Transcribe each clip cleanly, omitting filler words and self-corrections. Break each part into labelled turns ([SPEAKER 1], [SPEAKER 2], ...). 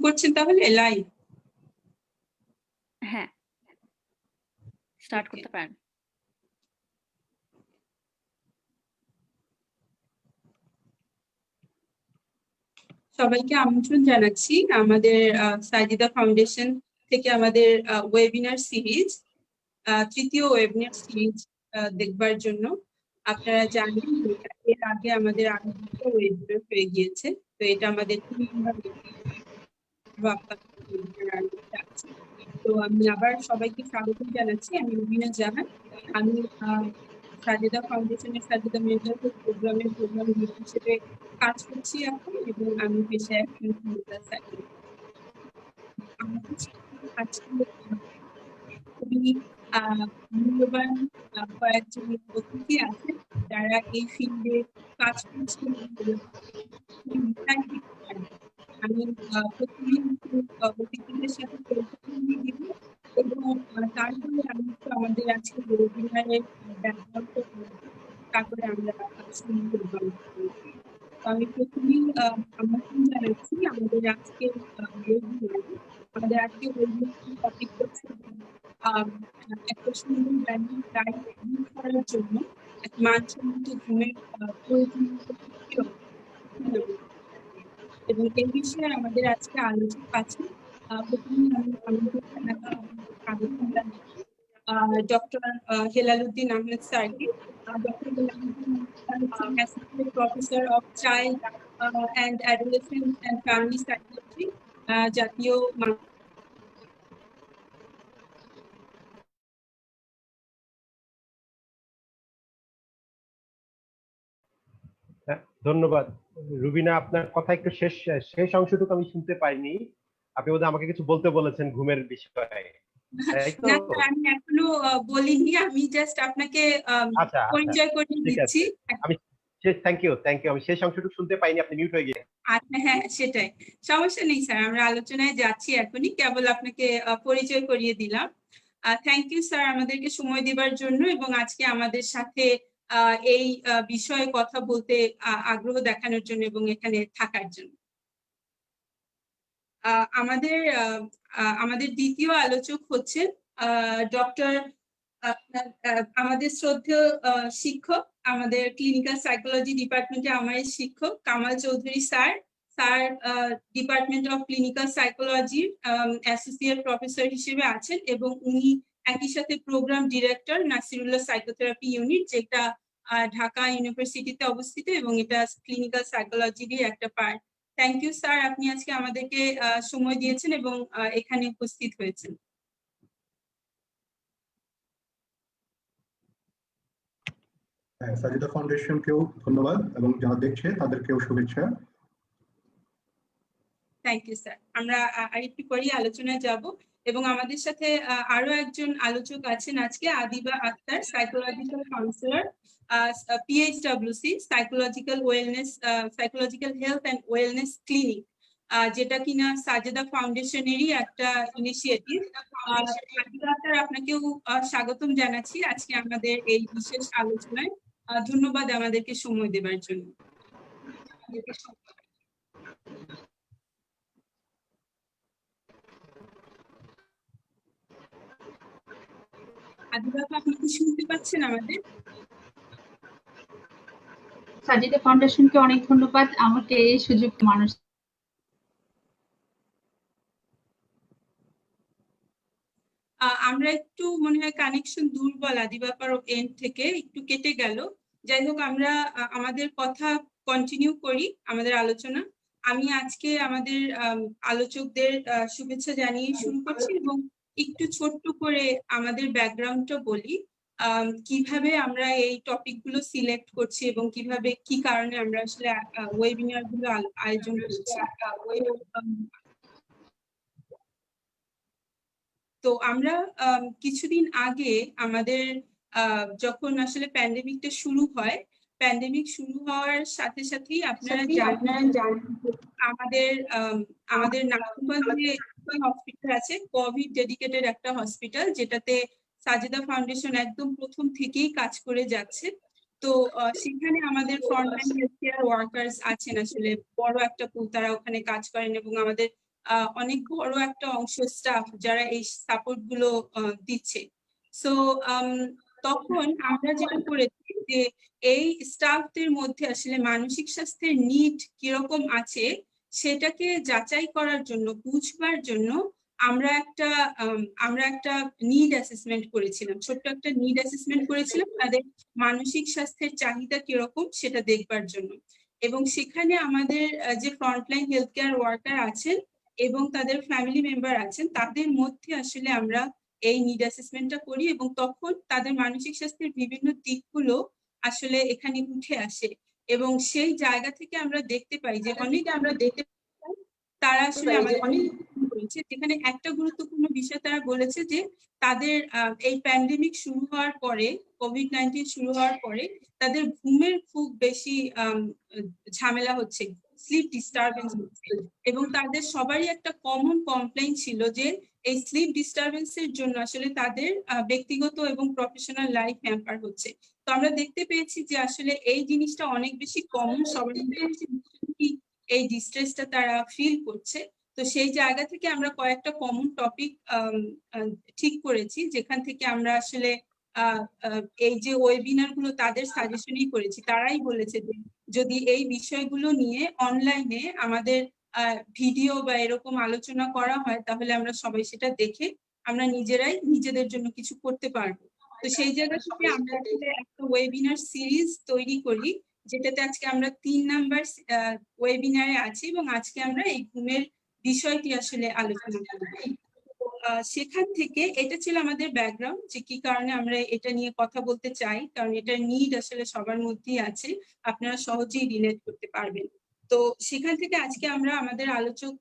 [SPEAKER 1] করছেন তাহলে লাইভ?
[SPEAKER 2] হ্যাঁ, স্টার্ট করতে পারেন।
[SPEAKER 1] সবাইকে আমন্ত্রণ জানাচ্ছি আমাদের সাজিদা ফাউন্ডেশন থেকে আমাদের ওয়েবিনার সিরিজ, তৃতীয় ওয়েবিনার সিরিজ দেখবার জন্য। আপনারা জানেন এর আগে আমাদের আরো দুটো ওয়েবিনার হয়ে গিয়েছে, তো এটা আমাদের 3 নম্বর তো আমি আবার সবাইকে স্বাগত জানাচ্ছি। আমি রুবিনা জাহান, আমি সাজিদা ফাউন্ডেশনের সাজিদা মেন্টাল হেলথ প্রোগ্রামের প্রোগ্রাম লিড হিসেবে কাজ করছি এখন, এবং আমি পেশায় একজন ক্লিনিক্যাল সাইকোলজিস্ট। খুবই মূল্যবান কয়েকজন অতিথি আছেন যারা এই ফিল্ডে কাজ করছেন। আমি প্রথমেই অতিথিদের সাথে পরিচয় দিয়ে দিব, এবং তারপরে আমি একটু আমাদের আজকে ওয়েবিনারের ব্যাকগ্রাউন্ডটা বলবো, তারপরে আমরা শুরু করব। আমি প্রথমেই আমন্ত্রণ জানাচ্ছি আমাদের আজকের ওয়েবিনারে। আমাদের আজকের ওয়েবিনারের টপিক হচ্ছে একটা সুন্দর ব্যালেন্স ডায়েট করার জন্য এক মানসম্মত ঘুমের প্রয়োজনীয়তা, এবং এই বিষয়ে আমাদের আজকে আলোচক আছে। প্রথমেই আমি আমাদের ডক্টর হেলালুদ্দিন আহমেদ স্যারকে। Doctor Helaluddin associate professor of child and adolescent and family psychology, জাতীয়
[SPEAKER 3] ধন্যবাদ রুবিনা, আপনার কথা একটু শেষ অংশটুকু আমি শুনতে পাইনি। আপনি বোধহয় আমাকে কিছু বলতে বলেছেন ঘুমের বিষয়ে।
[SPEAKER 1] না, আমি এখনো বলিনি, আমি জাস্ট আপনাকে পরিচয় করিয়ে দিচ্ছি।
[SPEAKER 3] আমি থ্যাংক ইউ আমি শেষ অংশটুকু শুনতে পাইনি, আপনি মিউট হয়ে গেছেন।
[SPEAKER 1] আচ্ছা, হ্যাঁ সেটাই, সমস্যা নেই স্যার, আমরা আলোচনায় যাচ্ছি এখনই, কেবল আপনাকে পরিচয় করিয়ে দিলাম। থ্যাংক ইউ স্যার আমাদেরকে সময় দেবার জন্য, এবং আজকে আমাদের সাথে এই বিষয়ে কথা বলতে আগ্রহ দেখানোর জন্য এবং এখানে থাকার জন্য। আমাদের দ্বিতীয় আলোচক হচ্ছেন ডক্টর আমাদের শ্রদ্ধেয় শিক্ষক, আমাদের ক্লিনিক্যাল সাইকোলজি ডিপার্টমেন্টে আমার শিক্ষক Kamal Chowdhury sir. Sir department of clinical সাইকোলজির অ্যাসোসিয়েট প্রফেসর হিসেবে আছেন, এবং উনি একই সাথে programme director Nasirullah psychotherapy unit, যেটা ঢাকা ইউনিভার্সিটিতে অবস্থিত, এবং এটা ক্লিনিক্যাল সাইকোলজিরই একটা পার্ট। থ্যাংক ইউ স্যার, আপনি আজকে আমাদেরকে সময় দিয়েছেন এবং এখানে উপস্থিত হয়েছেন।
[SPEAKER 4] সাজিদা ফাউন্ডেশনকেও ধন্যবাদ, এবং যারা দেখছে তাদেরকেও শুভেচ্ছা।
[SPEAKER 1] Thank you sir. আমরা আরেকটু পরেই আলোচনায় যাব, এবং আমাদের সাথে আরো একজন আলোচক আছেন আজকে, Adiba Akter, psychological counsellor, PHWC, psychological wellness, psychological health and wellness clinic, যেটা কিনা সাজেদা ফাউন্ডেশনেরই একটা ইনিশিয়েটিভ। আদিবা আক্তার, আপনাকেও স্বাগতম জানাচ্ছি আজকে আমাদের এই বিশেষ আলোচনায়। ধন্যবাদ আমাদেরকে সময় দেবার জন্য। আদিবা, আপনি কি শুনতে পাচ্ছেন আমাদের?
[SPEAKER 5] সাজিদা ফাউন্ডেশনকে অনেক ধন্যবাদ আমাকে এই সুযোগ মানুষ।
[SPEAKER 1] আমরা একটু মনে হয় কানেকশন দুর্বল আদিবাপার এন্ড থেকে, একটু কেটে গেল। যাই হোক, আমরা আমাদের কথা কন্টিনিউ করি, আমাদের আলোচনা। আমি আজকে আমাদের আলোচকদের শুভেচ্ছা জানিয়ে শুরু করছি, এবং একটু ছোট্ট করে আমাদের ব্যাকগ্রাউন্ডটা বলি, কিভাবে আমরা এই টপিকগুলো সিলেক্ট করছি এবং কিভাবে কি কারণে আমরা আসলে ওয়েবিনার গুলো আয়োজন করছি। তো আমরা কিছুদিন আগে আমাদের যখন আসলে প্যান্ডেমিকটা শুরু হয়, প্যান্ডেমিক শুরু হওয়ার সাথে সাথেই আপনারা জানেন আমাদের নারায়ণগঞ্জে হসপিটাল আছে, কোভিড ডেডিকেটেড একটা হসপিটাল, যেটাতে সাজেদা ফাউন্ডেশন একদম প্রথম থেকেই কাজ করে যাচ্ছে। তো সেখানে আমাদের ফ্রন্টলাইন হেলথ কেয়ার ওয়ার্কার্স আছেন, আসলে বড় একটা পুল, তারা ওখানে কাজ করেন, এবং আমাদের অনেক বড় একটা অংশ স্টাফ যারা এই সাপোর্ট গুলো দিচ্ছে। সো তখন আমরা যেটা করেছি যে এই স্টাফদের মধ্যে আসলে মানসিক স্বাস্থ্যের নিড কিরকম আছে সেটাকে যাচাই করার জন্য, বুঝবার জন্য আমরা একটা নিড অ্যাসেসমেন্ট করেছিলাম, ছোট্ট একটা নিড অ্যাসেসমেন্ট করেছিলাম তাদের মানসিক স্বাস্থ্যের চাহিদা কিরকম সেটা দেখবার জন্য। এবং সেখানে আমাদের যে ফ্রন্টলাইন হেলথ কেয়ার ওয়ার্কার আছেন এবং তাদের ফ্যামিলি মেম্বার আছেন, তাদের মধ্যে আসলে আমরা এই নিড অ্যাসেসমেন্টটা করি এবং তখন তাদের মানসিক স্বাস্থ্যের বিভিন্ন দিকগুলো আসলে এখানে উঠে আসে। এবং সেই জায়গা থেকে আমরা দেখতে পাই যে তারা আসলে আমাদের বলেছে, যেখানে একটা গুরুত্বপূর্ণ বিষয় তারা বলেছে যে তাদের এই প্যান্ডেমিক শুরু হওয়ার পরে, কোভিড-19 শুরু হওয়ার পরে তাদের ঘুমের খুব বেশি ঝামেলা হচ্ছে, স্লিপ ডিস্টারবেন্স হচ্ছে। এবং তাদের সবারই একটা কমন কমপ্লেইন ছিল যে এই স্লিপ ডিস্টারবেন্সের জন্য আসলে তাদের ব্যক্তিগত এবং প্রফেশনাল লাইফ হ্যাম্পার হচ্ছে। তো আমরা দেখতে পেয়েছি যে আসলে এই জিনিসটা অনেক বেশি কমন, সবার মধ্যে এই ডিস্ট্রেসটা তারা ফিল করছে। তো সেই জায়গা থেকে আমরা কয়েকটা কমন টপিক ঠিক করেছি, যেখান থেকে আমরা আসলে এই যে ওয়েবিনার গুলো তাদের সাজেশনই করেছি। তারাই বলেছে যে যদি এই বিষয়গুলো নিয়ে অনলাইনে আমাদের ভিডিও বা এরকম আলোচনা করা হয় তাহলে আমরা সবাই সেটা দেখে আমরা নিজেরাই নিজেদের জন্য কিছু করতে পারবো। তো সেই জায়গা থেকে আমরা আসলে একটা ওয়েবিনার সিরিজ তৈরি করি, যেটাতে আজকে আমরা 3 নাম্বার ওয়েবিনারে আছি এবং আজকে আমরা এই ঘুমের বিষয়টি আসলে আলোচনা করব। সেখান থেকে এটা ছিল আমাদের ব্যাকগ্রাউন্ড, যে কি কারণে আমরা এটা নিয়ে কথা বলতে চাই, কারণ এটার নিড আসলে সবার মধ্যেই আছে, আপনারা সহজেই রিলেট করতে পারবেন। তো সেখান থেকে আজকে আমরা আমাদের আলোচক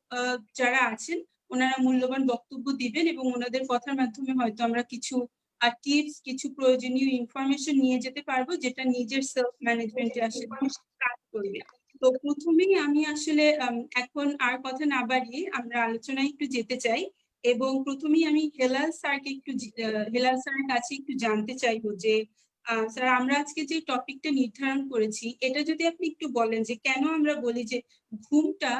[SPEAKER 1] যারা আছেন ওনারা মূল্যবান বক্তব্য দিবেন এবং ওনাদের কথার মাধ্যমে হয়তো আমরা কিছু টিপস, কিছু প্রয়োজনীয় ইনফরমেশন নিয়ে যেতে পারবো, যেটা নিজের সেলফ ম্যানেজমেন্টে আসলে কাজ করবে। তো প্রথমেই আমি আসলে এখন আর কথা না বাড়িয়ে আমরা আলোচনায় একটু যেতে চাই এবং প্রথমেই আমি হেলাল স্যারের কাছে একটু জানতে চাইবো যে স্যার, আমরা আজকে যে টপিকটা নির্ধারণ করেছি এটা যদি আপনি একটু বলেন যে কেন আমরা বলি যে ঘুমটা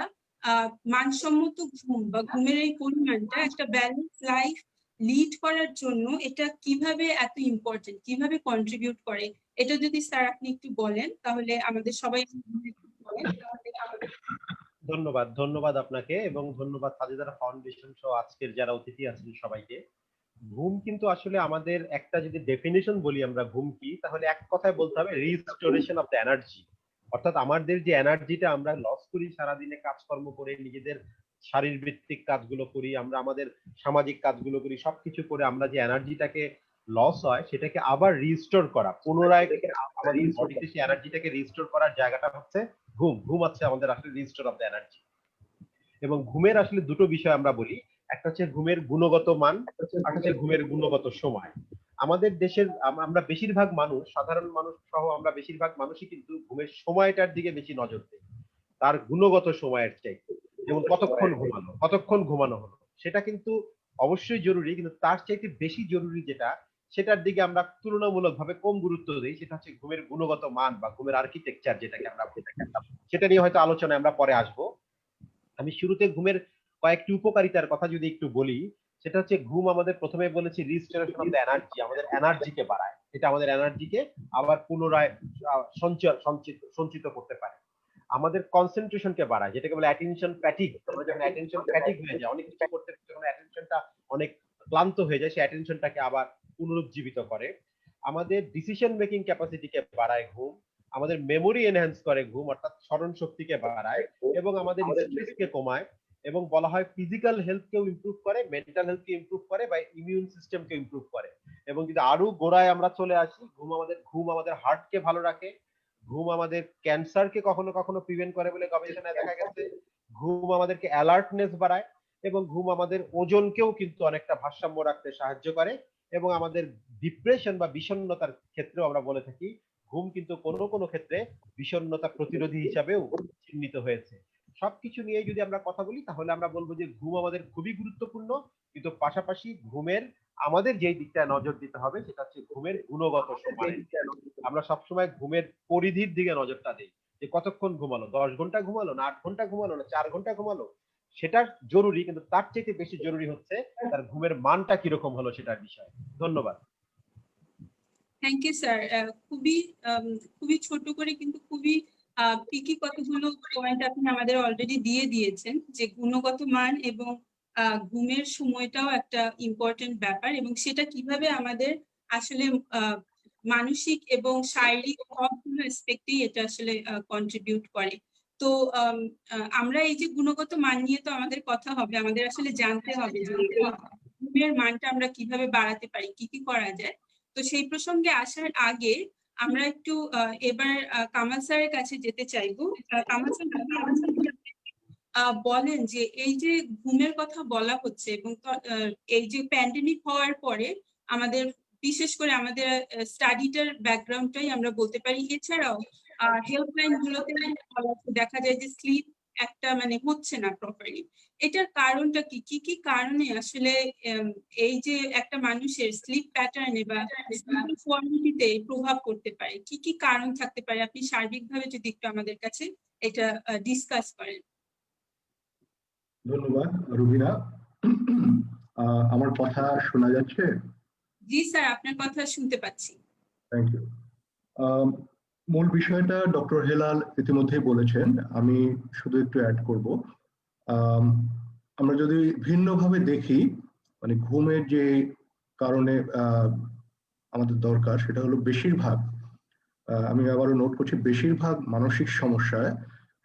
[SPEAKER 1] মানসম্মত ঘুম বা ঘুমের এই পরিমাণটা একটা ব্যালেন্স লাইফ লিড করার জন্য এটা কিভাবে এত ইম্পর্টেন্ট, কিভাবে কন্ট্রিবিউট করে, এটা যদি স্যার আপনি একটু বলেন তাহলে আমাদের সবাই।
[SPEAKER 3] ধন্যবাদ আপনাকে এবং ধন্যবাদ সাজেদারা ফাউন্ডেশন সহ আজকের যারা অতিথি আছেন সবাইকে। ঘুম কিন্তু আসলে আমাদের একটা যদি ডেফিনিশন বলি আমরা ঘুম কি, তাহলে এক কথায় বলতে হবে রিস্টোরেশন অফ দ্য এনার্জি। অর্থাৎ আমাদের যে এনার্জিটা আমরা লস করি সারাদিনে কাজকর্ম করে, নিজেদের শারীরবৃত্তিক কাজগুলো করি, আমরা আমাদের সামাজিক কাজগুলো করি, সবকিছু করে আমরা যে এনার্জিটাকে লস হয় সেটাকে আবার রিস্টোর করা, পুনরায় আমাদের বডিতে সেই এনার্জিটাকে রিস্টোর করার জায়গাটা হচ্ছে ঘুম। ঘুম হচ্ছে আমাদের আসলে রিস্টোর অফ দ্য এনার্জি। এবং ঘুমের আসলে দুটো বিষয় আমরা বলি, একটা হচ্ছে ঘুমের গুণগত মান, আর হচ্ছে ঘুমের গুণগত সময়। আমাদের দেশের আমরা বেশিরভাগ মানুষ, সাধারণ মানুষ সহ আমরা বেশিরভাগ মানুষই কিন্তু ঘুমের সময়টার দিকে বেশি নজর দিই তার গুণগত সময়ের চাইতে। যেমন কতক্ষণ ঘুমানো হলো সেটা কিন্তু অবশ্যই জরুরি, কিন্তু তার চাইতে বেশি জরুরি যেটা, সেটার দিকে আমরা তুলনামূলকভাবে কম গুরুত্ব দিই, সেটা হচ্ছে ঘুমের গুণগত মান বা ঘুমের আর্কিটেকচার যেটাকে আমরা বলে থাকি। সেটা নিয়ে হয়তো আলোচনায় আমরা পরে আসবো। আমি শুরুতে ঘুমের কয়েকটি উপকারিতার কথা যদি একটু বলি, সেটা হচ্ছে ঘুম আমাদের প্রথমে বলেছি রিস্টোরেশন অফ দ্য এনার্জি, আমাদের এনার্জিকে বাড়ায়, এটা আমাদের এনার্জিকে আবার পুনরায় সঞ্চিত করতে পারে। আমাদের কনসেন্ট্রেশনকে বাড়ায়, যেটাকে বলে অ্যাটেনশন ফ্যাটিগ। আমরা যখন অ্যাটেনশন ফ্যাটিগ হয়ে যায়, অনেক কিছু করতে করতে যখন অ্যাটেনশনটা অনেক ক্লান্ত হয়ে যায়, সেই অ্যাটেনশনটাকে আবার পুনরুজ্জীবিত করে। আমাদের ডিসিশন মেকিং ক্যাপাসিটিকে বাড়ায় ঘুম, আমাদের মেমোরি এনহ্যান্স করে ঘুম, অর্থাৎ স্মরণ শক্তিকে বাড়ায়, এবং আমাদের স্ট্রেসকে কমায়, এবং বলা হয় ফিজিক্যাল হেলথকেও ইমপ্রুভ করে, মেন্টাল হেলথকে ইমপ্রুভ করে বা ইমিউন সিস্টেমকে ইমপ্রুভ করে। এবং যদি আরো গোড়ায় আমরা চলে আসি, ঘুম আমাদের হার্টকে ভালো রাখে, ঘুম আমাদের ক্যান্সারকে কখনো কখনো প্রিভেন্ট করে বলে গবেষণায় দেখা গেছে, ঘুম আমাদেরকে অ্যালার্টনেস বাড়ায়, এবং ঘুম আমাদের ওজনকেও কিন্তু অনেকটা ভারসাম্য রাখতে সাহায্য করে। এবং আমাদের ডিপ্রেশন বা বিষণ্ণতার ক্ষেত্রেও আমরা বলে থাকি ঘুম কিন্তু কোনো কোনো ক্ষেত্রে বিষণ্ণতা প্রতিরোধী হিসাবেও চিহ্নিত হয়েছে। সবকিছু নিয়ে যদি আমরা কথা বলি তাহলে আমরা বলবো যে ঘুম আমাদের খুবই গুরুত্বপূর্ণ, কিন্তু পাশাপাশি ঘুমের আমাদের যেই দিকটা নজর দিতে হবে সেটা হচ্ছে ঘুমের গুণগত সময়। আমরা সবসময় ঘুমের পরিধির দিকে নজরটা দিই, যে কতক্ষণ ঘুমালো, 10 ঘন্টা ঘুমালো না 8 ঘন্টা ঘুমালো না 4 ঘন্টা ঘুমালো, সেটা জরুরি, কিন্তু তার চাইতে বেশি জরুরি হচ্ছে তার ঘুমের মানটা কিরকম হলো সেটার বিষয়। ধন্যবাদ।
[SPEAKER 1] Thank you sir. খুবই ছোট করে কিন্তু খুবই পিকি কতগুলো পয়েন্ট আপনি আমাদের অলরেডি দিয়ে দিয়েছেন, যে গুণগত মান এবং ঘুমের সময়টাও একটা ইম্পর্টেন্ট ব্যাপার, এবং সেটা কিভাবে আমাদের আসলে মানসিক এবং শারীরিক সবগুলো অ্যাসপেক্টেই এটা আসলে কন্ট্রিবিউট করে। তো আমরা এই যে গুণগত মান নিয়ে তো আমাদের কথা হবে, আমাদের আসলে জানতে হবে যে ঘুমের মানটা আমরা কিভাবে বাড়াতে পারি, কি কি করা যায়। তো সেই প্রসঙ্গে আসার আগে আমরা একটু এবার কামাল স্যারের কাছে যেতে চাইবো। কামাল স্যার, যদি আমাদের বলেন যে এই যে ঘুমের কথা বলা হচ্ছে, এবং এই যে প্যান্ডেমিক হওয়ার পরে আমাদের বিশেষ করে আমাদের স্টাডিটার ব্যাকগ্রাউন্ডটাই আমরা বলতে পারি, এছাড়াও হেল্পলাইন গুলোতে দেখা যায় যে স্লিপ একটা মানে হচ্ছে না প্রপারলি। এটার কারণটা কি কি কি কারণে আসলে এই যে একটা মানুষের স্লিপ প্যাটার্নে বা কোয়ালিটিতে প্রভাব পড়তে পারে, কি কি কারণ থাকতে পারে, আপনি সার্বিকভাবে যদি একটু আমাদের কাছে এটা ডিসকাস করেন।
[SPEAKER 4] ধন্যবাদ রুবিনা। আমার কথা শোনা যাচ্ছে?
[SPEAKER 1] জি স্যার, আপনার কথা শুনতে পাচ্ছি।
[SPEAKER 4] Thank you. মূল বিষয়টা ডক্টর হেলাল ইতিমধ্যেই বলেছেন, আমি শুধু একটু অ্যাড করব। আমরা যদি ভিন্নভাবে দেখি, মানে ঘুমের যে কারণে আমাদের দরকার, সেটা হলো বেশিরভাগ, আমি আবারও নোট করছি, বেশিরভাগ মানসিক সমস্যার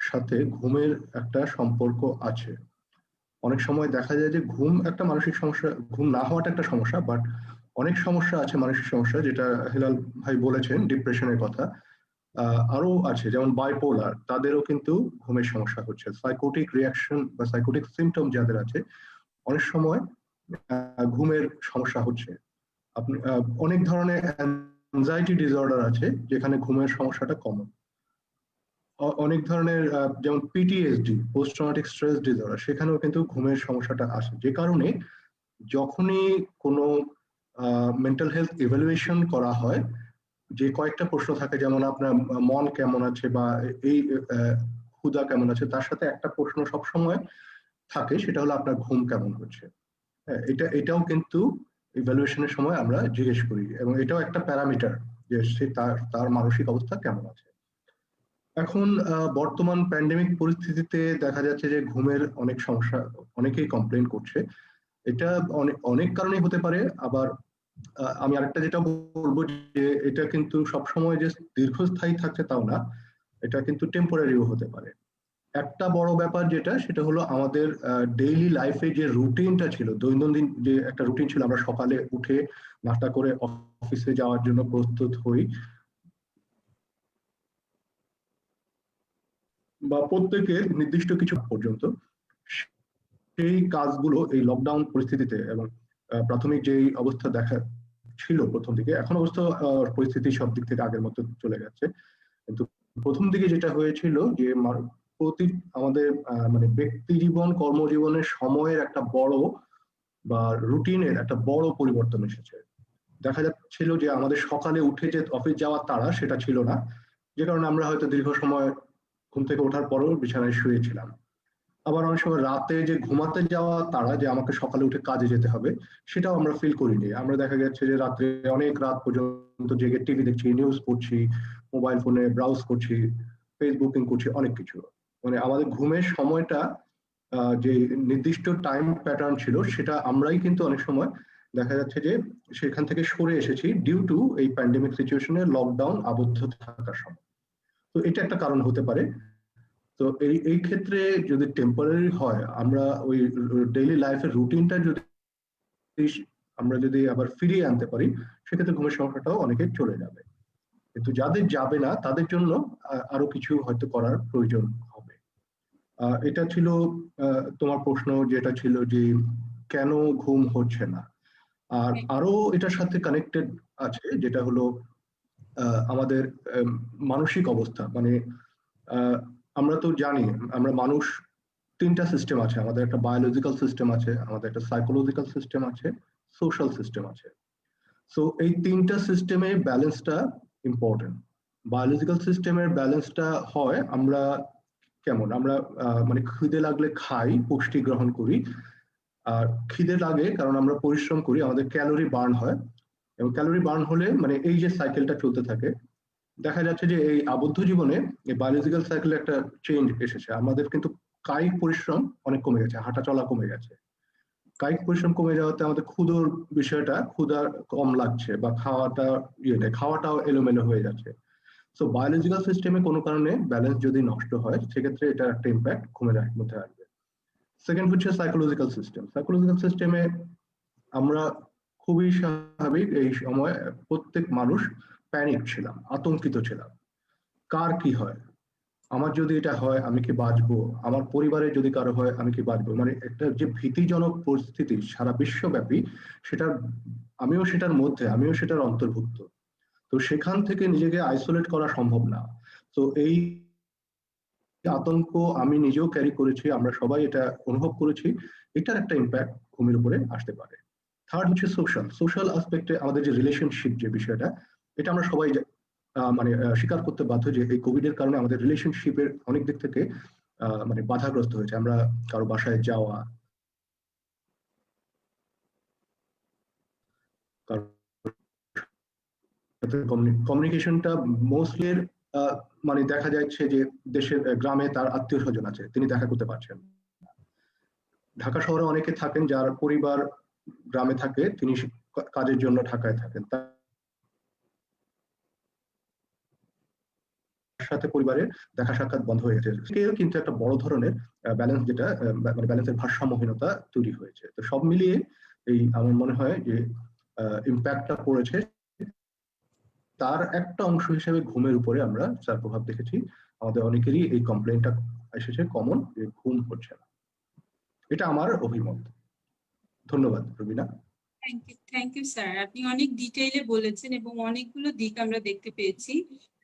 [SPEAKER 4] সাথে ঘুমের একটা সম্পর্ক আছে। অনেক সময় দেখা যায় যে ঘুম একটা মানসিক সমস্যা, ঘুম না হওয়াটা একটা সমস্যা, বাট অনেক সমস্যা আছে মানসিক সমস্যা, যেটা হেলাল ভাই বলেছেন ডিপ্রেশনের কথা, আরো আছে যেমন বাইপোলার, তাদেরও কিন্তু ঘুমের সমস্যা হচ্ছে। সাইকোটিক রিয়াকশন বা সাইকোটিক সিমটম যাদের আছে, অনেক সময় ঘুমের সমস্যা হচ্ছে। আপনি অনেক ধরনের অ্যাংজাইটি ডিসঅর্ডার আছে যেখানে ঘুমের সমস্যাটা কমন। অনেক ধরনের যেমন PTSD, post traumatic stress disorder, সেখানেও কিন্তু ঘুমের সমস্যাটা আসে, যে কারণে যখনই কোনো মেন্টাল হেলথ ইভ্যালুয়েশন করা হয়, যে কয়েকটা প্রশ্ন থাকে, যেমন আপনার মন কেমন আছে বা এই ক্ষুধা কেমন আছে, তার সাথে একটা প্রশ্ন সবসময় থাকে, সেটা হলো আপনার ঘুম কেমন হচ্ছে। এটাও কিন্তু ইভ্যালুয়েশনের সময় আমরা জিজ্ঞেস করি, এবং এটাও একটা প্যারামিটার যে সে তার মানসিক অবস্থা কেমন আছে। এখন বর্তমান প্যান্ডেমিক পরিস্থিতিতে দেখা যাচ্ছে যে ঘুমের অনেক সমস্যা, অনেকেই কমপ্লেন করছে। এটা অনেক কারণেই হতে পারে। আবার আমি আরেকটা যেটা বলবো, যে এটা কিন্তু সবসময় যে দীর্ঘস্থায়ী থাকছে তাও না, এটা কিন্তু টেম্পোরারিও হতে পারে। একটা বড় ব্যাপার যেটা, সেটা হলো আমাদের ডেইলি লাইফে যে রুটিনটা ছিল, দৈনন্দিন যে একটা রুটিন ছিল, আমরা সকালে উঠে নাস্তা করে অফিসে যাওয়ার জন্য প্রস্তুত হই, বা প্রত্যেকের নির্দিষ্ট কিছু পর্যন্ত, সেই কাজগুলো এই লকডাউন পরিস্থিতিতে এবং প্রাথমিক যে অবস্থা দেখা ছিল প্রথম দিকে, এখন অবশ্য পরিস্থিতি সব দিক থেকে আগের মতো চলে গেছে, কিন্তু প্রথম দিকে যেটা হয়েছিল যে আমাদের মানে ব্যক্তি জীবন কর্মজীবনের সময়ের একটা বড় বা রুটিনের একটা বড় পরিবর্তন এসেছে। দেখা যাচ্ছিল যে আমাদের সকালে উঠে যে অফিস যাওয়ার তাড়া, সেটা ছিল না, যে কারণে আমরা হয়তো দীর্ঘ সময় ঘুম থেকে ওঠার পরও বিছানায় শুয়েছিলাম। আবার অনেক সময় রাতে যে ঘুমাতে যাওয়া তাড়া, যে আমাকে সকালে উঠে কাজে যেতে হবে, সেটাও আমরা ফিল করিনি। আমরা দেখা যাচ্ছে যে রাত্রে অনেক রাত পর্যন্ত জেগে টিভি দেখছি, নিউজ পড়ছি, মোবাইল ফোনে ব্রাউজ করছি, ফেসবুকিং করছি, অনেক কিছু। মানে আমাদের ঘুমের সময়টা যে নির্দিষ্ট টাইম প্যাটার্ন ছিল, সেটা আমরাই কিন্তু অনেক সময় দেখা যাচ্ছে যে সেখান থেকে সরে এসেছি ডিউ টু এই প্যান্ডেমিক সিচুয়েশনে, লকডাউন আবদ্ধ থাকার সময়। তো এটা একটা কারণ হতে পারে। তো এই ক্ষেত্রে যদি টেম্পোরারি হয়, আমরা ওই ডেইলি লাইফের রুটিনটা যদি আমরা যদি আবার ফিরিয়ে আনতে পারি, সেক্ষেত্রে ঘুমের সমস্যাটাও অনেকে চলে যাবে। কিন্তু যাদের যাবে না, তাদের জন্য আরো কিছু হয়তো করার প্রয়োজন হবে। এটা ছিল তোমার প্রশ্ন, যেটা ছিল যে কেন ঘুম হচ্ছে না। আর আরো এটার সাথে কানেক্টেড আছে, যেটা হলো আমাদের মানসিক অবস্থা। মানে আমরা তো জানি, আমরা মানুষ তিনটা সিস্টেম আছে আমাদের, একটা বায়োলজিক্যাল সিস্টেম আছে, আমাদের একটা সাইকোলজিক্যাল সিস্টেম আছে, সোশ্যাল সিস্টেম আছে। সো এই তিনটা সিস্টেমের ব্যালেন্সটা ইম্পর্টেন্ট। বায়োলজিক্যাল সিস্টেমের ব্যালেন্সটা হয় আমরা কেমন, আমরা মানে খিদে লাগলে খাই, পুষ্টি গ্রহণ করি, আর খিদে লাগে কারণ আমরা পরিশ্রম করি, আমাদের ক্যালোরি বার্ন হয়, এবং ক্যালোরি বার্ন হলে মানে এই যে সাইকেলটা চলতে থাকে, দেখা যাচ্ছে যে এই আবদ্ধ জীবনে এই বায়োলজিক্যাল সাইকেলে একটা চেঞ্জ এসেছে। আমাদের কিন্তু কায়িক পরিশ্রম অনেক কমে গেছে, হাঁটা চলা কমে গেছে। কায়িক পরিশ্রম কমে যাওয়াতে আমাদের ক্ষুধার বিষয়টা কম লাগছে, বা খাওয়াটাও এলোমেলো হয়ে যাচ্ছে। সো বায়োলজিক্যাল সিস্টেমে কোনো কারণে ব্যালেন্স যদি নষ্ট হয়, সেক্ষেত্রে এটা একটা ইম্প্যাক্ট ঘুমের মধ্যে আসবে। সেকেন্ড হচ্ছে সাইকোলজিক্যাল সিস্টেম। সাইকোলজিক্যাল সিস্টেমে আমরা খুবই স্বাভাবিক এই সময় প্রত্যেক মানুষ প্যানিক ছিলাম, আতঙ্কিত ছিলাম। কার কি হয়, আমার যদি এটা হয় আমি কি বাঁচবো, আমার পরিবারে যদি কারো হয় আমি কি বাঁচবো, মানে একটা যে ভীতিজনক পরিস্থিতি সারা বিশ্বব্যাপী, সেটার আমিও সেটার অন্তর্ভুক্ত। তো সেখান থেকে নিজেকে আইসোলেট করা সম্ভব না। তো এই আতঙ্ক আমি নিজেও ক্যারি করেছি, আমরা সবাই এটা অনুভব করেছি। এটার একটা ইম্প্যাক্ট ঘুমের উপরে আসতে পারে। থার্ড হচ্ছে সোশ্যাল আসপেক্টে আমাদের যে রিলেশনশিপ যে বিষয়টা, এটা আমরা সবাই মানে স্বীকার করতে বাধ্য যে এই কোভিড এর কারণে আমাদের রিলেশনশিপের অনেক দিক থেকে মানে বাধাগ্রস্ত হয়েছে। আমরা কারো বাসায় যাওয়া, কমিউনিকেশনটা মোস্টলি মানে দেখা যাচ্ছে যে দেশের গ্রামে তার আত্মীয় স্বজন আছে, তিনি দেখা করতে পারছেন। ঢাকা শহরে অনেকে থাকেন যার পরিবার গ্রামে থাকে, তিনি কাজের জন্য ঢাকায় থাকেন, তার সাথে পরিবারের দেখা সাক্ষাৎ বন্ধ হয়ে গেছে। কিন্তু একটা বড় ধরনের ব্যালেন্স, যেটা মানে ব্যালেন্সের ভারসাম্যহীনতা তৈরি হয়েছে। তো সব মিলিয়ে এই আমার মনে হয় যে ইম্প্যাক্টটা পড়েছে। তার একটা অংশ হিসেবে ঘুমের উপরে আমরা তার প্রভাব দেখেছি। আমাদের অনেকেরই এই কমপ্লেনটা এসেছে কমন, যে ঘুম হচ্ছে না। এটা আমার অভিমত। ধন্যবাদ রবিনা।
[SPEAKER 1] থ্যাংক ইউ স্যার, আপনি অনেক ডিটেইলে বলেছেন এবং অনেকগুলো দিক আমরা দেখতে পেয়েছি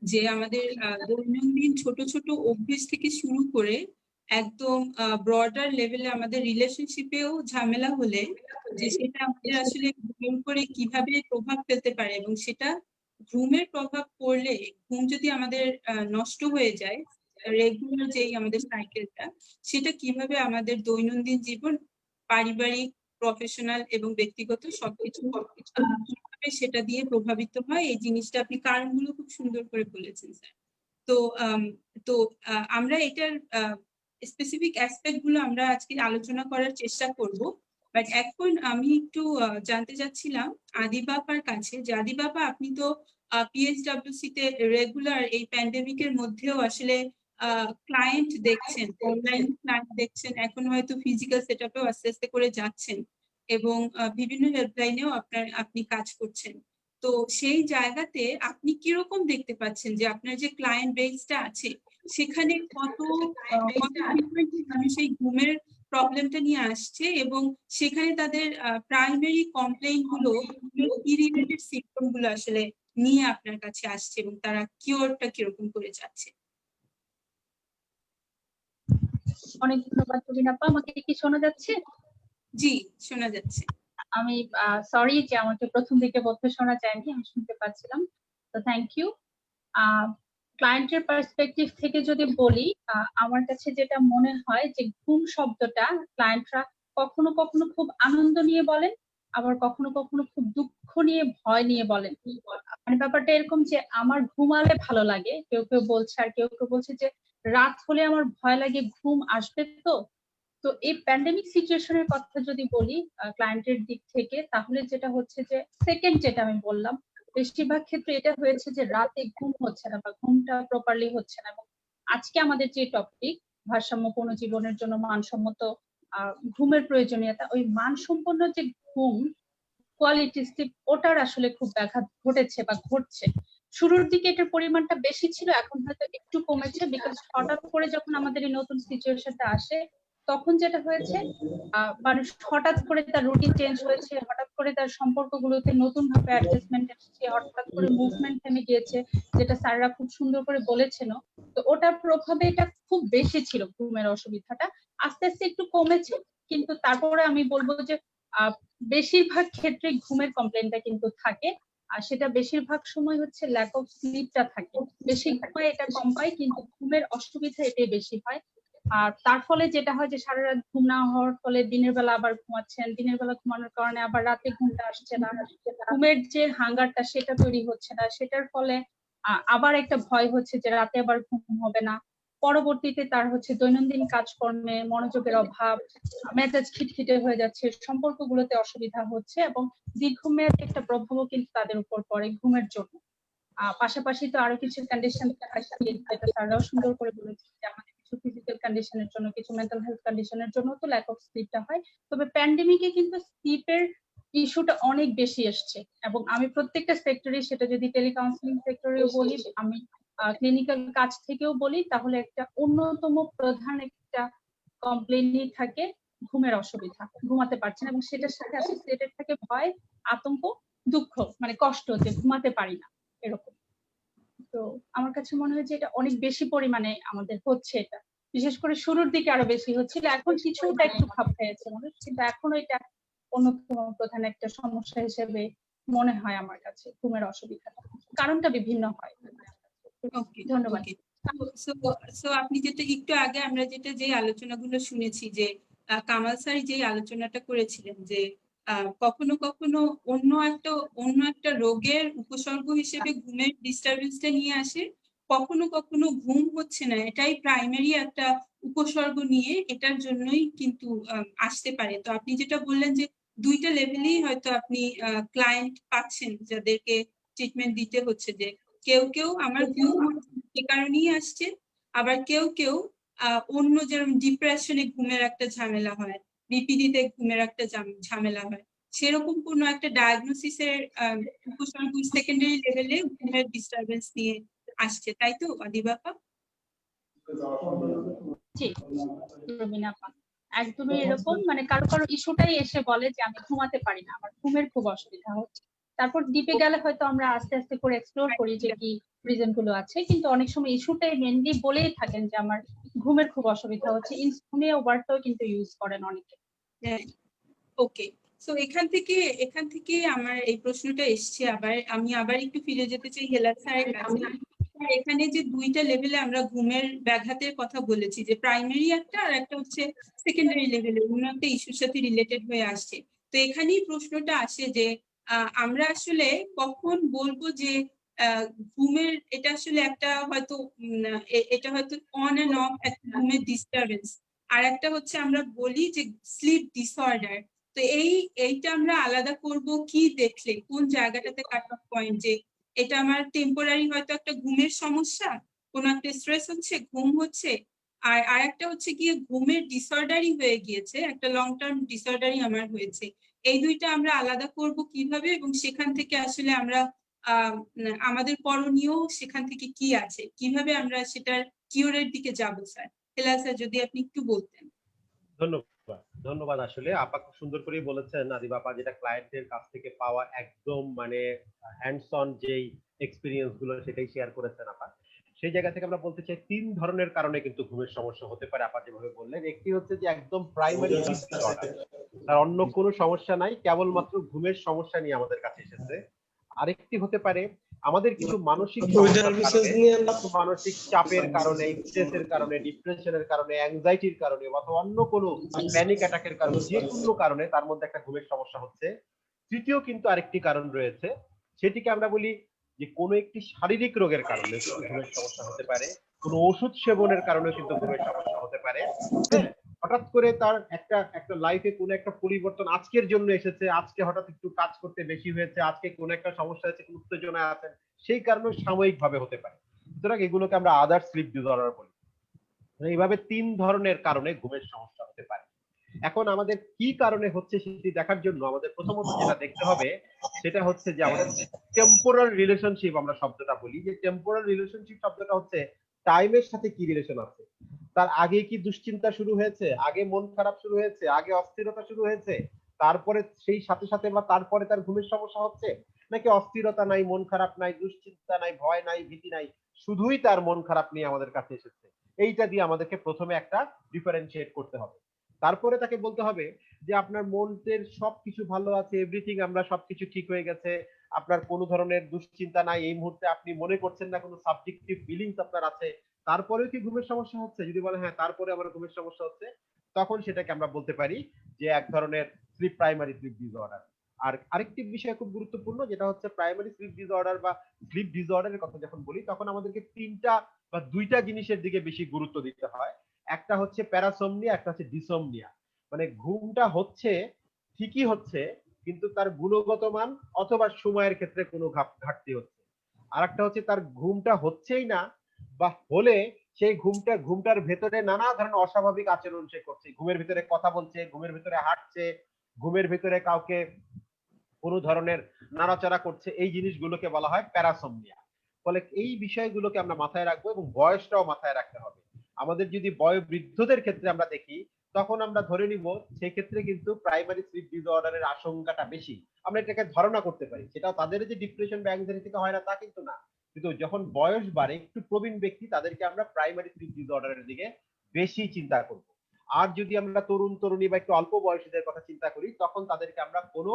[SPEAKER 1] যে আমাদের দৈনন্দিন ছোট ছোট অভ্যেস থেকে শুরু করে একদম ব্রডার লেভেলে আমাদের রিলেশনশিপেও ঝামেলা হলে যে সেটা আমাদের আসলে ঘুমের উপরে কিভাবে প্রভাব ফেলতে পারে, এবং সেটা ঘুমের প্রভাব পড়লে ঘুম যদি আমাদের নষ্ট হয়ে যায়, রেগুলার যেই আমাদের সাইকেলটা, সেটা কিভাবে আমাদের দৈনন্দিন জীবন, পারিবারিক, প্রফেশনাল এবং ব্যক্তিগত সবকিছু কিভাবে সেটা দিয়ে প্রভাবিত হয়, এই জিনিসটা আপনি কারণগুলো খুব সুন্দর করে বলেছেন স্যার। তো তো আমরা এটার স্পেসিফিক অ্যাসপেক্ট গুলো আমরা আজকে আলোচনা করার চেষ্টা করব। বাট এখন আমি একটু জানতে চাচ্ছিলাম আদিবাপার কাছে, যে আদিবাপা আপনি তো পিএইচডব্লিউসি তে রেগুলার এই প্যান্ডেমিকের মধ্যেও আসলে ক্লায়েন্ট দেখছেন, অনলাইন ক্লায়েন্ট দেখছেন, এখন হয়তো ফিজিক্যাল সেটআপেও আস্তে আস্তে করে যাচ্ছেন, এবং বিভিন্ন হেল্পলাইনেও আপনি কাজ করছেন। তো সেই জায়গাতে আপনি কিরকম দেখতে পাচ্ছেন যে আপনার যে ক্লায়েন্ট বেসটা আছে সেখানে কত মানুষ এই ঘুমের প্রবলেমটা নিয়ে আসছে, এবং সেখানে তাদের প্রাইমারি কমপ্লেইন গুলো কি রিলেটেড সিম্পটম গুলো আসলে নিয়ে আপনার কাছে আসছে, এবং তারা কিওরটা কিরকম করে যাচ্ছে?
[SPEAKER 5] অনেক ধন্যবাদ রবিনা আপা। আমাকে কি শোনা যাচ্ছে?
[SPEAKER 1] জি, শোনা যাচ্ছে।
[SPEAKER 5] আমি সরি যে আমাকে প্রথম দিকে বলতে শোনা যায়নি, আমি শুনতে পাচ্ছিলাম। তো থ্যাংক ইউ। ক্লায়েন্টের পার্সপেক্টিভ থেকে যদি বলি, আমার কাছে যেটা মনে হয় যে ঘুম শব্দটা ক্লায়েন্টরা কখনো কখনো খুব আনন্দ নিয়ে বলেন, আবার কখনো কখনো খুব দুঃখ নিয়ে, ভয় নিয়ে বলেন। মানে ব্যাপারটা এরকম যে আমার ঘুমালে ভালো লাগে কেউ কেউ বলছে, আর কেউ কেউ বলছে যে রাত হলে আমার ভয় লাগে, ঘুম আসবে তো। তো এই প্যান্ডেমিক সিচুয়েশনের কথা যদি বলি ক্লায়েন্টের দিক থেকে, তাহলে যেটা হচ্ছে যে সেকেন্ড যেটা আমি বললাম, বেশিরভাগ ক্ষেত্রে এটা হয়েছে যে রাতে ঘুম হচ্ছে না বা ঘুমটা প্রপারলি হচ্ছে না। এবং আজকে আমাদের যে টপিক ভারসাম্যপূর্ণ জীবনের জন্য মানসম্মত ঘুমের প্রয়োজনীয়তা, ওই মানসম্পন্ন যে ঘুম কোয়ালিটি স্লিপ, ওটার আসলে খুব ব্যাঘাত ঘটেছে বা ঘটছে। শুরুর দিকে এটার পরিমাণটা বেশি ছিল, এখন হয়তো একটু কমেছে, বিকজ হঠাৎ করে যখন আমাদের এই নতুন সিচুয়েশনটা আসে তখন যেটা হয়েছে মানুষ হঠাৎ করে তার রুটিন চেঞ্জ হয়েছে, হঠাৎ করে তার সম্পর্কগুলোতে নতুন ভাবে অ্যাডজাস্টমেন্ট এসেছে, হঠাৎ করে মুভমেন্ট থেমে গিয়েছে, যেটা স্যাররা খুব সুন্দর করে বলেছেন। তো ওটার প্রভাবে এটা খুব বেশি ছিল ঘুমের অসুবিধাটা। আস্তে আস্তে একটু কমেছে, কিন্তু তারপরে আমি বলবো যে বেশিরভাগ ক্ষেত্রে ঘুমের কমপ্লেনটা কিন্তু থাকে, আর সেটা বেশিরভাগ সময় হচ্ছে ল্যাক অফ স্লিপটা থাকে। বেশি ঘুমায় এটা কম পায়, কিন্তু ঘুমের অসুবিধা এটাই বেশি হয়। আর তার ফলে যেটা হয় যে সারা রাত ঘুম না হওয়ার ফলে দিনের বেলা আবার ঘুমাচ্ছেন, দিনের বেলা ঘুমানোর কারণে আবার রাতে ঘুমটা আসছে না, ঘুমের যে হাঙ্গারটা সেটা তৈরি হচ্ছে না, সেটার ফলে আবার একটা ভয় হচ্ছে যে রাতে আবার ঘুম হবে না। পরবর্তীতে তার হচ্ছে দৈনন্দিন কাজকর্মে মনোযোগের অভাব, মেজাজ খিটখিটে হয়ে যাচ্ছে, সম্পর্কগুলোতে অসুবিধা হচ্ছে এবং দীর্ঘমেয়াদী একটা প্রভাবও কিন্তু তাদের উপর পড়ে ঘুমের জন্য। পাশাপাশি তো আরো কিছু কন্ডিশন যেটা স্যাররাও সুন্দর করে বলেছেন যে আমাদের কিছু ফিজিক্যাল কন্ডিশনের জন্য, কিছু মেন্টাল হেলথ কন্ডিশনের জন্য তো ল্যাক অফ স্লিপটা হয়। তবে প্যান্ডেমিকে কিন্তু স্লিপের ইস্যুটা অনেক বেশি এসছে এবং আমি প্রত্যেকটা সেক্টরে, সেটা যদি টেলিকাউন্সিলিং সেক্টরেও বলি, আমি ক্লিনিক্যাল কাজ থেকেও বলি, তাহলে একটা অন্যতম প্রধান একটা কমপ্লেনই থাকে ঘুমের অসুবিধা, ঘুমাতে পারছে না এবং সেটার সাথে অ্যাসোসিয়েটেড থাকে ভয়, আতঙ্ক, দুঃখ, মানে কষ্ট, যে ঘুমাতে পারি না এরকম। তো আমার কাছে মনে হয় যে এটা অনেক বেশি পরিমাণে আমাদের হচ্ছে, এটা বিশেষ করে শুরুর দিকে আরো বেশি হচ্ছিল, এখন কিছুটা একটু খাপ খেয়েছে মানুষ, কিন্তু এখনো এটা অন্যতম প্রধান একটা সমস্যা হিসেবে মনে হয় আমার কাছে ঘুমের অসুবিধাটা। কারণটা বিভিন্ন হয়।
[SPEAKER 1] ওকে,
[SPEAKER 5] ধন্যবাদ।
[SPEAKER 1] ওকে। সো আপনি যেটা একটু আগে আমরা যেটা যে আলোচনাগুলো শুনেছি, যে কামাল স্যার যে আলোচনাটা করেছিলেন যে কখনো কখনো অন্য একটা রোগের উপসর্গ হিসেবে ঘুমের ডিস্টারবেন্সটা নিয়ে আসে, কখনো কখনো ঘুম হচ্ছে না এটাই প্রাইমারি একটা উপসর্গ নিয়ে এটার জন্যই কিন্তু আসতে পারে। তো আপনি যেটা বললেন যে দুইটা লেভেলেই হয়তো আপনি ক্লায়েন্ট পাচ্ছেন যাদেরকে ট্রিটমেন্ট দিতে হচ্ছে, যে কেউ কেউ আমার ঘুম সে কারণেই আসছে, আবার কেউ কেউ অন্য যেরকম ডিপ্রেশনে ঘুমের একটা ঝামেলা হয়, বিপিডিতে ঘুমের একটা ঝামেলা হয়, সেরকম কোনো একটা ডায়াগনোসিসের উপসর্গ সেকেন্ডারি লেভেলে ঘুমের ডিস্টারবেন্স নিয়ে আসছে, তাই তো আদিবাপা?
[SPEAKER 5] জি, রবিনা আপা, একদমই এরকম। মানে কারো কারো ইস্যুটাই এসে বলে যে আমি ঘুমাতে পারি না, আমার ঘুমের খুব অসুবিধা হচ্ছে। তারপর ডিপে গেলে হয়তো আমরা আস্তে আস্তে করে এক্সপ্লোর করি যে কি রিজন গুলো আছে, কিন্তু অনেক সময় ইস্যুটাই মেনলি বলেই থাকেন যে আমার ঘুমের খুব অসুবিধা হচ্ছে। ইনসমনিয়া ওয়ার্ডটাও কিন্তু ইউজ করেন অনেকে।
[SPEAKER 1] ওকে, সো এখান থেকে আমার এই প্রশ্নটা এসছে। আমি আবার একটু ফিরে যেতে চাই হেলাল স্যারের কাছে। এখানে যে দুইটা লেভেলে আমরা ঘুমের ব্যাঘাতের কথা বলেছি, যে প্রাইমারি একটা আর একটা হচ্ছে সেকেন্ডারি লেভেলে, অন্য একটা ইস্যুর সাথে রিলেটেড হয়ে আসছে। তো এখানেই প্রশ্নটা আসে যে আমরা আসলে কখন বলবো যে ঘুমের এটা আসলে একটা হয়তো এটা হয়তো অন এন্ড অফ একটা ঘুমের ডিস্টারবেন্স, আর একটা হচ্ছে আমরা বলি যে স্লিপ ডিসঅর্ডার। তো এইটা আমরা আলাদা করব কি দেখলে, কোন জায়গাটাতে কাট অফ পয়েন্ট, যে এটা আমার টেম্পোরারি হয়তো একটা ঘুমের সমস্যা, কোন একটা স্ট্রেস হচ্ছে, ঘুম হচ্ছে, আর একটা হচ্ছে গিয়ে ঘুমের ডিসঅর্ডারই হয়ে গিয়েছে, একটা লং টার্ম ডিসঅর্ডারই আমার হয়েছে। এই দুইটা আমরা আলাদা করব কিভাবে, এবং সেখান থেকে আসলে আমরা আমাদের করণীয় সেখান থেকে কি আছে, কিভাবে আমরা সেটার কিওরের দিকে যাবো স্যার? হেলাল স্যার, যদি আপনি একটু বলতেন।
[SPEAKER 3] ধন্যবাদ। আসলে আপা খুব সুন্দর করে বলেছেন আদিবাপা, যেটা ক্লায়েন্টের কাছ থেকে পাওয়া একদম মানে হ্যান্ডস অন যেই এক্সপিরিয়েন্স গুলো সেটাই শেয়ার করেছেন আপা। সেই জায়গা থেকে আমরা বলতে চাই তিন ধরনের কারণে কিন্তু ঘুমের সমস্যা হতে পারে আপা যেভাবে বললেন। একটি হচ্ছে যে একদম প্রাইমারি স্লিপ ডিসঅর্ডার, তার অন্য কোনো সমস্যা নাই, কেবলমাত্র ঘুমের সমস্যা নিয়ে আমাদের কাছে এসেছে। আরেকটি হতে পারে আমাদের কিছু মানসিক মানসিক চাপের কারণে, স্ট্রেসের কারণে, ডিপ্রেশনের কারণে, অ্যাংজাইটির কারণে, অথবা অন্য কোনো প্যানিক অ্যাটাকের কারণে, যে কোনো কারণে তার মধ্যে একটা ঘুমের সমস্যা হচ্ছে। তৃতীয় কিন্তু আরেকটি কারণ রয়েছে, সেটিকে আমরা বলি যে কোনো একটি শারীরিক রোগের কারণে ঘুমের সমস্যা হতে পারে, কোনো ওষুধ সেবনের কারণে কিন্তু ঘুমের সমস্যা হতে পারে। হঠাৎ করে তার একটা লাইফে কোনো একটা পরিবর্তন আজকের জন্য এসেছে, আজকে হঠাৎ একটু কাজ করতে বেশি হয়েছে, আজকে কোনো একটা সমস্যা আছে, উত্তেজনায় আছেন, সেই কারণে সাময়িক ভাবে হতে পারে। সুতরাং এগুলোকে আমরা আদার স্লিপ ডিসঅর্ডার বলি। এইভাবে তিন ধরনের কারণে ঘুমের সমস্যা হতে পারে। এখন আমাদের কি কারণে হচ্ছে সেটি দেখার জন্য আমাদের প্রথমত যেটা দেখতে হবে সেটা হচ্ছে যে আমাদের টেম্পোরাল রিলেশনশিপ, আমরা শব্দটা বলি যে টেম্পোরাল রিলেশনশিপ শব্দটা হচ্ছে টাইমের সাথে কি রিলেশন আছে। তার আগে কি দুশ্চিন্তা শুরু হয়েছে, আগে মন খারাপ শুরু হয়েছে, আগে অস্থিরতা শুরু হয়েছে, তারপরে সেই সাথে সাথে বা তারপরে তার ঘুমের সমস্যা হচ্ছে, নাকি অস্থিরতা নাই, মন খারাপ নাই, দুশ্চিন্তা নাই, ভয় নাই, ভীতি নাই, শুধুই তার মন খারাপ নিয়ে আমাদের কাছে এসেছে। এইটা দিয়ে আমাদেরকে প্রথমে একটা ডিফারেন্সিয়েট করতে হবে। তারপরে তাকে বলতে হবে যে আপনার মনের সবকিছু ভালো আছে, এভরিথিং, আমরা সবকিছু ঠিক হয়ে গেছে, আপনার কোনো ধরনের দুশ্চিন্তা নাই, এই মুহূর্তে আপনি মনে করছেন না কোনো সাবজেক্টিভ ফিলিংস আপনার আছে, তারপরেও কি ঘুমের সমস্যা হচ্ছে, যদি বলে হ্যাঁ তারপরে আমার ঘুমের সমস্যা হচ্ছে, তখন সেটাকে আমরা বলতে পারি যে এক ধরনের স্লিপ প্রাইমারি স্লিপ ডিসঅর্ডার। আর আরেকটি বিষয় খুব গুরুত্বপূর্ণ, যেটা হচ্ছে প্রাইমারি স্লিপ ডিসঅর্ডার বা স্লিপ ডিসঅর্ডারের কথা যখন বলি, তখন আমাদেরকে তিনটা বা দুইটা জিনিসের দিকে বেশি গুরুত্ব দিতে হয়। একটা হচ্ছে প্যারাসোমনিয়া, একটা হচ্ছে ডিসোমনিয়া। মানে ঘুমটা হচ্ছে ঠিকই হচ্ছে, কিন্তু তার গুণগত মান অথবা সময়ের ক্ষেত্রে কোনো ঘাটতি হচ্ছে। আর একটা হচ্ছে তার ঘুমটা হচ্ছেই না, বা হলে সেই ঘুমটার ভেতরে নানা ধরনের অস্বাভাবিক আচরণ সে করছে, ঘুমের ভিতরে কথা বলছে, ঘুমের ভিতরে হাঁটছে, ঘুমের ভিতরে কাউকে কোনো ধরনের নাড়াচাড়া করছে, এই জিনিসগুলোকে বলা হয় প্যারাসোমনিয়া। ফলে এই বিষয়গুলোকে আমরা মাথায় রাখবো এবং বয়সটাও মাথায় রাখতে হবে। আমাদের যদি বয়োবৃদ্ধদের ক্ষেত্রে আমরা দেখি, তখন আমরা ধরে নিব সেই ক্ষেত্রে কিন্তু প্রাইমারি স্লিপ ডিসঅর্ডারের আশঙ্কাটা বেশি। আমরা এটাকে ধারণা করতে পারি, সেটা তাদের যে ডিপ্রেশন বা অ্যাংজাইটি থেকে হয় না তা কিন্তু না, কিন্তু যখন বয়স বাড়ে, একটু প্রবীণ ব্যক্তি, তাদেরকে আমরা প্রাইমারি স্লিপ ডিসঅর্ডারের দিকে বেশি চিন্তা করব। আর যদি আমরা তরুণ তরুণী বা একটু অল্প বয়সীদের কথা চিন্তা করি, তখন তাদেরকে আমরা কোনো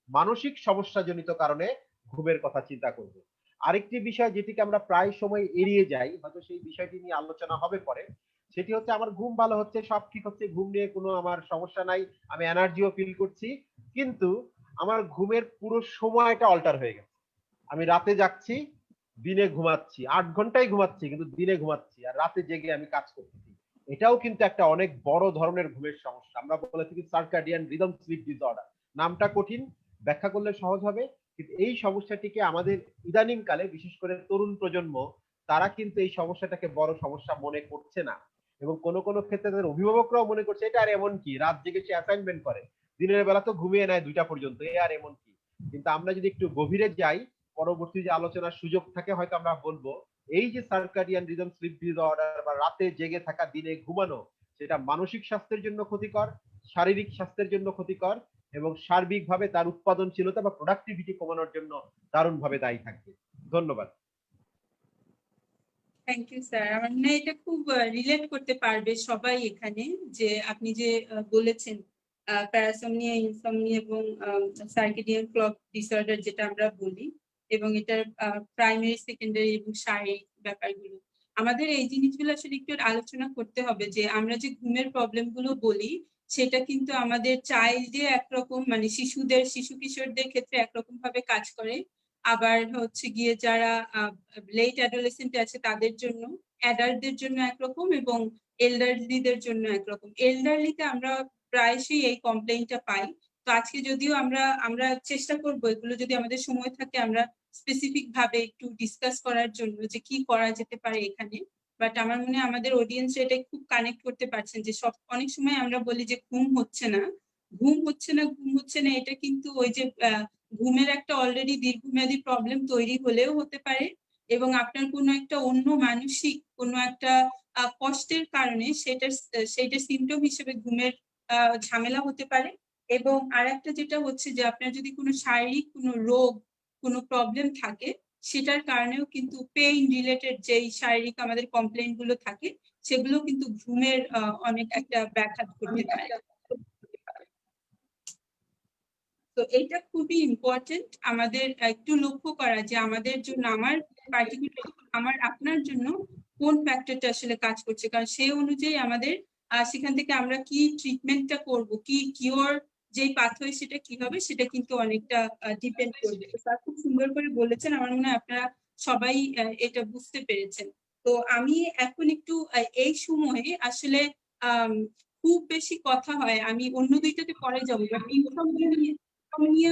[SPEAKER 3] মানসিক সমস্যাজনিত কারণে ঘুমের কথা চিন্তা করব। আরেকটি বিষয় যেটিকে আমরা প্রায় সময় এড়িয়ে যাই, হয়তো সেই বিষয়টি নিয়ে আলোচনা হবে পরে, সেটি হচ্ছে আমার ঘুম ভালো হচ্ছে, সব ঠিক হচ্ছে, ঘুম নিয়ে কোনো আমার সমস্যা নাই, আমি এনার্জিও ফিল করছি, কিন্তু আমার ঘুমের পুরো সময়টা অল্টার হয়ে গেছে। আমি রাতে যাচ্ছি, দিনে ঘুমাচ্ছি, 8 ঘন্টাই ঘুমাচ্ছি, কিন্তু দিনে ঘুমাচ্ছি, আর রাতে জেগে আমি কাজ করতেছি। এটাও কিন্তু একটা অনেক বড় ধরনের ঘুমের সমস্যা। আমরা বলে থাকি সার্কাডিয়ান রিদম স্লিপ ডিসঅর্ডার। নামটা কঠিন, ব্যাখ্যা করলে সহজ হবে, কিন্তু এই সমস্যাটিকে আমাদের ইদানিং কালে, বিশেষ করে তরুণ প্রজন্ম, তারা কিন্তু এই সমস্যাটাকে বড় সমস্যা মনে করছে না, এবং কোন কোন ক্ষেত্রে তাদের অভিভাবকরাও মনে করছে এটা আর এমন কি, রাত জেগে সে অ্যাসাইনমেন্ট করে, দিনের বেলা তো ঘুমিয়ে নেয় 2টা পর্যন্ত, এ আর এমন কি। কিন্তু আমরা যদি একটু গভীরে যাই, পরবর্তী যে আলোচনার সুযোগ থাকে হয়তো আমরা বলবো, এই যে সার্কাডিয়ান রিদম স্লিপ ডিসঅর্ডার বা রাতে জেগে থাকা দিনে ঘুমানো, সেটা মানসিক স্বাস্থ্যের জন্য ক্ষতিকর, শারীরিক স্বাস্থ্যের জন্য ক্ষতিকর, এবং সার্বিকভাবে তার উৎপাদনশীলতা বা প্রোডাক্টিভিটি কমানোর জন্য দারুণভাবে দায়ী থাকবে। ধন্যবাদ।
[SPEAKER 1] Thank you sir. আমার মনে হয় এটা খুব রিলেট করতে পারবে সবাই এখানে, যে আপনি যে বলেছেন প্যারাসোমনিয়া, ইনসোমনিয়া এবং সার্কেডিয়ান ক্লক ডিসঅর্ডার যেটা আমরা বলি, এবং এটার প্রাইমারি, সেকেন্ডারি এবং শারীরিক ব্যাপারগুলো, আমাদের এই জিনিসগুলো আসলে একটু আলোচনা করতে হবে। যে আমরা যে ঘুমের প্রবলেম গুলো বলি, সেটা কিন্তু আমাদের চাইল্ডে একরকম, মানে শিশু কিশোরদের ক্ষেত্রে একরকম ভাবে কাজ করে, আবার হচ্ছে গিয়ে যারা লেট অ্যাডোলেসেন্ট আছে তাদের জন্য, অ্যাডাল্টদের জন্য একরকম, এবং এল্ডারলিদের জন্য একরকম। এল্ডারলিতে আমরা প্রায়শই এই কমপ্লেইনটা পাই। তো আজকে যদিও আমরা চেষ্টা করবো এগুলো, যদি আমাদের সময় থাকে, আমরা স্পেসিফিক ভাবে একটু ডিসকাস করার জন্য যে কি করা যেতে পারে এখানে। বাট আমার মনে হয় আমাদের অডিয়েন্স এটা খুব কানেক্ট করতে পারছেন, যে অনেক সময় আমরা বলি যে ঘুম হচ্ছে না, এটা কিন্তু ওই যে ঘুমের একটা অলরেডি দীর্ঘমেয়াদী প্রবলেম তৈরি হলেও হতে পারে, এবং আপনার কোনো একটা অন্য মানসিক কোনো একটা কষ্টের কারণে সেটা সিমটম হিসেবে ঘুমের ঝামেলা হতে পারে। এবং আরেকটা যেটা হচ্ছে যে আপনার যদি কোনো শারীরিক কোনো রোগ, কোনো প্রবলেম থাকে, সেটার কারণেও কিন্তু পেইন রিলেটেড যেই শারীরিক আমাদের কমপ্লেইন গুলো থাকে, সেগুলো কিন্তু ঘুমের অনেক একটা ব্যাঘাত করতে পারে। তো এটা খুবই ইম্পর্টেন্ট আমাদের একটু লক্ষ্য করা, যে আমাদের জন্য, আপনার জন্য কোন ফ্যাক্টরটা আসলে কাজ করছে, কারণ সেই অনুযায়ী আমাদের সেখান থেকে আমরা কি ট্রিটমেন্টটা করব, কি কিওর যে পাথওয়ে সেটা কি হবে, সেটা কিন্তু অনেকটা ডিপেন্ড করবে। স্যার খুব সুন্দর করে বলেছেন, আমার মনে হয় আপনারা সবাই এটা বুঝতে পেরেছেন। তো আমি এখন একটু এই সময়ে আসলে খুব বেশি কথা হয়, আমি অন্য দুইটাতে পরে যাবো, বাট নিয়ে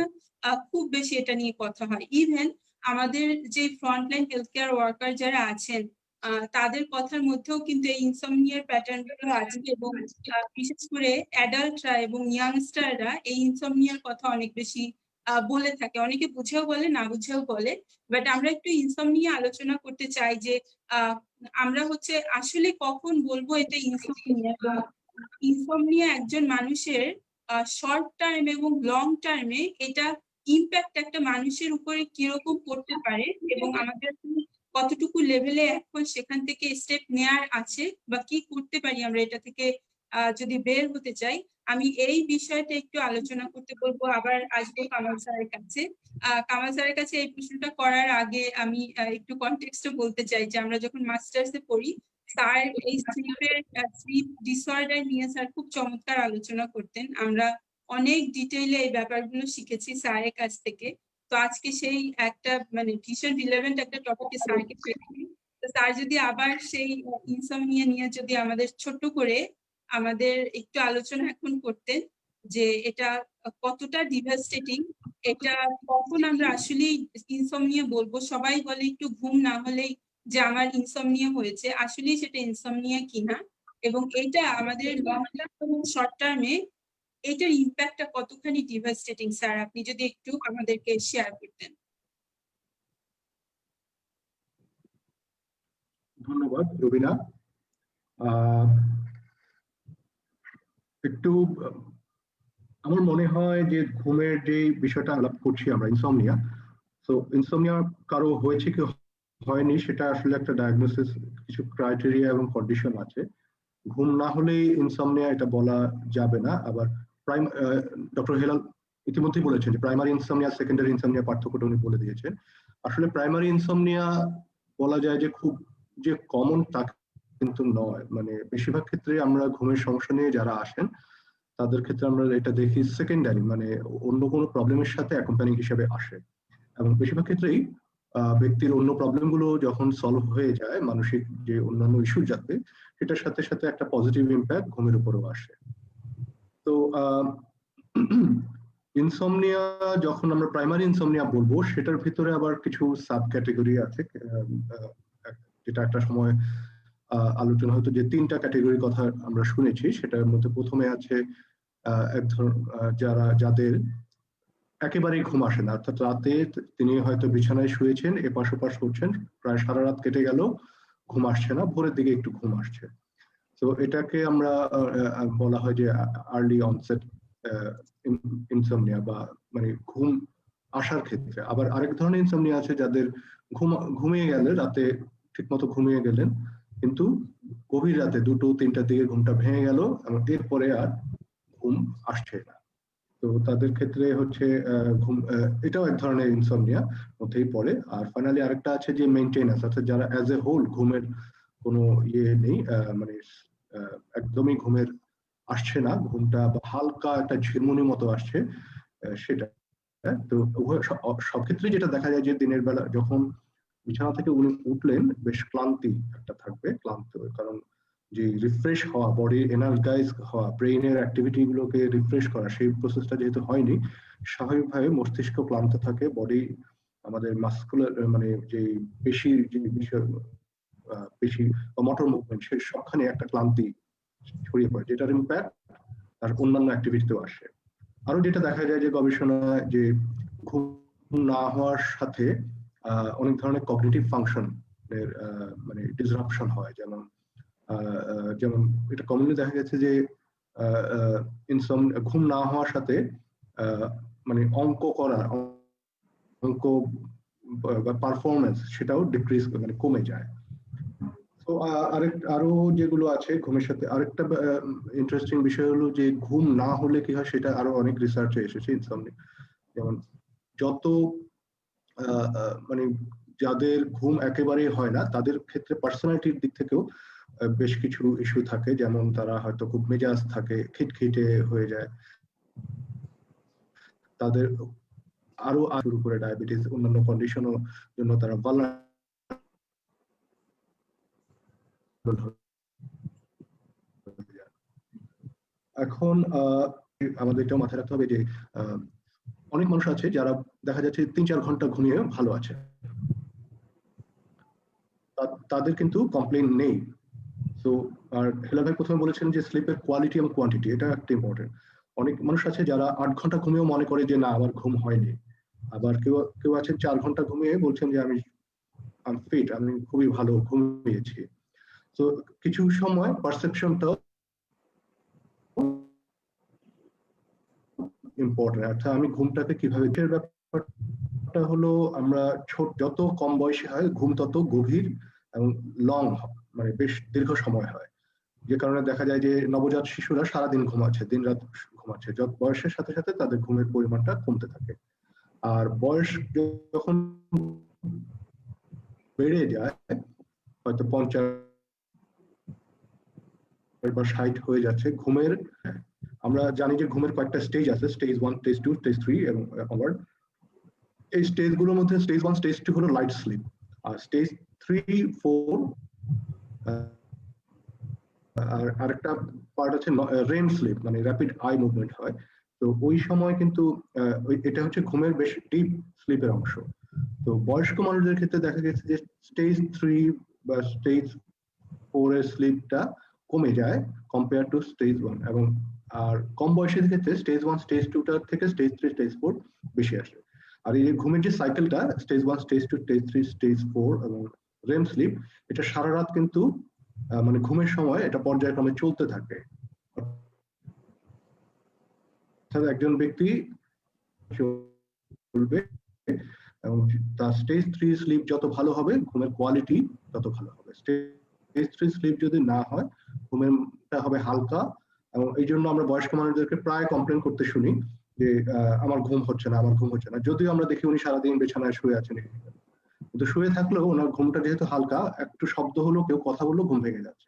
[SPEAKER 1] খুব বেশি এটা নিয়ে কথা হয়। ইভেন আমাদের যে ফ্রন্টলাইন হেলথ কেয়ার ওয়ার্কার যারা আছেন, তাদের কথার মধ্যেও কিন্তু এই ইনসমনিয়ার প্যাটার্ন গুলো আছে, এবং বিশেষ করে অ্যাডাল্টরা এবং ইয়াংস্টাররা এই ইনসমনিয়ার কথা অনেক বেশি বলে থাকে, অনেকে বুঝেও বলে, না বুঝেও বলে। বাট আমরা একটু ইনসমনিয়া আলোচনা করতে চাই, যে আমরা হচ্ছে আসলে কখন বলবো এটা ইনসমনিয়া। ইনসমনিয়া একজন মানুষের শর্ট টার্ম এবং লং টার্মে এটা ইম্প্যাক্ট একটা মানুষের উপরে কিরকম পড়তে পারে, এবং আমাদের কতটুকু লেভেলে এখন সেখান থেকে স্টেপ নেয়ার আছে, বা কি করতে পারি আমরা এটা থেকে যদি বের হতে চাই। আমি এই বিষয়টা একটু আলোচনা করতে বলবো, আবার আসবো কামাল স্যারের কাছে। কামাল স্যারের কাছে এই প্রশ্নটা করার আগে আমি একটু কনটেক্সটে বলতে চাই যে আমরা যখন মাস্টার্সে পড়ি, স্যার এই স্লিপ ডিসঅর্ডার নিয়ে স্যার খুব চমৎকার আলোচনা করতেন। আমরা অনেক ডিটেইলে এই ব্যাপারগুলো শিখেছি স্যারের কাছ থেকে। তো আজকে সেই একটা মানে ভীষণ রিলেভেন্ট একটা টপিকে স্যারকে পেয়েছি। তো স্যার যদি আবার সেই ইনসমনিয়া নিয়ে যদি আমাদের ছোট্ট করে আমাদের একটু আলোচনা এখন করতেন যে এটা কতটা ডিভাস্টেটিং, এটা কখন আমরা আসলে ইনসমনিয়া বলবো। সবাই বলে একটু ঘুম না হলেই যে আমার ইনসমনিয়া হয়েছে, আসলে সেটা ইনসমনিয়া কিনা, এবং এটা আমাদের লং টার্ম এবং শর্ট টার্মে এটার ইম্প্যাক্টটা কতখানি ডিভাস্টেটিং। স্যার আপনি যদি একটু আমাদেরকে শেয়ার করতেন।
[SPEAKER 4] ধন্যবাদ রবিনা। একটু আমার মনে হয় যে ঘুমের যে বিষয়টা আলাপ করছি আমরা, ইনসমনিয়া, তো ইনসমনিয়া কারো হয়েছে কি হয়নি সেটা আসলে একটা ডায়াগনোসিস, কিছু ক্রাইটেরিয়া এবং কন্ডিশন আছে। ঘুম না হলেই ইনসমনিয়া এটা বলা যাবে না। আবার ডক্টর হেলাল ইতিমধ্যেই বলেছেন যে প্রাইমারি ইনসমনিয়া সেকেন্ডারি ইনসমনিয়া পার্থক্যটা উনি বলে দিয়েছেন। আসলে প্রাইমারি ইনসমনিয়া বলা যায় যে খুব যে কমন তা কিন্তু নয়, মানে বেশিরভাগ ক্ষেত্রে আমরা ঘুমের সমস্যা নিয়ে যারা আসেন তাদের ক্ষেত্রে আমরা এটা দেখি সেকেন্ডারি, মানে অন্য কোনো প্রবলেমের সাথে অ্যাকম্পানিং হিসেবে আসে। এবং বেশিরভাগ ক্ষেত্রেই ব্যক্তির অন্য প্রবলেম গুলো যখন সলভ হয়ে যায়, মানসিক যে অন্যান্য ইস্যু যাতে, সেটার সাথে সাথে একটা পজিটিভ ইম্প্যাক্ট ঘুমের উপরেও আসে। তো ইনসমনিয়া যখন আমরা প্রাইমারি ইনসমনিয়া বলবো, সেটার ভিতরে আবার কিছু সাব ক্যাটেগরি আছে, যেটা একটা সময় আলোচনা হতো যে 3টা ক্যাটেগরির কথা আমরা শুনেছি। সেটার মধ্যে প্রথমে আছে এক যাদের একেবারেই ঘুম আসে না, অর্থাৎ রাতে তিনি হয়তো বিছানায় শুয়েছেন, এপাশ ওপাশ করছেন, প্রায় সারা রাত কেটে গেল, ঘুম আসছে না, ভোরের দিকে একটু ঘুম আসছে। তো এটাকে আমরা বলা হয় যে আর্লি অনসেট ইনসমনিয়া, বা মানে ঘুম আসার ক্ষেত্রে। আবার আরেক ধরনের ইনসমনিয়া আছে যাদের ঘুমিয়ে গেলে রাতে ঠিকমতো ঘুমিয়ে গেলেন, কিন্তু গভীর রাতে 2-3টার দিকে ঘুমটা ভেঙে গেল এবং এরপরে আর ঘুম আসছে না। তো তাদের ক্ষেত্রে হচ্ছে ঘুম, এটাও এক ধরনের ইনসমনিয়া মধ্যেই পড়ে। আর ফাইনালি আরেকটা আছে যে মেইনটেনেন্স, অর্থাৎ যারা অ্যাজ এ হোল ঘুমের কোনো ইয়ে নেই, মানে একদমই ঘুমের আসছে না, ঘুমটা বা হালকা একটা ঝিরমুনি মতো আসছে, সেটা। তো সব ক্ষেত্রে যেটা দেখা যায় যে দিনের বেলা যখন বিছানা থেকে উনি উঠলেন, বেশ ক্লান্তি একটা থাকবে, ক্লান্ত, কারণ যে রিফ্রেশ হওয়া, বডি এনার্জাইজ হওয়া, ব্রেইনের অ্যাক্টিভিটি গুলোকে রিফ্রেশ করা, সেই প্রসেসটা যেহেতু হয়নি, স্বাভাবিকভাবে মস্তিষ্ক ক্লান্ত থাকে, বডি আমাদের মাসকুলার মানে যে পেশির যে বিষয়, পেশি বা মোটর মুভমেন্ট, সেই সবখানে একটা ক্লান্তি ছড়িয়ে পড়ে, যেটার ইম্প্যাক্ট তার অন্যান্য অ্যাক্টিভিটিতেও আসে। আরো যেটা দেখা যায় যে গবেষণায়, যে ঘুম না হওয়ার সাথে অনেক ধরনের কগনিটিভ ফাংশন এর মানে ডিসরাপশন হয়। যেমন এটা কমনলি দেখা গেছে যে ঘুম না হওয়ার সাথে মানে অঙ্ক বা পারফরমেন্স, সেটাও ডিক্রিজ, মানে কমে যায়। তো আরো যেগুলো আছে ঘুমের সাথে, আরেকটা ইন্টারেস্টিং বিষয় হলো যে ঘুম না হলে কি হয়, সেটা আরো অনেক রিসার্চে এসেছে। যেমন যত মানে যাদের ঘুম একেবারেই হয় না, তাদের ক্ষেত্রে পার্সোনালিটির দিক থেকেও বেশ কিছু ইস্যু থাকে। যেমন তারা হয়তো খুব মেজাজ থাকে, খিটখিটে হয়ে যায়, তাদের আরো শুরু করে ডায়াবেটিস, অন্যান্য কন্ডিশনের জন্য তারা এখন আমাদের এটাও মাথায় রাখতে হবে যে অনেক মানুষ আছে যারা দেখা যাচ্ছে 3-4 ঘন্টা ঘুমিয়ে ভালো আছে, তাদের কিন্তু কমপ্লেইন নেই। তো আর হেলাল ভাই প্রথমে বলেছেন যে স্লিপের কোয়ালিটি এবং কোয়ান্টিটি, এটা একটা ইম্পর্টেন্ট। অনেক মানুষ আছে যারা 8 ঘন্টা ঘুমিয়েও মনে করে যে না, আমার ঘুম হয়নি। আবার কেউ আছেন 4 ঘন্টা ঘুমিয়ে বলছেন যে আমি ফিট, আমি খুবই ভালো ঘুমিয়েছি। তো কিছু সময় পারসেপশনটাও ইম্পর্টেন্ট। অর্থাৎ আমি ঘুমটাকে কিভাবে, ব্যাপারটা হলো আমরা যত কম বয়সী হয় ঘুম তত গভীর এবং লং, মানে বেশ দীর্ঘ সময় হয়। যে কারণে দেখা যায় যে নবজাত শিশুরা সারাদিন ঘুমাচ্ছে, দিন রাত ঘুমাচ্ছে, যত বয়সের সাথে সাথে তাদের ঘুমের পরিমাণটা কমতে থাকে। আর বয়স যখন বেড়ে যায়, হয়তো 50 বা 60 হয়ে যাচ্ছে, ঘুমের আমরা জানি যে ঘুমের কয়েকটা স্টেজ আছে, স্টেজ 1, স্টেজ 2, স্টেজ 3 এবং আবার এই স্টেজগুলোর মধ্যে স্টেজ 1, স্টেজ 2 হলো লাইট স্লিপ, আর স্টেজ 3, 4 আর আরেকটা পার্ট হচ্ছে রেম স্লিপ, মানে র্যাপিড আই মুভমেন্ট হয়। তো ওই সময় কিন্তু এটা হচ্ছে ঘুমের বেশ ডিপ স্লিপের অংশ। তো বয়স্ক মানুষদের ক্ষেত্রে দেখা গেছে যে স্টেজ 3 বা স্টেজ 4 এর স্লিপটা কমে যায় কম্পেয়ার টু স্টেজ 1, এবং আর কম বয়সীদের ক্ষেত্রে স্টেজ 1, স্টেজ 2 থেকে স্টেজ 3, স্টেজ 4 বেশি আসে। আর এই ঘুমের যে সাইকেলটা স্টেজ 1, স্টেজ 2, স্টেজ 3, স্টেজ 4 এবং রেম স্লিপ, এটা সারা রাত কিন্তু মানে ঘুমের সময় এটা পর্যায়ক্রমে চলতে থাকে। একজন ব্যক্তি চলবে এবং তার স্টেজ 3 স্লিপ যত ভালো হবে, ঘুমের কোয়ালিটি তত ভালো হবে। স্টেজ 3 স্লিপ যদি না হয়, ঘুমেরটা হবে হালকা, এবং এই জন্য আমরা বয়স্ক মানুষদেরকে প্রায় কমপ্লেন করতে শুনি যে আমার ঘুম হচ্ছে না, আমার ঘুম হচ্ছে না, যদিও আমরা দেখি উনি সারাদিন বিছানায় শুয়ে আছেন, কিন্তু শুয়ে থাকলেও ওনার ঘুমটা যেহেতু হালকা, একটু শব্দ হলো, কেউ কথা বললো, ঘুম ভেঙে যাচ্ছে।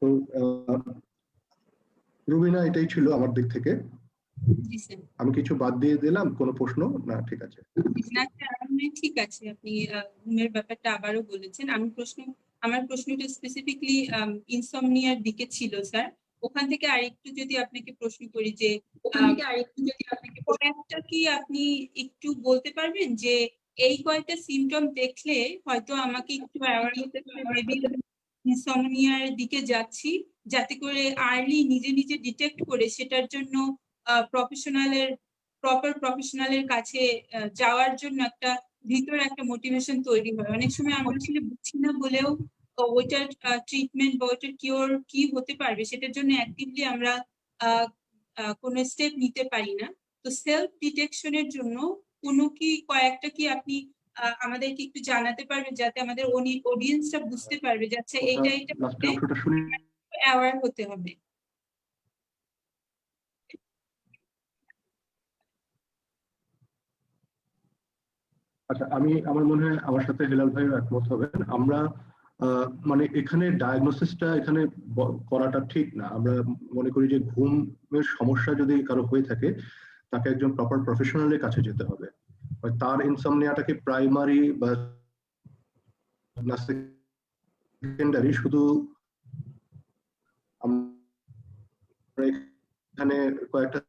[SPEAKER 4] তো রুবিনা, এটাই ছিল আমার দিক থেকে।
[SPEAKER 1] জি স্যার।
[SPEAKER 4] আমি কিছু বাদ দিয়ে দিলাম, কোনো প্রশ্ন? না, ঠিক আছে।
[SPEAKER 1] না স্যার, আপনি ঠিক আছে, আপনি ঘুমের ব্যাপারটা আবারও বলেছেন। আমার প্রশ্নটা স্পেসিফিকলি ইনসমনিয়ার দিকে ছিল স্যার। ওখান থেকে আরেকটু যদি আপনাকে প্রশ্ন করি যে কয়েকটা কি আপনি একটু বলতে পারবেন যে এই কয়েকটা সিমটম দেখলে হয়তো আমাকে একটু অ্যাওয়ার হতে হবে, মেবি ইনসমনিয়ার দিকে যাচ্ছি, যাতে করে আর্লি নিজে নিজে ডিটেক্ট করে সেটার জন্য প্রপার প্রফেশনালের কাছে যাওয়ার জন্য ভিতরে একটা মোটিভেশন তৈরি হয়। অনেক সময় আমরা আসলে বুঝছি না বলেও ওইটার ট্রিটমেন্ট বা ওইটার কিওর কি হতে পারবে সেটার জন্য অ্যাক্টিভলি আমরা কোনো স্টেপ নিতে পারি না। তো সেলফ ডিটেকশনের জন্য কয়েকটা কি আপনি আমাদেরকে একটু জানাতে পারবেন, যাতে আমাদের অডিয়েন্সটা বুঝতে পারবে যে আচ্ছা এইটা
[SPEAKER 4] লাস্টের অংশটা শুনি।
[SPEAKER 1] অ্যাওয়ার হতে হবে।
[SPEAKER 4] আচ্ছা, আমার মনে হয় আমার সাথে হেলাল ভাইও একমত হবেন। আমরা মানে এখানে ডায়াগনোসিসটা এখানে করাটা ঠিক না। আমরা মনে করি যে ঘুমের সমস্যা যদি কারো হয়ে থাকে, তাকে একজন প্রপার প্রফেশনালের কাছে যেতে হবে। তার ইনসমনিয়াটাকে প্রাইমারি বা সেকেন্ডারি শুধু আমরা এখানে কয়েকটা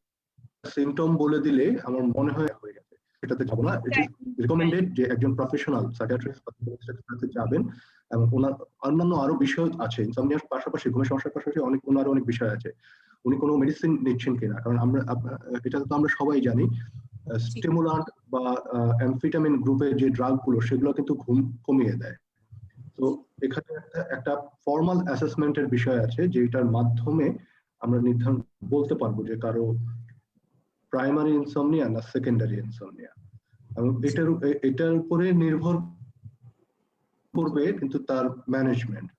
[SPEAKER 4] সিমটম বলে দিলে আমার মনে হয় হয়ে গেছে, সেটাতে যাবো না। ইট ইজ রিকমেন্ডেড যে একজন প্রফেশনাল সাইকিয়াট্রিস্ট কাছে যাবেন, এবং ওনার অন্যান্য আরো বিষয় আছে ইনসমনিয়ার পাশাপাশি, ঘুমের সমস্যার পাশাপাশি ওনার অনেক বিষয় আছে। উনি কোনো মেডিসিন নিচ্ছেন কিনা, কারণ এটা তো আমরা সবাই জানি স্টিমুলান্ট বা অ্যামফেটামিন গ্রুপের যে ড্রাগ গুলো, সেগুলো কিন্তু ঘুম কমিয়ে দেয়। তো এখানে একটা ফর্মাল অ্যাসেসমেন্টের বিষয় আছে, যেটার মাধ্যমে আমরা নির্ধারণ বলতে পারবো যে কারো প্রাইমারি ইনসমনিয়া না সেকেন্ডারি ইনসমনিয়া, এবং এটার উপরে নির্ভর করবে কিন্তু তার ম্যানেজমেন্ট,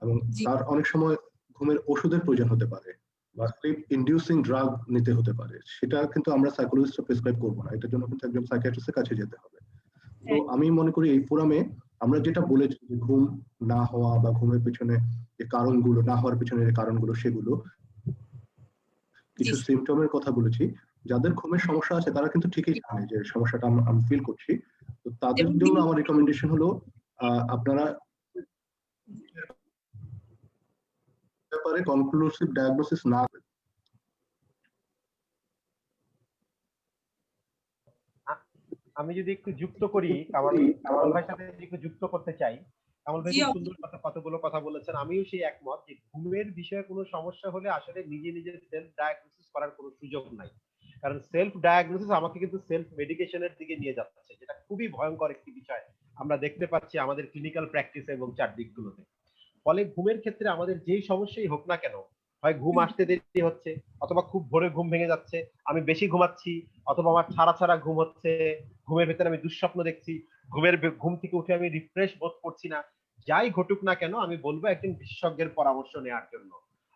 [SPEAKER 4] এবং তার অনেক সময় ঘুমের ওষুধের প্রয়োজন হতে পারে বা স্লিপ ইনডিউসিং ড্রাগ নিতে হতে পারে। সেটা কিন্তু আমরা সাইকোলজিস্টরা প্রেসক্রাইব করবো না, এটার জন্য কিন্তু একজন সাইকিয়াট্রিস্টের কাছে যেতে হবে। তো আমি মনে করি এই ফোরামে আমরা যেটা বলেছি যে ঘুম না হওয়া বা ঘুমের পেছনে যে কারণগুলো, না হওয়ার পেছনে যে কারণগুলো, সেগুলো কিছু সিমটমের কথা বলেছি। যাদের ঘুমের সমস্যা আছে তারা কিন্তু ঠিকই জানে যে সমস্যাটা আমি ফিল করছি। তো তাদের জন্য আমার রিকমেন্ডেশন হলো আপনারা ব্যাপারে কনক্লুসিভ ডায়াগনোসিস না।
[SPEAKER 3] আমি যদি একটু যুক্ত করি, কামাল ভাইয়ের সাথে একটু যুক্ত করতে চাই। কামাল ভাই খুব সুন্দর কতগুলো কথা বলেছেন, আমিও সেই একমত যে ঘুমের বিষয়ে কোনো সমস্যা হলে আসলে নিজে নিজে সেলফ ডায়াগনোসিস করার কোনো সুযোগ নাই। কারণ সেলফ ডায়াগনোসিস আমাকে কিন্তু সেলফ মেডিকেশনের দিকে নিয়ে যাচ্ছে, যেটা খুবই ভয়ঙ্কর একটি বিষয় আমরা দেখতে পাচ্ছি আমাদের ক্লিনিক্যাল প্র্যাকটিস এবং চারদিকগুলোতে। ফলে ঘুমের ক্ষেত্রে আমাদের যেই সমস্যাই হোক না কেন, হয় ঘুম আসতে দেরি হচ্ছে, অথবা খুব ভোরে ঘুম ভেঙে যাচ্ছে, আমি বেশি ঘুমাচ্ছি, অথবা আমার ছাড়া ছাড়া ঘুম হচ্ছে, ঘুমের ভেতরে আমি দুঃস্বপ্ন দেখছি, ঘুম থেকে উঠে আমি রিফ্রেশ বোধ করছি না, যাই ঘটুক না কেন আমি বলবো একজন বিশেষজ্ঞের পরামর্শ নেওয়ার জন্য।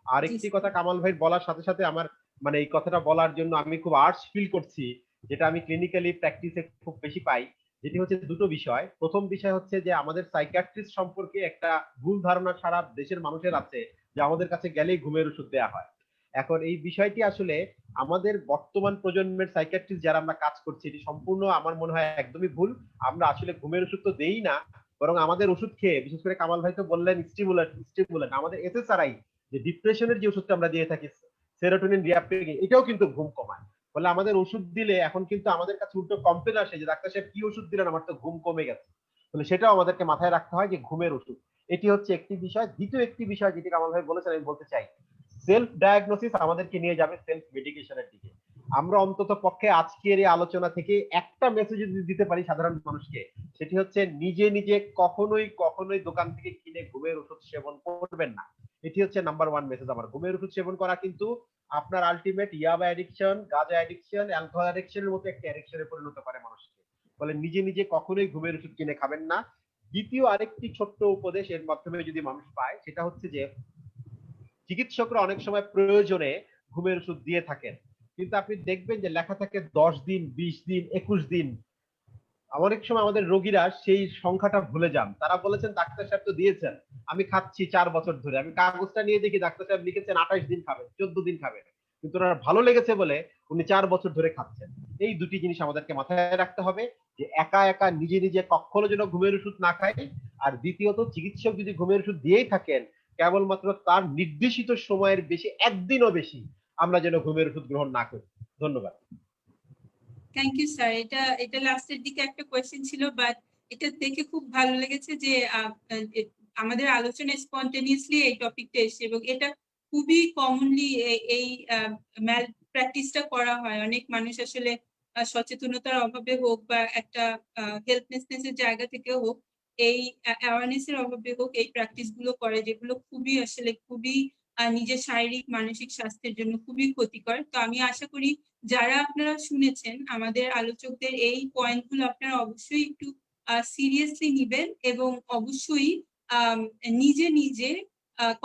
[SPEAKER 3] আর
[SPEAKER 1] জি,
[SPEAKER 3] একটি
[SPEAKER 1] স্যার।
[SPEAKER 3] কথা কামাল ভাই বলার সাথে সাথে আমার মানে এই কথাটা বলার জন্য আমি খুব আর্টস ফিল করছি, যেটা আমি ক্লিনিক্যালি প্র্যাকটিসে খুব বেশি পাই, যেটি হচ্ছে দুটো বিষয়। প্রথম বিষয় হচ্ছে যে আমাদের সাইকিয়াট্রিস্ট সম্পর্কে একটা ভুল ধারণা সারা দেশের মানুষের আছে যে আমাদের কাছে গেলেই ঘুমের ওষুধ দেওয়া হয়। এখন এই বিষয়টি আসলে আমাদের বর্তমান প্রজন্মের সাইকিয়াট্রিস্ট যারা আমরা কাজ করছি, এটি সম্পূর্ণ আমার মনে হয় একদমই ভুল। আমরা আসলে ঘুমের ওষুধ তো দেই না, বরং আমাদের ওষুধ খেয়ে, বিশেষ করে কামাল ভাই তো বললেন স্টিমুলেন্ট, আমাদের এসএসআরআই যে ডিপ্রেশনের যে ওষুধটা আমরা দিয়ে থাকি সেরোটোনিন রিআপটেক, এটাও কিন্তু ঘুম কমায়। বলে আমাদের ওষুধ দিলে এখন কিন্তু আমাদের কাছে উল্টো কমপ্লেন আসে যে ডাক্তার সাহেব কি ওষুধ দিলেন, আমার তো ঘুম কমে গেছে। তাহলে সেটাও আমাদেরকে মাথায় রাখতে হয় যে ঘুমের ওষুধ, এটি হচ্ছে একটি বিষয়। দ্বিতীয় একটি বিষয় যেটি কামাল ভাই বলেছেন আমি বলতে চাই, সেলফ ডায়াগনোসিস আমাদেরকে নিয়ে যাবে সেলফ মেডিকেশনের দিকে। আমরা অন্তত পক্ষে আজকের এই আলোচনা থেকে একটা মেসেজ যদি দিতে পারি সাধারণ মানুষকে, সেটি হচ্ছে নিজে নিজে কখনোই কখনোই দোকান থেকে কিনে ঘুমের ওষুধ সেবন করবেন না। এটি হচ্ছে নাম্বার ওয়ান মেসেজ আমার। ঘুমের ওষুধ সেবন করা কিন্তু আপনার আলটিমেট ইয়াবা অ্যাডিকশন, গাঁজা অ্যাডিকশন, অ্যালকোহল অ্যাডিকশনের মতো একটা অ্যাডিকশনে পরিণত করে মানুষকে। ফলে নিজে নিজে কখনোই ঘুমের ওষুধ কিনে খাবেন না। দ্বিতীয় আরেকটি ছোট্ট উপদেশ এর মাধ্যমে যদি মানুষ পায়, সেটা হচ্ছে যে চিকিৎসকরা অনেক সময় প্রয়োজনে ঘুমের ওষুধ দিয়ে থাকেন, কিন্তু আপনি দেখবেন যে লেখা থাকে 10 দিন, 20 দিন, 21 দিন। অনেক সময় আমাদের রোগীরা সেই সংখ্যাটা ভুলে যান। তারা বলেছেন ডাক্তার সাহেব তো দিয়েছেন, আমি খাচ্ছি 4 বছর ধরে। আমি কাগজটা নিয়ে দেখি ডাক্তার সাহেব লিখেছেন 28 দিন খাবেন, 14 দিন খাবেন, কিন্তু ওনার ভালো লেগেছে বলে উনি 4 বছর ধরে খাচ্ছেন। এই দুটি জিনিস আমাদেরকে মাথায় রাখতে হবে, যে একা একা নিজে নিজে কখনো যেন ঘুমের ওষুধ না খাই। আর দ্বিতীয়ত, চিকিৎসক যদি ঘুমের ওষুধ দিয়েই থাকেন, কেবলমাত্র তার নির্দেশিত সময়ের বেশি, একদিনও বেশি আমরা যেন ঘুমের ওষুধ গ্রহণ না করি। ধন্যবাদ।
[SPEAKER 1] Thank you sir. এটা লাস্টের দিকে একটা কোয়েশ্চেন ছিল, বাট এটা দেখে খুব ভালো লেগেছে যে আমাদের আলোচনায় স্পন্টেনিয়াসলি এই টপিকটা এসেছে, এবং এটা খুবই কমনলি এই ম্যাল প্র্যাকটিসটা করা হয়। অনেক মানুষ আসলে সচেতনতার অভাবে হোক বা একটা হেল্পলেসনেস এর জায়গা থেকে হোক, এই অ্যাওয়ারনেস এর অভাবে হোক, এই প্র্যাকটিস গুলো করে, যেগুলো খুবই আসলে খুবই নিজের শারীরিক মানসিক স্বাস্থ্যের জন্য খুবই ক্ষতিকর। তো আমি আশা করি যারা আপনারা শুনেছেন আমাদের আলোচকদের এই পয়েন্টগুলো আপনারা অবশ্যই একটু সিরিয়াসলি নিবেন, এবং অবশ্যই নিজে নিজে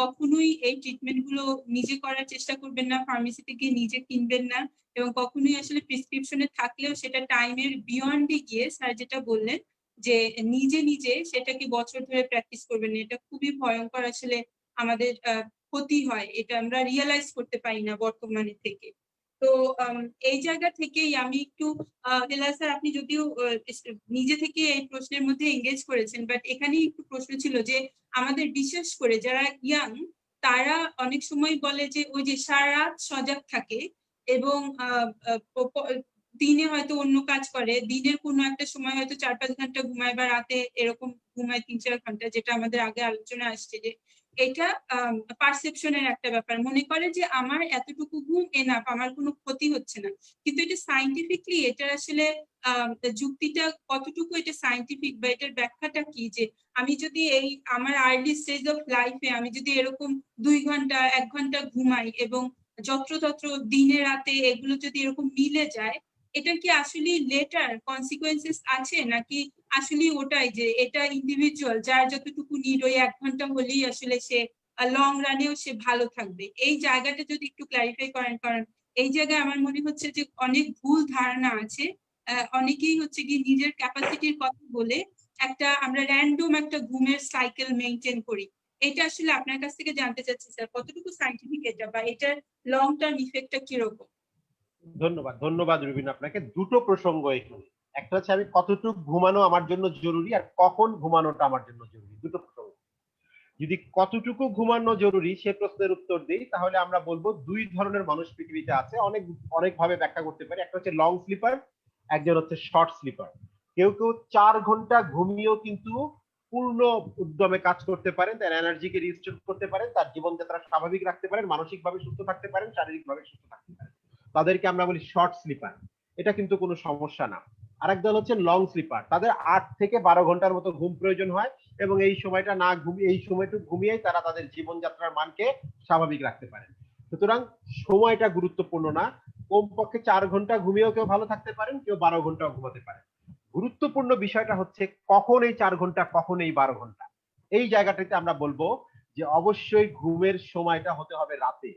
[SPEAKER 1] কখনোই এই ট্রিটমেন্ট গুলো নিজে করার চেষ্টা করবেন না, ফার্মেসি থেকে নিজে কিনবেন না, এবং কখনোই আসলে প্রেসক্রিপশনে থাকলেও সেটা টাইমের বিয়ন্ডে গিয়ে স্যার যেটা বললেন যে নিজে নিজে সেটাকে বছর ধরে প্র্যাকটিস করবেন না। এটা খুবই ভয়ঙ্কর আসলে আমাদের ক্ষতি হয়, এটা আমরা রিয়েলাইজ করতে পারি না বর্তমানে থেকে। তো এই জায়গা থেকেই আমি একটু হেলাল স্যার, আপনি যদিও নিজে থেকে এই প্রশ্নের মধ্যে এঙ্গেজ করেছেন, বাট এখানে একটু প্রশ্ন ছিল যে আমাদের বিশেষ করে যারা ইয়াং, তারা অনেক সময় বলে যে ওই যে সারা রাত সজাগ থাকে, এবং দিনে হয়তো অন্য কাজ করে, দিনের কোনো একটা সময় হয়তো 4-5 ঘন্টা ঘুমায়, বা রাতে এরকম ঘুমায় 3-4 ঘন্টা, যেটা আমাদের আগে আলোচনা আসছে যে এটা পারসেপশনের একটা ব্যাপার। মনে করে যে আমার এতটুকু ঘুম এনাফ, আমার কোনো ক্ষতি হচ্ছে না, কিন্তু এটা সাইন্টিফিকলি এটা আসলে যুক্তিটা কতটুকু এটা সাইন্টিফিক, বা এটার ব্যাখ্যাটা কি, যে আমি যদি এই আমার আর্লি স্টেজ অফ লাইফে আমি যদি এরকম 2 ঘন্টা 1 ঘন্টা ঘুমাই, এবং যত্রতত্র দিনে রাতে এগুলো যদি এরকম মিলে যায়, এটা কি আসলে লেটার কনসিকুয়েন্সেস আছে, নাকি আসলে ওটাই যে এটা ইন্ডিভিজুয়াল, যার যতটুকু নিড ওই 1 ঘন্টা হলেই আসলে সে লং রানেও সে ভালো থাকবে? এই জায়গাটা যদি একটু ক্লারিফাই করেন, কারণ এই জায়গায় আমার মনে হচ্ছে যে অনেক ভুল ধারণা আছে। অনেকেই হচ্ছে কি নিজের ক্যাপাসিটির কথা বলে একটা আমরা র্যান্ডম একটা ঘুমের সাইকেল মেনটেন করি। এটা আসলে আপনার কাছ থেকে জানতে চাচ্ছি স্যার, কতটুকু সাইন্টিফিক এটা, বা এটার লং টার্ম ইফেক্টটা কিরকম?
[SPEAKER 3] ধন্যবাদ, ধন্যবাদ রুবিন আপনাকে। দুটো প্রসঙ্গ এখানে, একটা হচ্ছে আমি কতটুকু ঘুমানো আমার জন্য জরুরি, আর কখন ঘুমানোটা আমার জন্য জরুরি, দুটো প্রসঙ্গ। যদি কতটুকু ঘুমানো জরুরি সে প্রশ্নের উত্তর দিই, তাহলে আমরা বলবো দুই ধরনের মানুষ পৃথিবীতে আছে, অনেক অনেক ভাবে ব্যাখ্যা করতে পারি। একটা হচ্ছে লং স্লিপার, একজন হচ্ছে শর্ট স্লিপার। কেউ কেউ 4 ঘন্টা ঘুমিয়েও কিন্তু পূর্ণ উদ্যমে কাজ করতে পারেন, তার এনার্জিকে রিস্টোর করতে পারেন, তার জীবনযাত্রা স্বাভাবিক রাখতে পারেন, মানসিকভাবে সুস্থ থাকতে পারেন, শারীরিকভাবে সুস্থ থাকতে পারেন। তাদেরকে আমরা বলি শর্ট স্লিপার, এটা কিন্তু কোনো সমস্যা না। আরেক দল হচ্ছে লং স্লিপার, তাদের 8 থেকে 12 ঘন্টার মতো ঘুম প্রয়োজন হয়, এবং এই সময়টা না ঘুমিয়ে, এই সময়টুকু ঘুমিয়েই তারা তাদের জীবনযাত্রার মানকে স্বাভাবিক রাখতে পারেন। সুতরাং সময়টা গুরুত্বপূর্ণ না, কমপক্ষে 4 ঘন্টা ঘুমিয়েও কেউ ভালো থাকতে পারেন, কেউ 12 ঘন্টাও ঘুমাতে পারেন। গুরুত্বপূর্ণ বিষয়টা হচ্ছে কখন এই 4 ঘন্টা, কখন এই 12 ঘন্টা। এই জায়গাটাতে আমরা বলবো যে অবশ্যই ঘুমের সময়টা হতে হবে রাতে,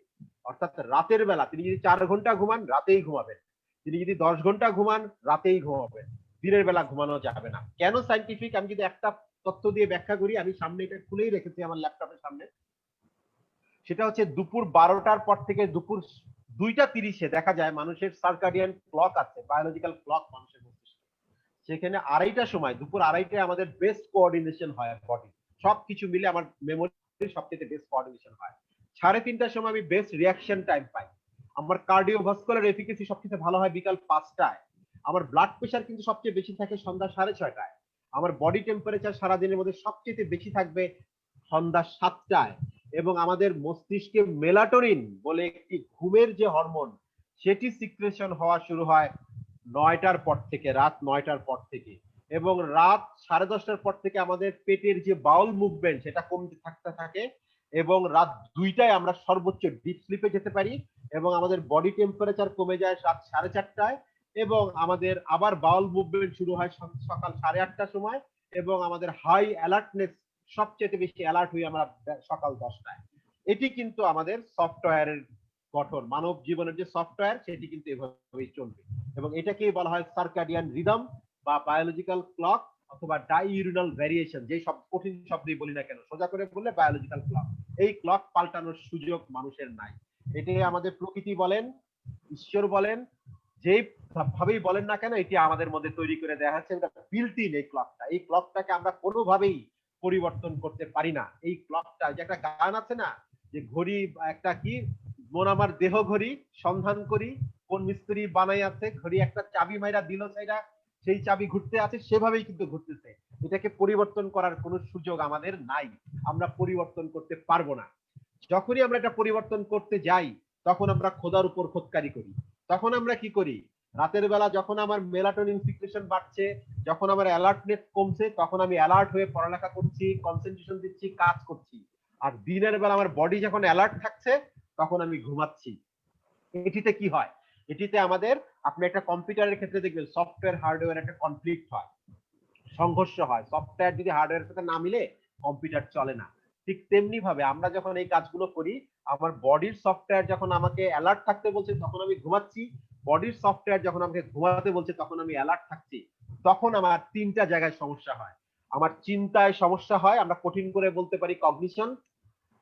[SPEAKER 3] অর্থাৎ রাতের বেলা। তিনি যদি 4 ঘন্টা ঘুমান রাতেই ঘুমাবেন, তিনি যদি 10 ঘন্টা ঘুমান রাতেই ঘুমাবেন, দিনের বেলা ঘুমানো যাবে না। কেন সাইন্টিফিক, আমি যদি একটা তথ্য দিয়ে ব্যাখ্যা করি, আমি সামনে এটা খুলেই রেখেছি আমার ল্যাপটপের সামনে। সেটা হচ্ছে দুপুর 12টার পর থেকে দুপুর 2টা 30-এ দেখা যায় মানুষের সার্কাডিয়ান ক্লক আছে, বায়োলজিক্যাল ক্লক মানুষের মস্তিষ্কে। সেখানে 2:30টার সময়, দুপুর 2:30টায় আমাদের বেস্ট কোঅর্ডিনেশন হয় বডি, সবকিছু মিলে আমার মেমোরি সবচেয়ে বেস্ট কোঅর্ডিনেশন হয়। 3:30টার সময় আমি বেস্ট রিঅ্যাকশন টাইম পাই। আমার কার্ডিওভাস্কুলার এফিকেসি সবচেয়ে ভালো হয় বিকাল 5টায়। আমার ব্লাড প্রেশার কিন্তু সবচেয়ে বেশি থাকে সন্ধ্যা 6:30টায়। আমার বডি টেম্পারেচার সারাদিনের মধ্যে সবচেয়ে বেশি থাকবে সন্ধ্যা 7টায়। এবং আমাদের মস্তিষ্কে মেলাটোনিন বলে একটি ঘুমের যে হরমোন, সেটি সিক্রেশন হওয়া শুরু হয় 9টার পর থেকে, রাত 9টার পর থেকে। এবং রাত 10:30টার পর থেকে আমাদের পেটের যে বাউল মুভমেন্ট সেটা কমতে থাকতে থাকে, এবং রাত 2টায় আমরা সর্বোচ্চ ডিপ স্লিপে যেতে পারি, এবং আমাদের বডি টেম্পারেচার কমে যায় রাত 4:30টায়, এবং আমাদের আবার বাউল মুভমেন্ট শুরু হয় সকাল 8:30টার সময়, এবং আমাদের হাই অ্যালার্টনেস সবচেয়ে বেশি অ্যালার্ট হই আমরা সকাল 10টায়। এটি কিন্তু আমাদের সফটওয়্যারের গঠন, মানব জীবনের যে সফটওয়্যার সেটি কিন্তু এভাবেই চলবে। এবং এটাকেই বলা হয় সার্কাডিয়ান রিদম বা বায়োলজিক্যাল ক্লক অথবা ডাইউরিনাল ভ্যারিয়েশন, যেই সব কঠিন শব্দই বলি না কেন, সোজা করে বললে বায়োলজিক্যাল ক্লক। এই ক্লক পাল্টানোর সুযোগ মানুষের নাই। এটাই আমাদের প্রকৃতি বলেন, ঈশ্বর বলেন, যেই ভাবেই বলেন না কেন, এটি আমাদের মধ্যে তৈরি করে দেওয়া হচ্ছে। এটা বিল্ট ইন এই ক্লকটা, এই ক্লকটাকে আমরা কোনোভাবেই পরিবর্তন করতে পারি না। এই ক্লকটা, যে একটা গান আছে না, যে ঘড়ি একটা কি, মন আমার দেহ ঘড়ি সন্ধান করি, কোন মিস্ত্রি বানাই আছে ঘড়ি, একটা চাবি মাইরা দিল চাইরা সেই চাবি ঘুরতে আছে, সেভাবেই কিন্তু ঘুরতেছে। এটাকে পরিবর্তন করার কোনো সুযোগ আমাদের নাই, আমরা পরিবর্তন করতে পারবো না। যখনই আমরা এটা পরিবর্তন করতে যাই তখন আমরা খোদার উপর খোদকারি করি। তখন আমরা কি করি, রাতের বেলা যখন আমার মেলাটোনিন সিক্রেশন বাড়ছে, যখন আমার অ্যালার্টনেস কমছে, তখন আমি অ্যালার্ট হয়ে পড়ালেখা করছি, কনসেন্ট্রেশন দিচ্ছি, কাজ করছি। আর দিনের বেলা আমার বডি যখন অ্যালার্ট থাকছে তখন আমি ঘুমাচ্ছি। এটিতে কি হয়, এটিতে আমাদের, আপনি একটা কম্পিউটারের ক্ষেত্রে দেখবেন সফটওয়্যার হার্ডওয়্যার একটা কনফ্লিক্ট হয়, সংঘর্ষ হয়। সফটওয়্যার যদি হার্ডওয়্যারের সাথে না মিলে কম্পিউটার চলে না। ঠিক তেমনি ভাবে আমরা যখন এই কাজগুলো করি, আমার বডির সফটওয়্যার যখন আমাকে অ্যালার্ট থাকতে বলছে তখন আমি ঘুমাচ্ছি, বডির সফটওয়্যার যখন আমাকে ঘুমাতে বলছে তখন আমি অ্যালার্ট থাকছি। তখন আমার 3টা জায়গায় সমস্যা হয়। আমার চিন্তায় সমস্যা হয়, আমরা কঠিন করে বলতে পারি কগনিশন,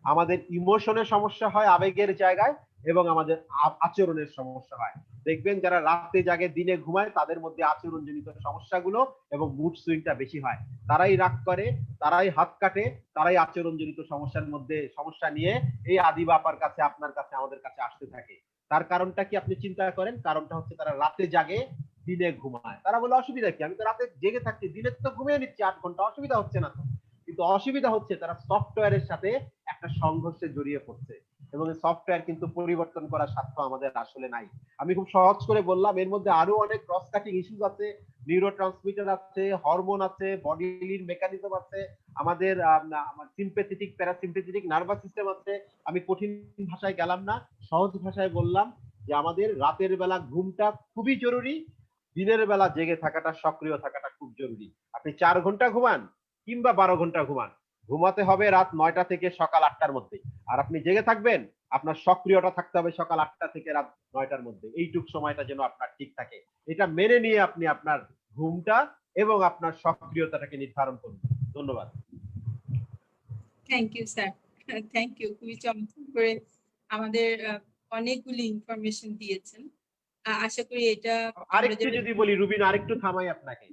[SPEAKER 3] আমাদের ইমোশনের সমস্যা হয় আবেগের জায়গায়, এবং আমাদের আচরণের সমস্যা হয়। দেখবেন যারা রাতে জাগে দিনে ঘুমায় তাদের মধ্যে আচরণজনিত সমস্যাগুলো এবং মুড সুইংটা বেশি হয়। তারাই রাগ করে, তারাই হাত কাটে, তারাই আচরণজনিত সমস্যার মধ্যে সমস্যা নিয়ে এই আদি বাপার কাছে, আপনার কাছে, আমাদের কাছে আসতে থাকে। তার কারণটা কি আপনি চিন্তা করেন? কারণটা হচ্ছে তারা রাতে জাগে দিনে ঘুমায়। তারা বলে অসুবিধা কি, আমি তো রাতে জেগে থাকছি, দিনে তো ঘুমিয়ে নিচ্ছি 8 ঘন্টা, অসুবিধা হচ্ছে না তো। কিন্তু অসুবিধা হচ্ছে তারা সফটওয়্যারের সাথে একটা সংঘর্ষে জড়িয়ে পড়ছে, এবং এই সফটওয়্যার কিন্তু পরিবর্তন করার সাধ্য আমাদের আসলে নাই। আমি খুব সহজ করে বললাম, এর মধ্যে আরো অনেক ক্রস কাটিং ইস্যুস আছে, নিউরোট্রান্সমিটার আছে, হরমোন আছে, বডির মেকানিজম আছে, আমাদের সিম্প্যাথেটিক প্যারাসিম্প্যাথেটিক নার্ভাস সিস্টেম আছে। আমি কঠিন ভাষায় গেলাম না, সহজ ভাষায় বললাম যে আমাদের রাতের বেলা ঘুমটা খুবই জরুরি, দিনের বেলা জেগে থাকাটা, সক্রিয় থাকাটা খুব জরুরি। আপনি 4 ঘন্টা ঘুমান কিংবা 12 ঘন্টা ঘুমান, ঘুমাতে হবে রাত 9টা থেকে সকাল 8টার মধ্যে। আর আপনি জেগে থাকবেন, আপনার সক্রিয়তা থাকতে হবে সকাল 8টা থেকে রাত 9টার মধ্যে। এইটুক সময়টা যেন আপনার ঠিক থাকে, এটা মেনে নিয়ে আপনি আপনার ঘুমটা এবং আপনার সক্রিয়তাটাকে নির্ধারণ করুন। ধন্যবাদ।
[SPEAKER 1] Thank you sir, thank you, খুবই চমৎকার করে আমাদের অনেকগুলি ইনফরমেশন দিয়েছেন। আশা করি এটা
[SPEAKER 3] আরেকটু যদি বলি রুবিন, আরেকটু থামাই আপনাকে,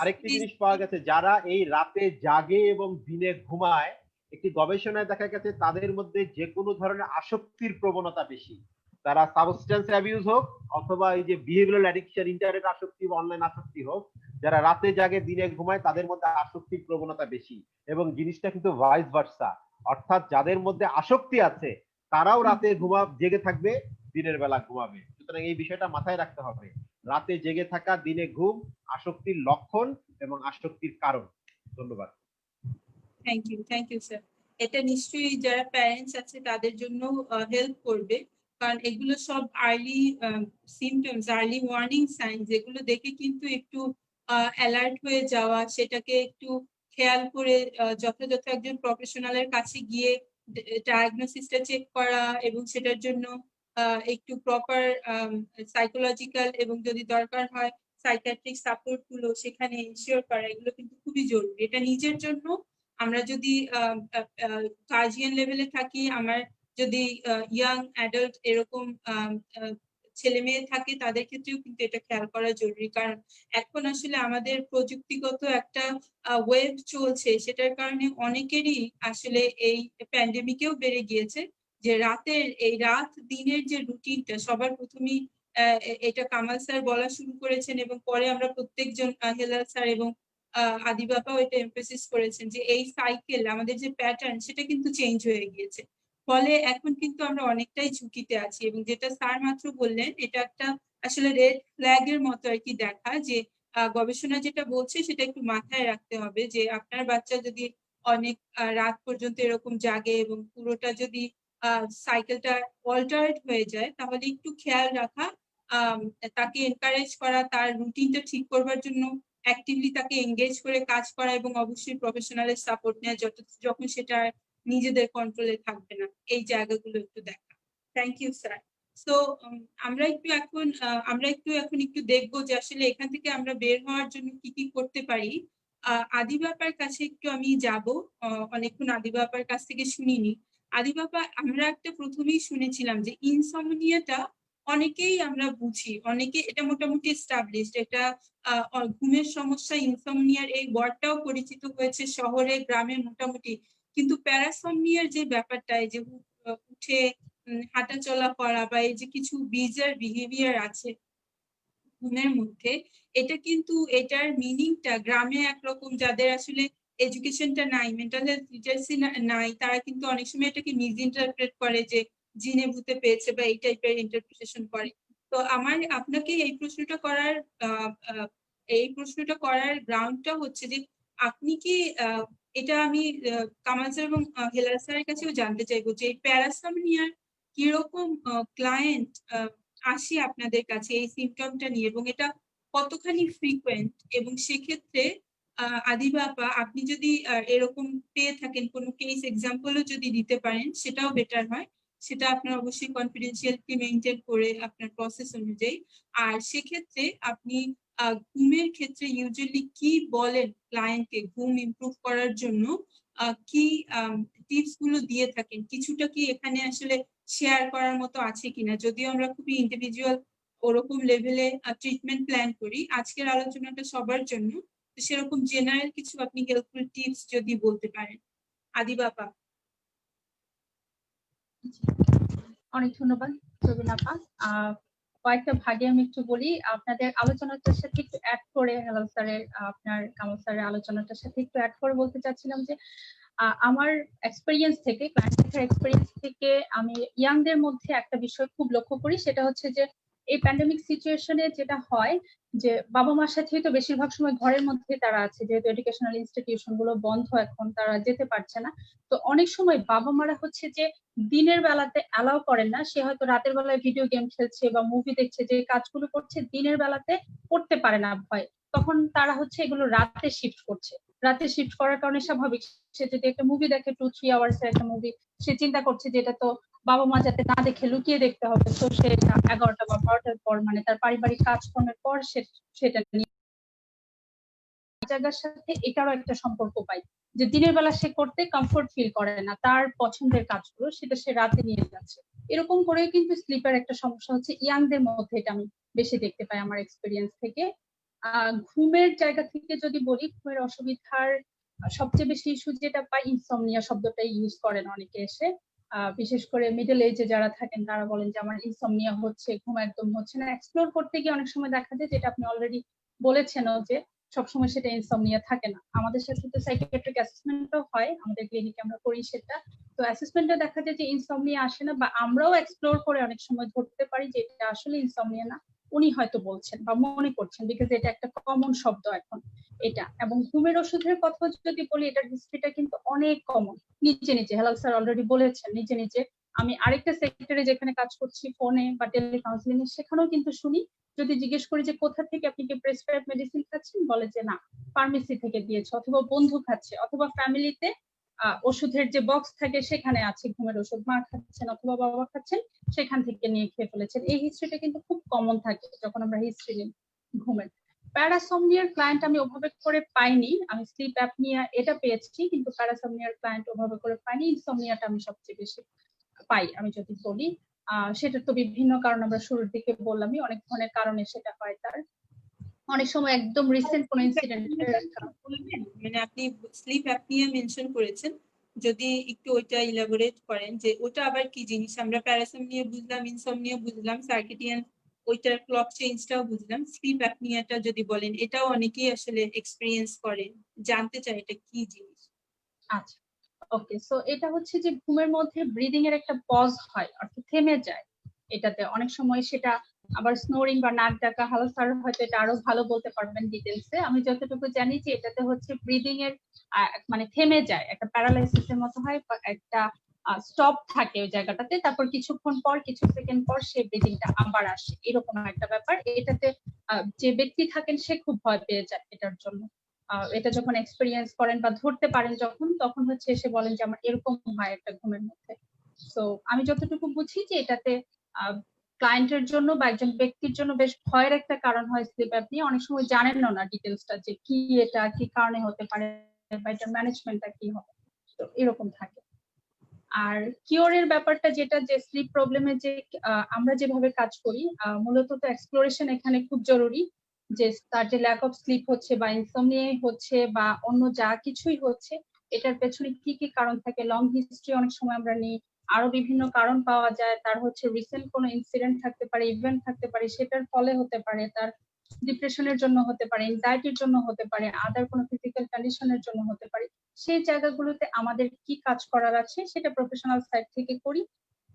[SPEAKER 3] আরেকটি জিনিস পাওয়া গেছে, যারা এই রাতে জাগে এবং দিনে ঘুমায়, একটি গবেষণায় দেখা গেছে তাদের মধ্যে যে কোনো ধরনের আসক্তির প্রবণতা বেশি। তারা সাবস্টেন্স অ্যাবিউজ হোক অথবা এই যে বিহেভিয়ারাল অ্যাডিকশন, ইন্টারনেট আসক্তি বা অনলাইন আসক্তি হোক, যারা রাতে জাগে দিনে ঘুমায় তাদের মধ্যে আসক্তির প্রবণতা বেশি। এবং জিনিসটা কিন্তু ভাইস ভার্সা, অর্থাৎ যাদের মধ্যে আসক্তি আছে তারাও রাতে জেগে থাকবে, দিনের বেলা ঘুমাবে। সুতরাং এই বিষয়টা মাথায় রাখতে হবে, রাতে জেগে থাকা, দিনে ঘুম আসক্তির লক্ষণ এবং আসক্তির কারণ। ধন্যবাদ।
[SPEAKER 1] Thank you sir. এটা নিশ্চয়ই যারা প্যারেন্টস আছে তাদের জন্য হেল্প করবে, কারণ এগুলো সব early symptoms, early warning sign, যেগুলো দেখে কিন্তু একটু অ্যালার্ট হয়ে যাওয়া, সেটাকে একটু খেয়াল করে যথাযথ একজন প্রফেশনালের কাছে গিয়ে ডায়াগনোসিসটা চেক করা এবং সেটার জন্য একটু প্রপার সাইকোলজিক্যাল এবং যদি দরকার হয় সাইকিয়াট্রিক সাপোর্ট গুলো সেখানে এনশিওর করা, এগুলো কিন্তু খুবই জরুরি। এটা নিজের জন্য, আমরা যদি গার্জিয়ান লেভেলে থাকি, আমার যদি ইয়াং অ্যাডাল্ট এরকম ছেলে মেয়ে থাকে, তাদের ক্ষেত্রেও কিন্তু এটা খেয়াল করা জরুরি। কারণ এখন আসলে আমাদের প্রযুক্তিগত একটা ওয়েব চলছে, সেটার কারণে অনেকেরই আসলে এই প্যান্ডেমিকেও বেড়ে গিয়েছে যে এই রাত দিনের যে রুটিনটা সবার প্রথমেই এটা কামাল স্যার বলা শুরু করেছেন এবং পরে আমরা প্রত্যেকজন হেলাল স্যার এবং আদি বাবাও এটা এমফেসিস করেছেন যে এই সাইকেল, আমাদের যে প্যাটার্ন, সেটা কিন্তু চেঞ্জ হয়ে গিয়েছে। ফলে এখন কিন্তু আমরা অনেকটাই ঝুঁকিতে আছি এবং যেটা স্যার মাত্র বললেন, এটা একটা আসলে রেড ফ্ল্যাগ এর মতো আর কি দেখা, যে গবেষণা যেটা বলছে সেটা একটু মাথায় রাখতে হবে যে আপনার বাচ্চা যদি অনেক রাত পর্যন্ত এরকম জাগে এবং পুরোটা যদি সাইকেলটা অল্টারেট হয়ে যায়, তাহলে একটু খেয়াল রাখা, তাকে এনকারেজ করা, তার রুটিনটা ঠিক করবার জন্য অ্যাক্টিভলি তাকে এঙ্গেজ করে কাজ করা এবং অবশ্যই প্রফেশনালের সাপোর্ট নেওয়া যখন সেটা নিজেদের কন্ট্রোলে থাকবে না, এই জায়গাগুলো একটু দেখা। Thank you sir. সো আমরা একটু এখন দেখবো যে আসলে এখান থেকে আমরা বের হওয়ার জন্য কি কি করতে পারি। আদি বাবার কাছে একটু আমি যাব, অনেকক্ষণ আদি বাবার কাছ থেকে শুনিনি। আদি বাবা, আমরা একটা প্রথমেই শুনেছিলাম যে ইনসমনিয়াটা অনেকেই আমরা বুঝি, অনেকে এটা মোটামুটি এস্টাবলিশড, এটা ঘুমের সমস্যা, ইনসমনিয়ার এই ওয়ার্ডটাও পরিচিত হয়েছে শহরে গ্রামে মোটামুটি। কিন্তু প্যারাসমনিয়ার যে ব্যাপারটা, এই যে উঠে হাঁটা চলা করা বা এই যে কিছু বিজার বিহেভিয়ার আছে ঘুমের মধ্যে, এটা কিন্তু এটার মিনিংটা গ্রামে একরকম, যাদের আসলে এডুকেশনটা নাই, মেন্টাল হেলথ লিটারেসি নাই, তারা কিন্তু অনেক সময় এটাকে মিস ইন্টারপ্রেট করে যে জিনে ভূতে পেয়েছে বা এই টাইপের ইন্টারপ্রিটেশন করে। তো আমার আপনাকে এই প্রশ্নটা করার গ্রাউন্ডটা হচ্ছে যে আপনি কি এটা আমি কামাল স্যার এবং হেলাল স্যারের কাছেও জানতে চাইবো যে প্যারাসমনিয়ার কিরকম ক্লায়েন্ট আসে আপনাদের কাছে এই সিমটমটা নিয়ে এবং এটা কতখানি ফ্রিকোয়েন্ট, এবং সেক্ষেত্রে আদি বাবা আপনি যদি এরকম পেয়ে থাকেন কোনো কেস এক্সাম্পলও যদি দিতে পারেন সেটাও বেটার হয়। সেটা আপনার অবশ্যই কনফিডেন্সিয়ালিটি মেনটেন করে আপনার প্রসেস অনুযায়ী। আর সেক্ষেত্রে আপনি ঘুমের ক্ষেত্রে ইউজুয়ালি কি বলেন ক্লায়েন্টকে ঘুম ইমপ্রুভ করার জন্য, কি টিপস গুলো দিয়ে থাকেন, কিছুটা কি এখানে আসলে শেয়ার করার মতো আছে কিনা? যদিও আমরা খুবই ইন্ডিভিজুয়াল ওরকম লেভেলে ট্রিটমেন্ট প্ল্যান করি, আজকের আলোচনাটা সবার জন্য, তো সেরকম জেনারেল কিছু আপনি হেল্পফুল টিপস যদি বলতে পারেন। আদি বাবা।
[SPEAKER 5] অনেক ধন্যবাদ প্রবীণ আপা। কয়েকটা ভাগে আমি একটু বলি, আপনাদের আলোচনাটার সাথে একটু অ্যাড করে হেলাল স্যারের আপনার কামাল স্যারের আলোচনাটার সাথে একটু অ্যাড করে বলতে চাচ্ছিলাম যে আমার এক্সপেরিয়েন্স থেকে, ক্লায়েন্টের এক্সপেরিয়েন্স থেকে আমি ইয়াংদের মধ্যে একটা বিষয় খুব লক্ষ্য করি, সেটা হচ্ছে যে এই প্যান্ডেমিক সিচুয়েশনে যেটা হয় যে বাবা মার সাথে তো বেশিরভাগ সময় ঘরের মধ্যে তারা আছে, যেহেতু এডুকেশনাল ইনস্টিটিউশন গুলো বন্ধ, এখন তারা যেতে পারছে না। তো অনেক সময় বাবা মারা হচ্ছে যে দিনের বেলাতে অ্যালাউ করেন না, সে হয়তো রাতের বেলায় ভিডিও গেম খেলছে বা মুভি দেখছে, যে কাজগুলো করছে দিনের বেলাতে করতে পারে না ভয়, তখন তারা হচ্ছে এগুলো রাতে শিফট করছে। রাতে শিফট করার কারণে স্বাভাবিক সে যদি একটা মুভি দেখে 2-3 আওয়ার্স এর একটা মুভি, সে চিন্তা করছে যে এটা তো বাবা মা যাতে না দেখে লুকিয়ে দেখতে হবে, তো সে 11টা বা 12টার পর, মানে তার পারিবারিক কাজকর্মের পর সেটা নিয়ে জায়গার সাথে এটারও একটা সম্পর্ক পাই, যে দিনের বেলা সে করতে কমফোর্ট ফিল করে না, তার পছন্দের কাজগুলো সেটা সে রাতে নিয়ে যাচ্ছে। এরকম করে কিন্তু স্লিপের একটা সমস্যা হচ্ছে ইয়াংদের মধ্যে, এটা আমি বেশি দেখতে পাই আমার এক্সপিরিয়েন্স থেকে। ঘুমের জায়গা থেকে যদি বলি, ঘুমের অসুবিধার সবচেয়ে বেশি ইস্যু যেটা পাই, ইনসমনিয়া শব্দটাই ইউজ করেন অনেকে এসে, বিশেষ করে মিডল এজে যারা থাকেন তারা বলেন যে আমার ইনসমনিয়া হচ্ছে, ঘুম একদম হচ্ছে না। এক্সপ্লোর করতে গিয়ে অনেক সময় দেখা যায়, যেটা আপনি অলরেডি বলেছেনও, যে সবসময় সেটা ইনসমনিয়া থাকে না। আমাদের সাথে তো সাইকিয়াট্রিক অ্যাসেসমেন্টও হয়, আমাদের ক্লিনিকে আমরা করি সেটা। তো অ্যাসেসমেন্টে দেখা যায় যে ইনসমনিয়া আসে না, বা আমরাও এক্সপ্লোর করে অনেক সময় ধরতে পারি যে এটা আসলে ইনসমনিয়া না, উনি হয়তো বলছেন বা মনে করছেন, বিকজ এটা একটা কমন শব্দ এখন এটা। এবং ঘুমের ওষুধের কথা যদি বলি, এটার হিস্ট্রিটা কিন্তু অনেক কমন, নিচে নিচে হেলাল স্যার অলরেডি বলেছেন, নিচে নিচে আমি আরেকটা সেক্টরে যেখানে কাজ করছি ফোনে বা টেলি কাউন্সিলিং এ, সেখানেও কিন্তু শুনি, যদি জিজ্ঞেস করি যে কোথা থেকে আপনি কি প্রেসক্রাইব মেডিসিন খাচ্ছেন, বলে যে না ফার্মেসি থেকে দিয়েছে, অথবা বন্ধু খাচ্ছে, অথবা ফ্যামিলিতে ওষুধের যে বক্স থাকে সেখানে আছে ঘুমের ওষুধ, মা খাচ্ছেন অথবা বাবা খাচ্ছেন, সেখান থেকে নিয়ে খেয়ে ফেলেছেন। এই হিস্ট্রিটা কিন্তু খুব কমন থাকে যখন আমরা হিস্ট্রি নিই ঘুমের। প্যারাসomniaর ক্লায়েন্ট আমি ওভাবে করে পাইনি, আমি স্লিপ অ্যাপনিয়া এটা পেয়েছি, কিন্তু প্যারাসomniaর ক্লায়েন্ট ওভাবে করে পাইনি। ইনসমনিয়াটা আমি সবচেয়ে বেশি পাই আমি যদি বলি। সেটা তো বিভিন্ন কারণ আমরা শুরুর দিকে বললামই, অনেক ধরনের কারণে সেটা হয়। তার অনেক সময় একদম রিসেন্ট কোন ইনসিডেন্ট,
[SPEAKER 1] মানে আপনি স্লিপ অ্যাপনিয়া মেনশন করেছেন, যদি একটু ওইটা ইলাবোরেট করেন যে ওটা আবার কি জিনিস। আমরা প্যারাসomnia বুঝলাম, ইনসমনিয়া বুঝলাম, সার্কেডিয়ান ওইটার ক্লক চেঞ্জটাও বুঝলাম, স্লিপ অ্যাপনিয়াটা যদি বলেন, এটাও অনেকেই আসলে এক্সপেরিয়েন্স করে, জানতে চাই এটা কি জিনিস।
[SPEAKER 5] আচ্ছা ওকে, সো এটা হচ্ছে যে ঘুমের মধ্যে ব্রিদিং এর একটা পজ হয়, অর্থাৎ থেমে যায়। এটাতে অনেক সময় সেটা আবার স্নোরিং বা নাক ডাকা, হাল স্যার হয়তো এটা আরো ভালো বলতে পারবেন ডিটেলসে। আমি যতটুকু জানি যে এটাতে হচ্ছে ব্রিদিং এর মানে থেমে যায়, একটা প্যারালাইসিসের মতো হয়, একটা স্টপ থাকে ওই জায়গাটাতে, তারপর কিছুক্ষণ পর, কিছু সেকেন্ড পর সে ব্রিদিংটা আবার আসে, এরকম একটা ব্যাপার। এটাতে যে ব্যক্তি থাকেন সে খুব ভয় পেয়ে যায় এটার জন্য। এটা যখন এক্সপেরিয়েন্স করেন বা ধরতে পারেন যখন, তখন হচ্ছে এসে বলেন যে আমার এরকম হয় একটা ঘুমের মধ্যে। তো আমি যতটুকু বুঝি যে এটাতে ক্লায়েন্টের জন্য বা একজন ব্যক্তির জন্য বেশ ভয়ের একটা কারণ হয় স্লিপ অ্যাপনিয়া। অনেক সময় জানেন না ডিটেলসটা যে কি এটা, কি কারণে হতে পারে, বা এটার ম্যানেজমেন্টটা কি হবে, তো এরকম থাকে। আর কিওরের ব্যাপারটা যেটা, যে স্লিপ প্রবলেমে যে আমরা যেভাবে কাজ করি, মূলত তো এক্সপ্লোরেশন এখানে খুব জরুরি, যে তার যে ল্যাক অফ স্লিপ হচ্ছে বা ইনসমনিয়া হচ্ছে বা অন্য যা কিছুই হচ্ছে, এটার পেছনে কি কি কারণ থাকে, লং হিস্ট্রি অনেক সময় আমরা নিই, আরো বিভিন্ন কারণ পাওয়া যায়। তার হচ্ছে রিসেন্ট কোনো ইনসিডেন্ট থাকতে পারে, ইভেন্ট থাকতে পারে, সেটার ফলে হতে পারে, তার ডিপ্রেশনের জন্য হতে পারে, এনজাইটির জন্য হতে পারে, আদার কোনো ফিজিক্যাল কন্ডিশনের জন্য হতে পারে। সেই জায়গাগুলোতে আমাদের কি কাজ করার আছে সেটা প্রফেশনাল সাইড থেকে করি।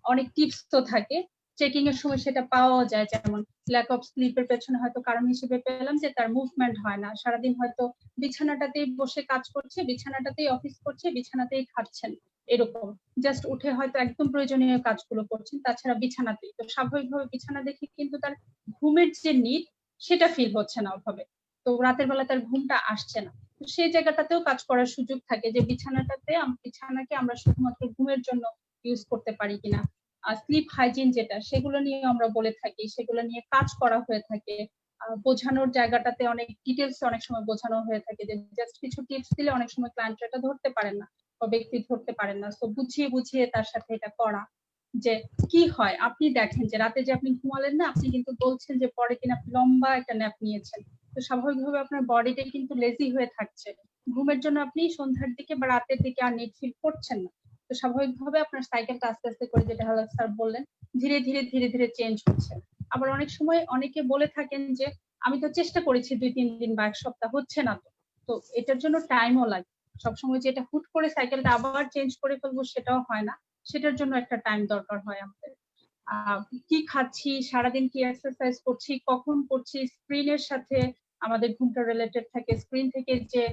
[SPEAKER 5] অনেক টিপস তো থাকে, চেকিং এর সময় সেটা পাওয়া যায়, যেমন ল্যাক অফ স্লিপের পেছনে হয়তো কারণ হিসেবে পেলাম যে তার মুভমেন্ট হয় না, সারাদিন হয়তো বিছানাটাতেই বসে কাজ করছে, বিছানাটাতেই অফিস করছে, বিছানাতেই খাচ্ছেন, এরকম জাস্ট উঠে হয়তো একদম প্রয়োজনীয় কাজগুলো করছেন, তাছাড়া বিছানাতেই। তো স্বাভাবিকভাবে বিছানা দেখে কিন্তু তার ঘুমের যে নিড সেটা ফিল হচ্ছে না ওভাবে, তো রাতের বেলা তার ঘুমটা আসছে না। সেই জায়গাটাতেও কাজ করার সুযোগ থাকে, যে বিছানাকে আমরা শুধুমাত্র ঘুমের জন্য ইউজ করতে পারি কিনা। স্লিপ হাইজিন যেটা, সেগুলো নিয়ে আমরা বলে থাকি, সেগুলো নিয়ে কাজ করা হয়ে থাকে। বোঝানোর জায়গাটাতে অনেক ডিটেলস অনেক সময় বোঝানো হয়ে থাকে, যে জাস্ট কিছু টিপস দিলে অনেক সময় ক্লায়েন্ট এটা ধরতে পারেন না বা ব্যক্তি ধরতে পারেন না, তো বুঝিয়ে বুঝিয়ে তার সাথে এটা করা, যে কি হয় আপনি দেখেন যে রাতে যে আপনি ঘুমালেন না, আপনি কিন্তু বলছেন যে পরের দিন আপনি লম্বা একটা ন্যাপ নিয়েছেন, তো স্বাভাবিকভাবে আপনার বডিটা কিন্তু লেজি হয়ে থাকছে, ঘুমের জন্য আপনি সন্ধ্যার দিকে বা রাতের দিকে আর নিড ফিল করছেন না। তো স্বাভাবিকভাবে আপনার সাইকেলটা আস্তে আস্তে করে, যেটা হালাল স্যার বললেন, ধীরে ধীরে ধীরে ধীরে চেঞ্জ হচ্ছে। আবার অনেক সময় অনেকে বলে থাকেন যে আমি তো চেষ্টা করেছি 2-3 দিন বা 1 সপ্তাহ, হচ্ছে না। তো এটার জন্য টাইমও লাগে, সবসময় যেটা হুট করে সাইকেলটা আবার চেঞ্জ করে ফেলবো সেটাও হয় না, সেটার জন্য একটা টাইম দরকার হয় আমাদের। কি খাচ্ছি, সারাদিন কি এক্সারসাইজ করছি, কখন করছি, স্ক্রিনের সাথে আমাদের ঘুমটা রিলেটেড থাকে। স্ক্রিন থেকে যে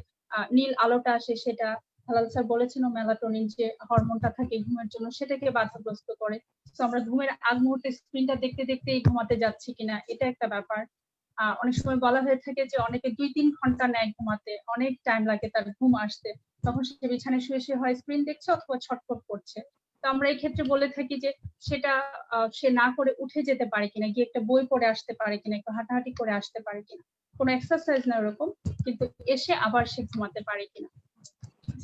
[SPEAKER 5] নীল আলোটা আসে, সেটা হালাল স্যার বলেছেন মেলাটোনিন যে হরমোনটা থাকে ঘুমের জন্য, সেটাকে বাধাগ্রস্ত করে। তো আমরা ঘুমের আগ মুহূর্তে স্ক্রিনটা দেখতে দেখতেই ঘুমাতে যাচ্ছি কিনা, এটা একটা ব্যাপার। অনেক সময় বলা হয়ে থাকে যে অনেকে 2-3 ঘন্টা নেয় ঘুমাতে, অনেক টাইম লাগে তার ঘুম আসতে, তখন সে বিছানায় শুয়ে শুয়ে হয় স্ক্রিন দেখছে অথবা ছটফট করছে। তো আমরা এই ক্ষেত্রে বলে থাকি যে সেটা সে না করে উঠে যেতে পারে কিনা, গিয়ে একটা বই পড়ে আসতে পারে কিনা, একটু হাঁটাহাঁটি করে আসতে পারে কিনা, কোনো এক্সারসাইজ না ওরকম, কিন্তু এসে আবার সে ঘুমাতে পারে কিনা।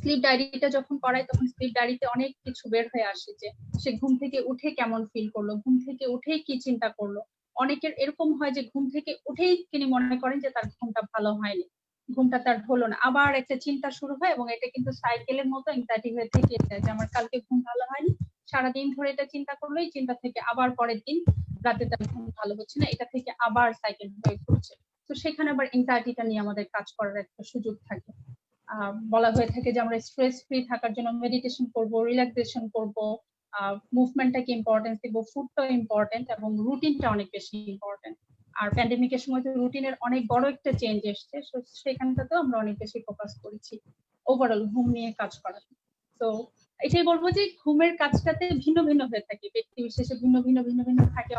[SPEAKER 5] স্লিপ ডায়েরিটা যখন করাই, তখন স্লিপ ডায়েরিতে অনেক কিছু বের হয়ে আসে, যে সে ঘুম থেকে উঠে কেমন ফিল করলো, ঘুম থেকে উঠেই কি চিন্তা করলো। অনেকের এরকম হয় যে ঘুম থেকে উঠেই তিনি মনে করেন যে তার ঘুমটা ভালো হয়নি, ঘুমটা তার হলো না, আবার একটা চিন্তা শুরু হয়, এবং এটা কিন্তু সাইকেলের মতো এনজাইটি হয়ে থেকে যায়, যে আমার কালকে ঘুম ভালো হয়নি, সারাদিন ধরে এটা চিন্তা করলো, এই চিন্তা থেকে আবার পরের দিন রাতে তার ঘুম ভালো হচ্ছে না, এটা থেকে আবার সাইকেল হয়ে ঘুরছে। তো সেখানে আবার এনজাইটিটা নিয়ে আমাদের কাজ করার একটা সুযোগ থাকে। বলা হয়ে থাকে যে আমরা স্ট্রেস ফ্রি থাকার জন্য মেডিটেশন করব, রিল্যাক্সেশন করব, মুভমেন্টটাকে ইম্পর্টেন্স দিব, ফুডটাও ইম্পর্টেন্ট, এবং রুটিনটা অনেক বেশি ইম্পর্টেন্ট। আর প্যান্ডেমিকের সময় তো রুটিনের অনেক বড় একটা চেঞ্জ এসছে, সেখানটাতেও আমরা অনেক বেশি ফোকাস করেছি ওভারঅল ঘুম নিয়ে কাজ করা। তো এটাই বলবো যে ঘুমের কাজটাতে ভিন্ন ভিন্ন হয়ে থাকে, ব্যক্তি বিশেষে ভিন্ন ভিন্ন ভিন্ন ভিন্ন থাকে।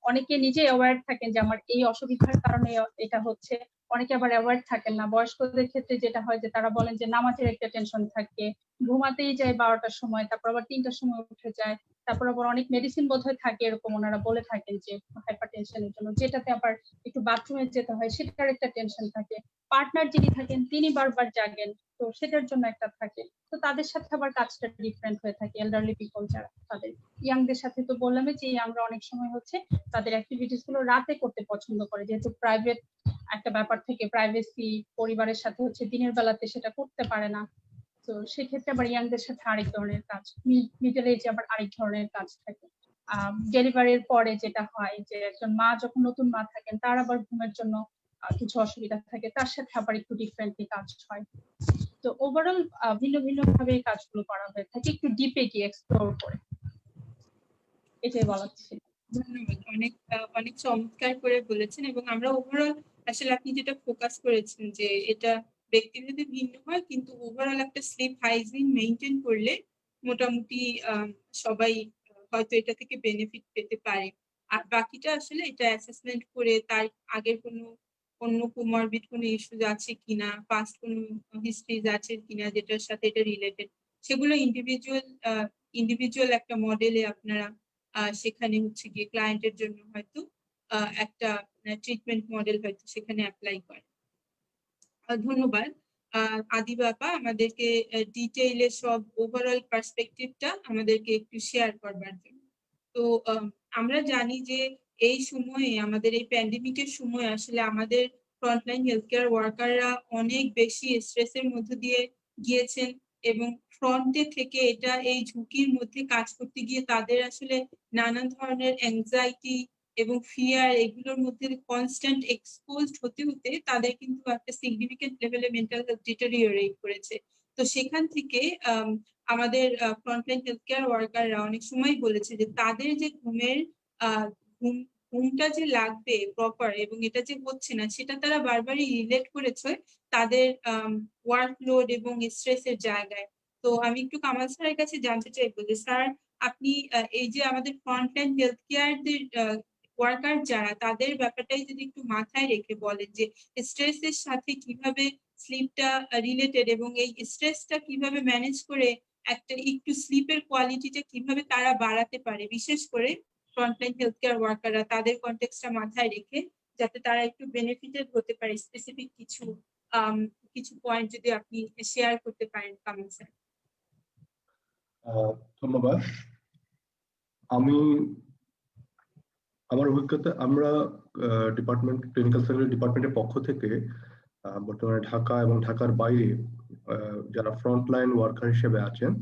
[SPEAKER 5] অনেকে নিজে অ্যাওয়্যার থাকেন যে আমার এই অসুবিধার কারণে এটা হচ্ছে, অনেকে আবার অ্যাওয়্যার থাকেন না। বয়স্কদের ক্ষেত্রে যেটা হয় যে তারা বলেন যে নামাজের একটা টেনশন থাকে, ঘুমাতেই যায় 12টার সময়, তারপর আবার 3টার সময় উঠে যায়, তারপর আবার অনেক মেডিসিন বোধহয় থাকে, এরকম ওনারা বলে থাকেন যে হাইপার টেনশনের জন্য, যেটাতে আবার একটু বাথরুমে যেতে হয় সেটার একটা টেনশন থাকে। পার্টনার যিনি থাকেন তিনি বারবার জাগেন, তো সেটার জন্য একটা থাকে। তো তাদের সাথে আবার কাজটা ডিফারেন্ট হয়ে থাকে। এল্ডারলি পিপল যারা, তাদের ইয়াংদের সাথে তো বললামই যে ইয়াংরা অনেক সময় হচ্ছে তাদের অ্যাক্টিভিটিস গুলো রাতে করতে পছন্দ করে, যেহেতু প্রাইভেট একটা ব্যাপার থেকে, প্রাইভেসি, পরিবারের সাথে হচ্ছে দিনের বেলাতে সেটা করতে পারে না। তো সেক্ষেত্রে আবার ইয়াংদের সাথে আরেক ধরনের কাজ, মিডল এজে আবার আরেক ধরনের কাজ থাকে। ডেলিভারির পরে যেটা হয় যে একজন মা যখন নতুন মা থাকেন তার আবার ঘুমের জন্য কিছু অসুবিধা থাকে, তার সাথে আবার একটু ডিফারেন্টলি কাজ হয়। তো ওভারঅল ভিন্ন ভিন্ন ভাবে এই কাজগুলো করা হয়ে থাকে, একটু ডিপে গিয়ে এক্সপ্লোর করে। এটাই বলার ছিল।
[SPEAKER 1] ধন্যবাদ, অনেক চমৎকার করে বলেছেন। এবং আমরা ওভারঅল আসলে আপনি যেটা ফোকাস করেছেন যে এটা ব্যক্তিভেদে ভিন্ন হয়, কিন্তু ওভারঅল একটা স্লিপ হাইজিন মেনটেন করলে মোটামুটি সবাই হয়তো এটা থেকে বেনিফিট পেতে পারে। আর বাকিটা আসলে এটা অ্যাসেসমেন্ট করে তার আগের অন্য কোমরবিড কোনো ইস্যুজ আছে কিনা, পাস্ট কোনো হিস্ট্রিজ আছে কিনা যেটার সাথে এটা রিলেটেড, সেগুলো ইন্ডিভিজুয়াল একটা মডেলে আপনারা সেখানে হচ্ছে গিয়ে ক্লায়েন্টের জন্য হয়তো একটা ট্রিটমেন্ট মডেল হয়তো সেখানে অ্যাপ্লাই করে। ধন্যবাদ আদিব আপা, আমাদেরকে ডিটেইলে সব ওভারঅল পার্সপেক্টিভটা আমাদেরকে একটু শেয়ার করবার জন্য। তো আমরা জানি যে এই সময়ে, আমাদের এই প্যান্ডেমিকের সময় আসলে আমাদের ফ্রন্টলাইন হেলথ কেয়ার ওয়ার্কাররা অনেক বেশি স্ট্রেসের মধ্যে দিয়ে গিয়েছেন, এবং ফ্রন্টে থেকে এটা এই ঝুঁকির মধ্যে কাজ করতে গিয়ে তাদের আসলে নানান ধরনের অ্যাংজাইটি এবং ফিয়ার, এগুলোর মধ্যে কনস্ট্যান্ট এক্সপোজড হতে হতে তাদের কিন্তু একটা সিগনিফিকেন্ট লেভেলে মেন্টাল হেলথ ডিটেরিওরেট করেছে। তো সেখান থেকে আমাদের ফ্রন্টলাইন হেলথ কেয়ার ওয়ার্কাররা অনেক সময় বলেছে যে তাদের যে ঘুমটা যে লাগবে প্রপার এবং এটা যে হচ্ছে না, সেটা তারা বারবারই রিলেট করেছে তাদের ওয়ার্কলোড এবং স্ট্রেসের জায়গায়। তো আমি একটু কামাল স্যারের কাছে জানতে চাইবো যে স্যার, আপনি এই যে আমাদের ফ্রন্টলাইন হেলথ কেয়ারদের ওয়ার্কার যারা, তাদের ব্যাপারটাই যদি একটু মাথায় রেখে বলেন যে স্ট্রেসের সাথে কিভাবে স্লিপটা রিলেটেড, এবং এই স্ট্রেসটা কিভাবে ম্যানেজ করে একটা একটু স্লিপের কোয়ালিটিটা কিভাবে তারা বাড়াতে পারে, বিশেষ করে ফ্রন্টলাইন হেলথ কেয়ার ওয়ার্কাররা, তাদের কনটেক্সটটা মাথায় রেখে যাতে তারা একটু বেনিফিটেড হতে পারে। স্পেসিফিক কিছু পয়েন্ট যদি আপনি শেয়ার করতে পারেন কামাল স্যার।
[SPEAKER 4] ধন্যবাদ। আমার অভিজ্ঞতা, আমরা ডিপার্টমেন্ট, ক্লিনিক্যাল সার্ভিস ডিপার্টমেন্টের পক্ষ থেকে বর্তমানে ঢাকা এবং ঢাকার বাইরে যারা ফ্রন্টলাইন ওয়ার্কার হিসেবে আছেন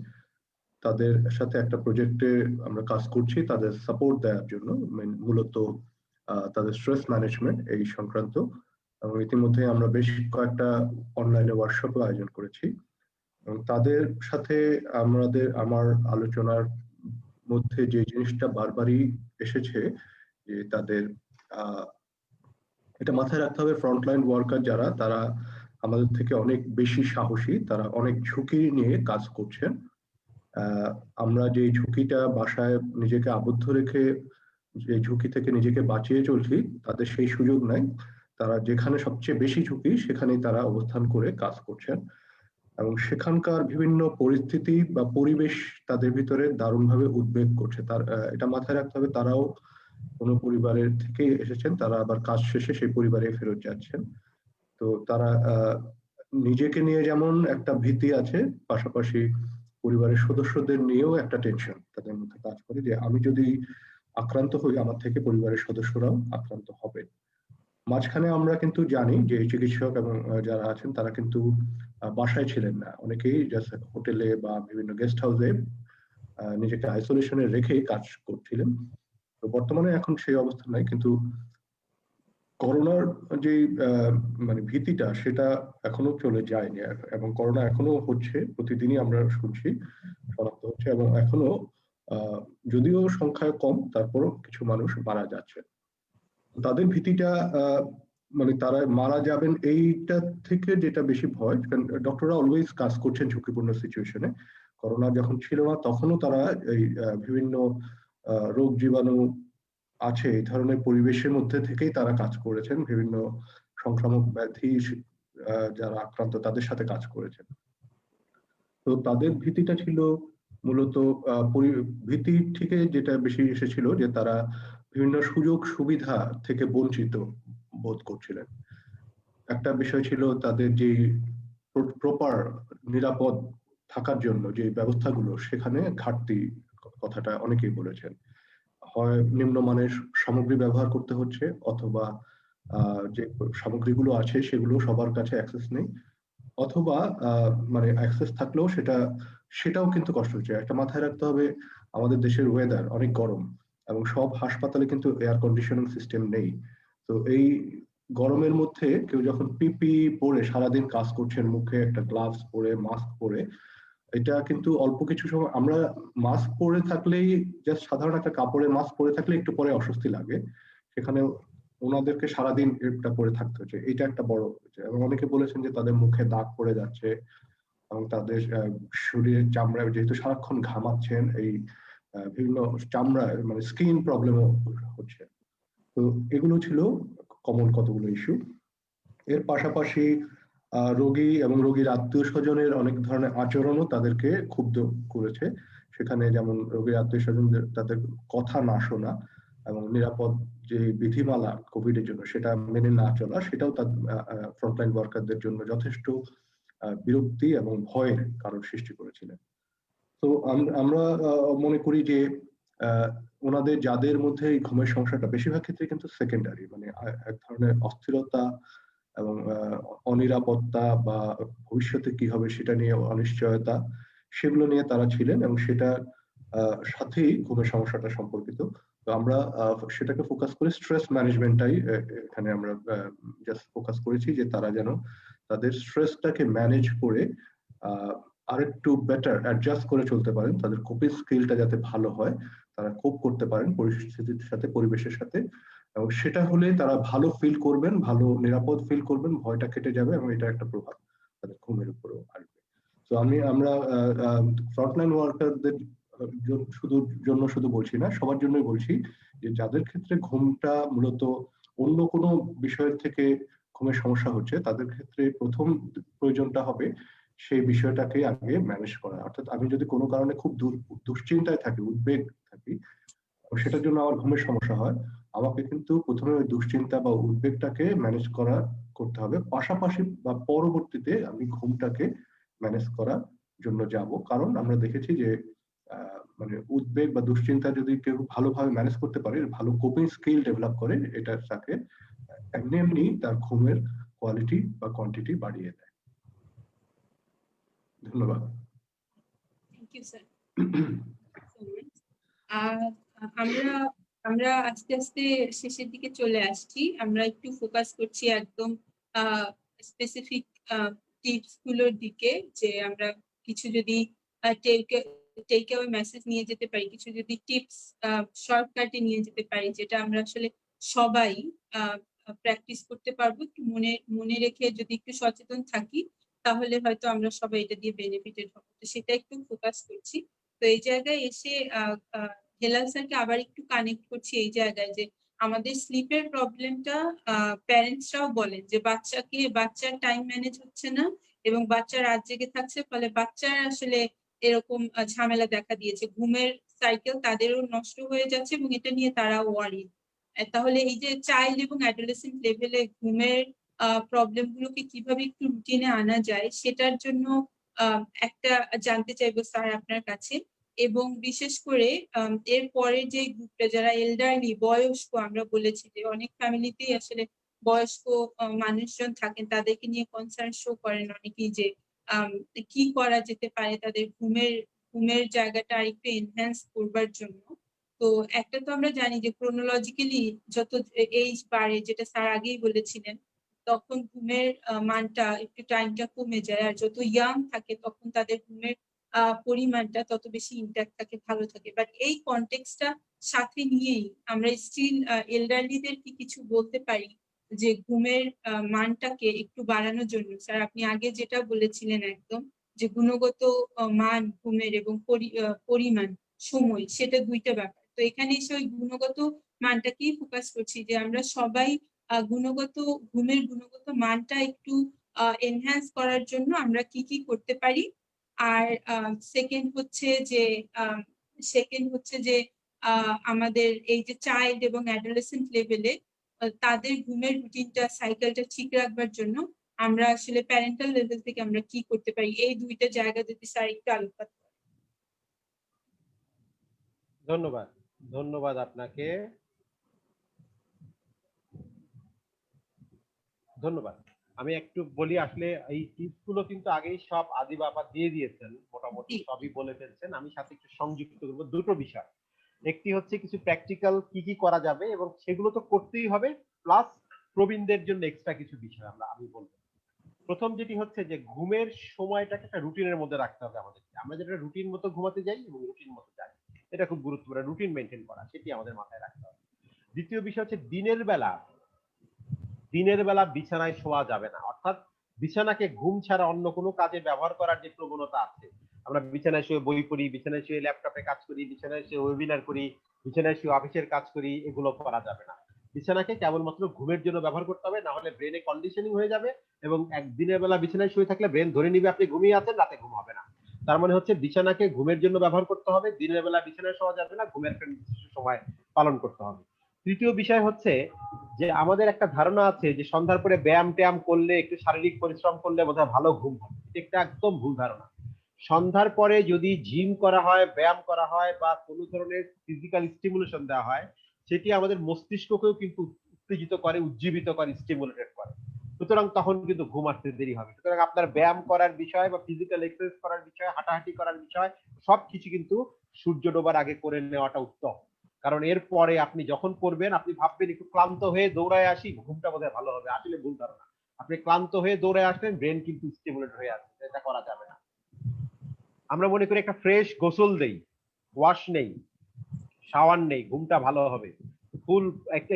[SPEAKER 4] তাদের সাথে একটা প্রজেক্টে আমরা কাজ করছি, তাদের সাপোর্ট দেওয়ার জন্য, মূলত তাদের স্ট্রেস ম্যানেজমেন্ট এই সংক্রান্ত। এবং ইতিমধ্যে আমরা বেশ কয়েকটা অনলাইনে ওয়ার্কশপও আয়োজন করেছি। এবং তাদের সাথে আমার আলোচনার মধ্যে যে জিনিসটা বারবারই এসেছে যে তাদের এটা মাথায় রাখতে হবে, ফ্রন্টলাইন ওয়ার্কার যারা, তারা আমাদের থেকে অনেক বেশি সাহসী, তারা অনেক ঝুঁকি নিয়ে কাজ করছেন। আমরা যে ঝুঁকিটা বাসায় নিজেকে আবদ্ধ রেখে যে ঝুঁকি থেকে নিজেকে বাঁচিয়ে চলছি, তাদের সেই সুযোগ নাই। তারা যেখানে সবচেয়ে বেশি ঝুঁকি সেখানেই তারা অবস্থান করে কাজ করছেন, এবং সেখানকার বিভিন্ন পরিস্থিতি বা পরিবেশ তাদের ভিতরে দারুণভাবে উদ্বেগ করছে। এটা মাথায় রাখতে হবে, তারাও কোনো পরিবারের থেকে এসেছেন, তারা আবার কাজ শেষে সেই পরিবারে ফেরত যাচ্ছেন। তো তারা নিজেকে নিয়ে যেমন একটা ভীতি আছে, পাশাপাশি পরিবারের সদস্যদের নিয়েও একটা টেনশন তাদের মধ্যে কাজ করে যে আমি যদি আক্রান্ত হই, আমার থেকে পরিবারের সদস্যরাও আক্রান্ত হবে। মাঝখানে আমরা কিন্তু জানি যে চিকিৎসক এবং যারা আছেন তারা কিন্তু বাসায় ছিলেন না, অনেকেই জাস্ট হোটেলে বা বিভিন্ন গেস্ট হাউসে নিজেকে আইসোলেশনে রেখেই কাজ করছিলেন। তো বর্তমানে এখন সেই অবস্থা নাই, কিন্তু করোনার যে মানে ভীতিটা সেটা এখনো চলে যায়নি, এবং করোনা এখনো হচ্ছে, প্রতিদিনই আমরা শুনছি শনাক্ত হচ্ছে, এবং এখনো যদিও সংখ্যায় কম, তারপরও কিছু মানুষ মারা যাচ্ছে। তাদের ভীতিটা মানে তারা মারা যাবেন এইটা থেকে যেটা বেশি ভয়, কারণ ডক্টররা অলওয়েজ কাজ করছেন ঝুঁকিপূর্ণ সিচুয়েশনে, করোনা যখন ছিল না তখনও তারা এই বিভিন্ন রোগ জীবাণু আছে এই ধরনের পরিবেশের মধ্যে থেকেই তারা কাজ করেছেন, বিভিন্ন সংক্রামক ব্যাধি যারা আক্রান্ত তাদের সাথে কাজ করেছেন। তো তাদের ভীতিটা ছিল মূলত ভীতি থেকে যেটা বেশি এসেছিল যে তারা বিভিন্ন সুযোগ সুবিধা থেকে বঞ্চিত বোধ করছিলেন। একটা বিষয় ছিল তাদের যে প্রপার নিরাপদ থাকার জন্য যে ব্যবস্থাগুলো সেখানে ঘাটতি, কথাটা অনেকেই বলেছেন। হয় নিম্নমানের সামগ্রী ব্যবহার করতে হচ্ছে, অথবা যে সামগ্রীগুলো আছে সেগুলো সবার কাছে অ্যাক্সেস নেই, অথবা মানে অ্যাক্সেস থাকলেও সেটাও কিন্তু কষ্ট হচ্ছে। একটা মাথায় রাখতে হবে আমাদের দেশের ওয়েদার অনেক গরম এবং সব হাসপাতালে কিন্তু এয়ার কন্ডিশনিং সিস্টেম নেই। তো এই গরমের মধ্যে কেউ যখন পিপি পরে সারাদিন কাজ করছেন, মুখে একটা গ্লাভস পরে মাস্ক পরে, এটা কিন্তু অল্প কিছু সময় আমরা মাস্ক পরে থাকলেই, জাস্ট সাধারণ একটা কাপড়ের মাস্ক পরে থাকলে একটু পরে অস্বস্তি লাগে, সেখানে ওনাদেরকে সারাদিন এটা পরে থাকতে হচ্ছে। এটা একটা বড় হচ্ছে। এবং অনেকে বলেছেন যে তাদের মুখে দাগ পড়ে যাচ্ছে এবং তাদের শরীরের চামড়ায় যেহেতু সারাক্ষণ ঘামাচ্ছেন, এই বিভিন্ন চামড়ায় মানে স্কিন প্রবলেমও হচ্ছে। তো এগুলো ছিল কমন কতগুলো ইস্যু। এর পাশাপাশি রোগী এবং রোগীর আত্মীয় স্বজনের অনেক ধরনের আচরণও তাদেরকে ক্ষুব্ধ করেছে। সেখানে যেমন রোগীর আত্মীয় স্বজনদের তাদের কথা না শোনা এবং নিরাপদ যে বিধিমালা কোভিড এর জন্য সেটা মেনে না চলা, সেটাও তার ফ্রন্টলাইন ওয়ার্কারদের জন্য যথেষ্ট বিরক্তি এবং ভয়ের কারণ সৃষ্টি করেছিলেন। তো আমরা মনে করি যে ওনাদের যাদের মধ্যে এই ঘুমের সমস্যাটা বেশিরভাগ ক্ষেত্রে কিন্তু সেকেন্ডারি, মানে এক ধরনের অস্থিরতা এবং অনিরাপত্তা বা ভবিষ্যতে কি হবে সেটা নিয়ে অনিশ্চয়তা, সেগুলো নিয়ে তারা ছিলেন এবং সেটা সাথেই ঘুমের সমস্যাটা সম্পর্কিত। তো আমরা সেটাকে ফোকাস করে স্ট্রেস ম্যানেজমেন্টটাই এখানে আমরা জাস্ট ফোকাস করেছি, যে তারা যেন তাদের স্ট্রেসটাকে ম্যানেজ করে আরেকটু বেটার অ্যাডজাস্ট করে চলতে পারেন, তাদের কোপিং স্কিলটা যাতে ভালো হয়, তারা কোপ করতে পারেন পরিস্থিতির সাথে, পরিবেশের সাথে, এবং সেটা হলে তারা ভালো ফিল করবেন, ভালো নিরাপদ ফিল করবেন, ভয়টা কেটে যাবে এবং এটা একটা প্রভাব তাদের ঘুমের উপরেও আসবে। তো আমরা ফ্রন্টলাইন ওয়ার্কারদের শুধু বলছি না, সবার জন্যই বলছি যে যাদের ক্ষেত্রে ঘুমটা মূলত অন্য কোনো বিষয়ের থেকে ঘুমের সমস্যা হচ্ছে, তাদের ক্ষেত্রে প্রথম প্রয়োজনটা হবে সেই বিষয়টাকে আগে ম্যানেজ করা। অর্থাৎ আমি যদি কোনো কারণে খুব দুশ্চিন্তায় থাকি, উদ্বেগ থাকি, সেটার জন্য আমার ঘুমের সমস্যা হয়, আমাকে কিন্তু প্রথমে ওই দুশ্চিন্তা বা উদ্বেগটাকে ম্যানেজ করতে হবে, পাশাপাশি বা পরবর্তীতে আমি ঘুমটাকে ম্যানেজ করার জন্য যাব। কারণ আমরা দেখেছি যে মানে উদ্বেগ বা দুশ্চিন্তা যদি কেউ ভালোভাবে ম্যানেজ করতে পারে, ভালো কোপিং স্কিল ডেভেলপ করে, এটা তাকে এমনি এমনি তার ঘুমের কোয়ালিটি বা কোয়ান্টিটি বাড়িয়ে দেয়। ধন্যবাদ।
[SPEAKER 1] Thank you sir. আমরা আস্তে আস্তে শেষের দিকে চলে আসছি। আমরা একটু ফোকাস করছি একদম স্পেসিফিক টিপস গুলোর দিকে, যে আমরা কিছু যদি টেক অ্যাওয়ে মেসেজ নিয়ে যেতে পারি, কিছু যদি টিপস শর্টকাটে নিয়ে যেতে পারি, যেটা আমরা আসলে সবাই প্র্যাকটিস করতে পারবো, একটু মনে রেখে যদি একটু সচেতন থাকি, তাহলে হয়তো আমরা সবাই এটা দিয়ে বেনিফিটেড হবো। তো সেটা একটু ফোকাস করছি। তো এই জায়গায় এসে হেলাল স্যারকে আবার একটু কানেক্ট করছি এই জায়গায়, যে আমাদের স্লিপের প্রবলেমটা প্যারেন্টসরাও বলেন যে বাচ্চার টাইম ম্যানেজ হচ্ছে না এবং বাচ্চা রাত জেগে থাকছে, ফলে বাচ্চার আসলে এরকম ঝামেলা দেখা দিয়েছে, ঘুমের সাইকেল তাদেরও নষ্ট হয়ে যাচ্ছে এবং এটা নিয়ে তারা ওয়ারি। তাহলে এই যে চাইল্ড এবং অ্যাডোলেসেন্ট লেভেলে ঘুমের প্রবলেম গুলোকে কিভাবে একটু রুটিনে আনা যায়, সেটার জন্য একটা জানতে চাইবো স্যার আপনার কাছে। এবং বিশেষ করে এর পরে যে গ্রুপটা যারা এল্ডারলি, বয়স্ক, আমরা বলেছি যে অনেক ফ্যামিলিতেই আসলে বয়স্ক মানুষজন থাকেন, তাদেরকে নিয়ে কনসার্ন শো করেন অনেকেই, যে কি করা যেতে পারে তাদের ঘুমের জায়গাটা আরেকটু এনহ্যান্স করবার জন্য। তো একটা তো আমরা জানি যে ক্রোনোলজিক্যালি যত এইজ বাড়ে, যেটা স্যার আগেই বলেছিলেন, তখন ঘুমের মানটা একটু টাইমটা কমে যায়, আর যত ইয়াং থাকে তখন তাদের ঘুমের পরিমাণটা তত বেশি ইনট্যাক্ট থাকে, ভালো থাকে। বাট এই কনটেক্সটটা সাথে নিয়েই আমরা স্টিল এল্ডারলিদের কি কিছু বলতে পারি যে ঘুমের মানটাকে একটু বাড়ানোর জন্য? স্যার আপনি আগে যেটা বলেছিলেন একদম, যে গুণগত মান ঘুমের এবং পরিমাণ সময় সেটা দুইটা ব্যাপার। তো এখানে এসে ওই গুণগত মানটাকেই ফোকাস করছি যে আমরা সবাই ঘুমের গুণগত মানটা একটু এনহ্যান্স করার জন্য আমরা কি কি করতে পারি। আর সেকেন্ড হচ্ছে যে আমাদের এই যে চাইল্ড এবং অ্যাডোলেসেন্ট লেভেলে তাদের ঘুমের রুটিনটা সাইকেলটা ঠিক রাখবার জন্য আমরা আসলে প্যারেন্টাল লেভেল থেকে আমরা কি করতে পারি, এই দুইটা জায়গা যদি স্যার একটু আলোকপাত করেন।
[SPEAKER 3] ধন্যবাদ, ধন্যবাদ আপনাকে, ধন্যবাদ। আমি একটু বলি, আসলে এই টিপস গুলো কিন্তু আগেই সব আদিব আপা দিয়ে দিয়েছেন, মোটামুটি সবই বলে ফেলছেন। আমি সাথে একটু সংযুক্ত করবো দুটো বিষয়। একটি হচ্ছে কিছু প্র্যাকটিক্যাল কি কি করা যাবে এবং সেগুলো তো করতেই হবে, প্লাস প্রবীণদের জন্য এক্সট্রা কিছু বিষয় আমি বলবো। প্রথম যেটি হচ্ছে যে ঘুমের সময়টাকে একটা রুটিনের মধ্যে রাখতে হবে আমাদেরকে। আমরা যেটা রুটিন মতো ঘুমাতে যাই এবং রুটিন মতো যাই, এটা খুব গুরুত্বপূর্ণ, রুটিন মেনটেন করা, সেটি আমাদের মাথায় রাখতে হবে। দ্বিতীয় বিষয় হচ্ছে দিনের বেলা বিছানায় শোয়া যাবে না, অর্থাৎ বিছানাকে ঘুম ছাড়া অন্য কোনো কাজে ব্যবহার করার যে প্রবণতা আছে, আমরা বিছানায় শুয়ে বই পড়ি, বিছানায় শুয়ে ল্যাপটপে কাজ করি, বিছানায় শুয়ে ওয়েবিনার করি, বিছানায় শুয়ে অফিসের কাজ করি, এগুলো করা যাবে না। বিছানাকে কেবলমাত্র ঘুমের জন্য ব্যবহার করতে হবে, না হলে ব্রেনে কন্ডিশনিং হয়ে যাবে এবং একদিনের বেলা বিছানায় শুয়ে থাকলে ব্রেন ধরে নিবে আপনি ঘুমিয়ে আছেন, রাতে ঘুম হবে না। তার মানে হচ্ছে বিছানাকে ঘুমের জন্য ব্যবহার করতে হবে, দিনের বেলা বিছানায় শোয়া যাবে না, ঘুমের একটা নির্দিষ্ট সময় পালন করতে হবে। তৃতীয় বিষয় হচ্ছে যে আমাদের একটা ধারণা আছে যে সন্ধ্যার পরে ব্যায়াম ট্যায়াম করলে, একটু শারীরিক পরিশ্রম করলে বোধহয় ভালো ঘুম হবে। এটা একদম ভুল ধারণা। সন্ধ্যার পরে যদি জিম করা হয়, ব্যায়াম করা হয় বা কোনো ধরনের ফিজিক্যাল স্টিমুলেশন দেওয়া হয়, সেটি আমাদের মস্তিষ্ককেও কিন্তু উত্তেজিত করে, উজ্জীবিত করে, স্টিমুলেটেড করে। সুতরাং তখন কিন্তু ঘুম আসতে দেরি হবে। সুতরাং আপনার ব্যায়াম করার বিষয় বা ফিজিক্যাল এক্সারসাইজ করার বিষয়, হাঁটাহাঁটি করার বিষয়, সবকিছু কিন্তু সূর্য ডোবার আগে করে নেওয়াটা উত্তম। কারণ এরপরে আপনি যখন করবেন, আপনি ভাববেন একটু ক্লান্ত হয়ে দৌড়ায় আসি, ঘুমটা বোধহয় ভালো হবে। আসলে ভুল ধারণা। আপনি ক্লান্ত হয়ে দৌড়ায় আসলেন, ব্রেন কিন্তু স্টিমুলেট হয়ে আসছে, এটা করা যাবে না। আমরা মনে করি একটা ফ্রেশ গোসল দেই, ওয়াশ নেই, শাওয়ার নেই, ঘুমটা ভালো হবে।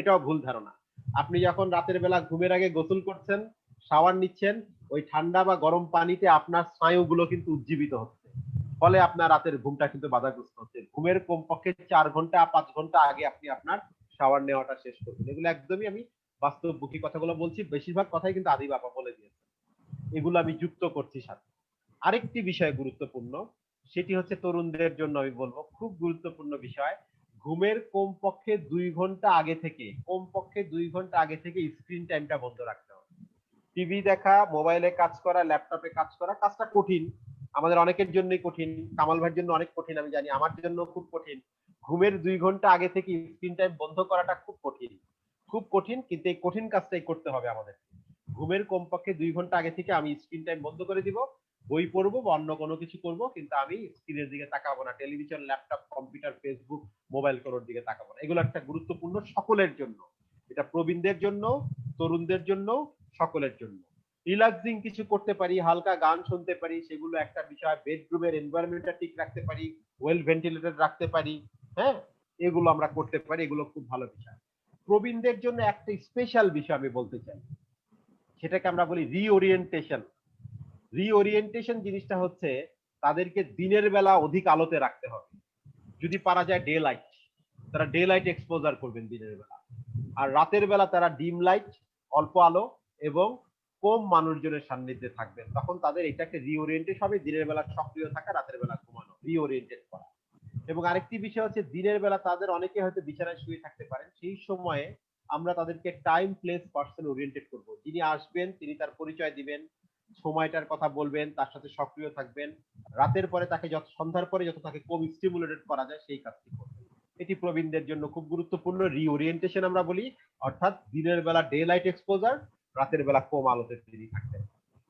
[SPEAKER 3] এটাও ভুল ধারণা। আপনি যখন রাতের বেলা ঘুমের আগে গোসল করছেন, শাওয়ার নিচ্ছেন, ওই ঠান্ডা বা গরম পানিতে আপনার স্নায়ুগুলো কিন্তু উজ্জীবিত হচ্ছে, ফলে আপনার রাতের ঘুমটা কিন্তু বাধাগ্রস্ত হচ্ছে। ঘুমের কমপক্ষে 4 ঘন্টা 5 ঘন্টা আগে আপনি আপনার শাওয়ার নেওয়াটা শেষ করবেন। এগুলো একদমই আমি বাস্তবমুখী কথাগুলো বলছি, বেশিরভাগ কথাই কিন্তু আদি বাবা বলে দিয়েছে, এগুলো আমি যুক্ত করছি সাথে। আরেকটি বিষয় গুরুত্বপূর্ণ, সেটি হচ্ছে তরুণদের জন্য আমি বলবো খুব গুরুত্বপূর্ণ বিষয়, ঘুমের কমপক্ষে 2 ঘন্টা আগে থেকে স্ক্রিন টাইমটা বন্ধ রাখতে হবে। টিভি দেখা, মোবাইলে কাজ করা, ল্যাপটপে কাজ করা, কাজটা কঠিন, আমাদের অনেকের জন্যই কঠিন, কামাল ভাইয়ের জন্য অনেক কঠিন, আমি জানি, আমার জন্য খুব কঠিন। ঘুমের 2 ঘন্টা আগে থেকে স্ক্রিন টাইম বন্ধ করাটা খুব কঠিন, কিন্তু এই কঠিন কাজটাই করতে হবে আমাদের। ঘুমের কমপক্ষে 2 ঘন্টা আগে থেকে আমি স্ক্রিন টাইম বন্ধ করে দিব, বই পড়বো বা অন্য কোনো কিছু করব, কিন্তু আমি স্ক্রিনের দিকে তাকাবো না, television, laptop, computer, Facebook, mobile কোনোর দিকে তাকাবো না। এগুলো একটা গুরুত্বপূর্ণ, সকলের জন্য, এটা প্রবীণদের জন্য, তরুণদের জন্য, সকলের জন্য। রিল্যাক্সিং কিছু করতে পারি, হালকা গান শুনতে পারি, সেগুলো একটা বিষয়। বেডরুমের এনভায়রনমেন্টটা ঠিক রাখতে পারি, ওয়েল ভেন্টিলেটেড রাখতে পারি, হ্যাঁ, এগুলো আমরা করতে পারি, এগুলো খুব ভালো বিষয়। প্রবীণদের জন্য একটা স্পেশাল বিষয় আমি বলতে চাই, সেটাকে আমরা বলি রিওরিয়েন্টেশন জিনিসটা হচ্ছে তাদেরকে দিনের বেলা অধিক আলোতে রাখতে হবে, যদি পারা যায় ডে লাইট, তারা ডে লাইট এক্সপোজার করবেন দিনের বেলা, আর রাতের বেলা তারা ডিম লাইট, অল্প আলো এবং কম মানুষজনের সান্নিধ্যে থাকবেন। তখন তাদের এটাকে রিওরিয়েন্টেড হবে, দিনের বেলা সক্রিয় থাকা, রাতের বেলা ঘুমানো, রিওরিয়েন্টেড করা। এবং আরেকটি বিষয় হচ্ছে দিনের বেলা তাদের অনেকে হয়তো বিছানায় শুয়ে থাকতে পারেন, সেই সময়ে আমরা তাদেরকে টাইম, প্লেস, পার্সন ওরিয়েন্টেড করব। যিনি আসবেন তিনি তার পরিচয় দিবেন, সময়টার কথা বলবেন, তার সাথে সক্রিয় থাকবেন, রাতের পরে তাকে সন্ধ্যার পরে যত তাকে কম স্টিমুলেটেড করা যায় সেই কাজটি করবেন। এটি প্রবীণদের জন্য খুব গুরুত্বপূর্ণ, রিওরিয়েন্টেশন আমরা বলি, অর্থাৎ দিনের বেলা ডে লাইট এক্সপোজার, রাতের বেলা কম আলোতে তিনি থাকবেন।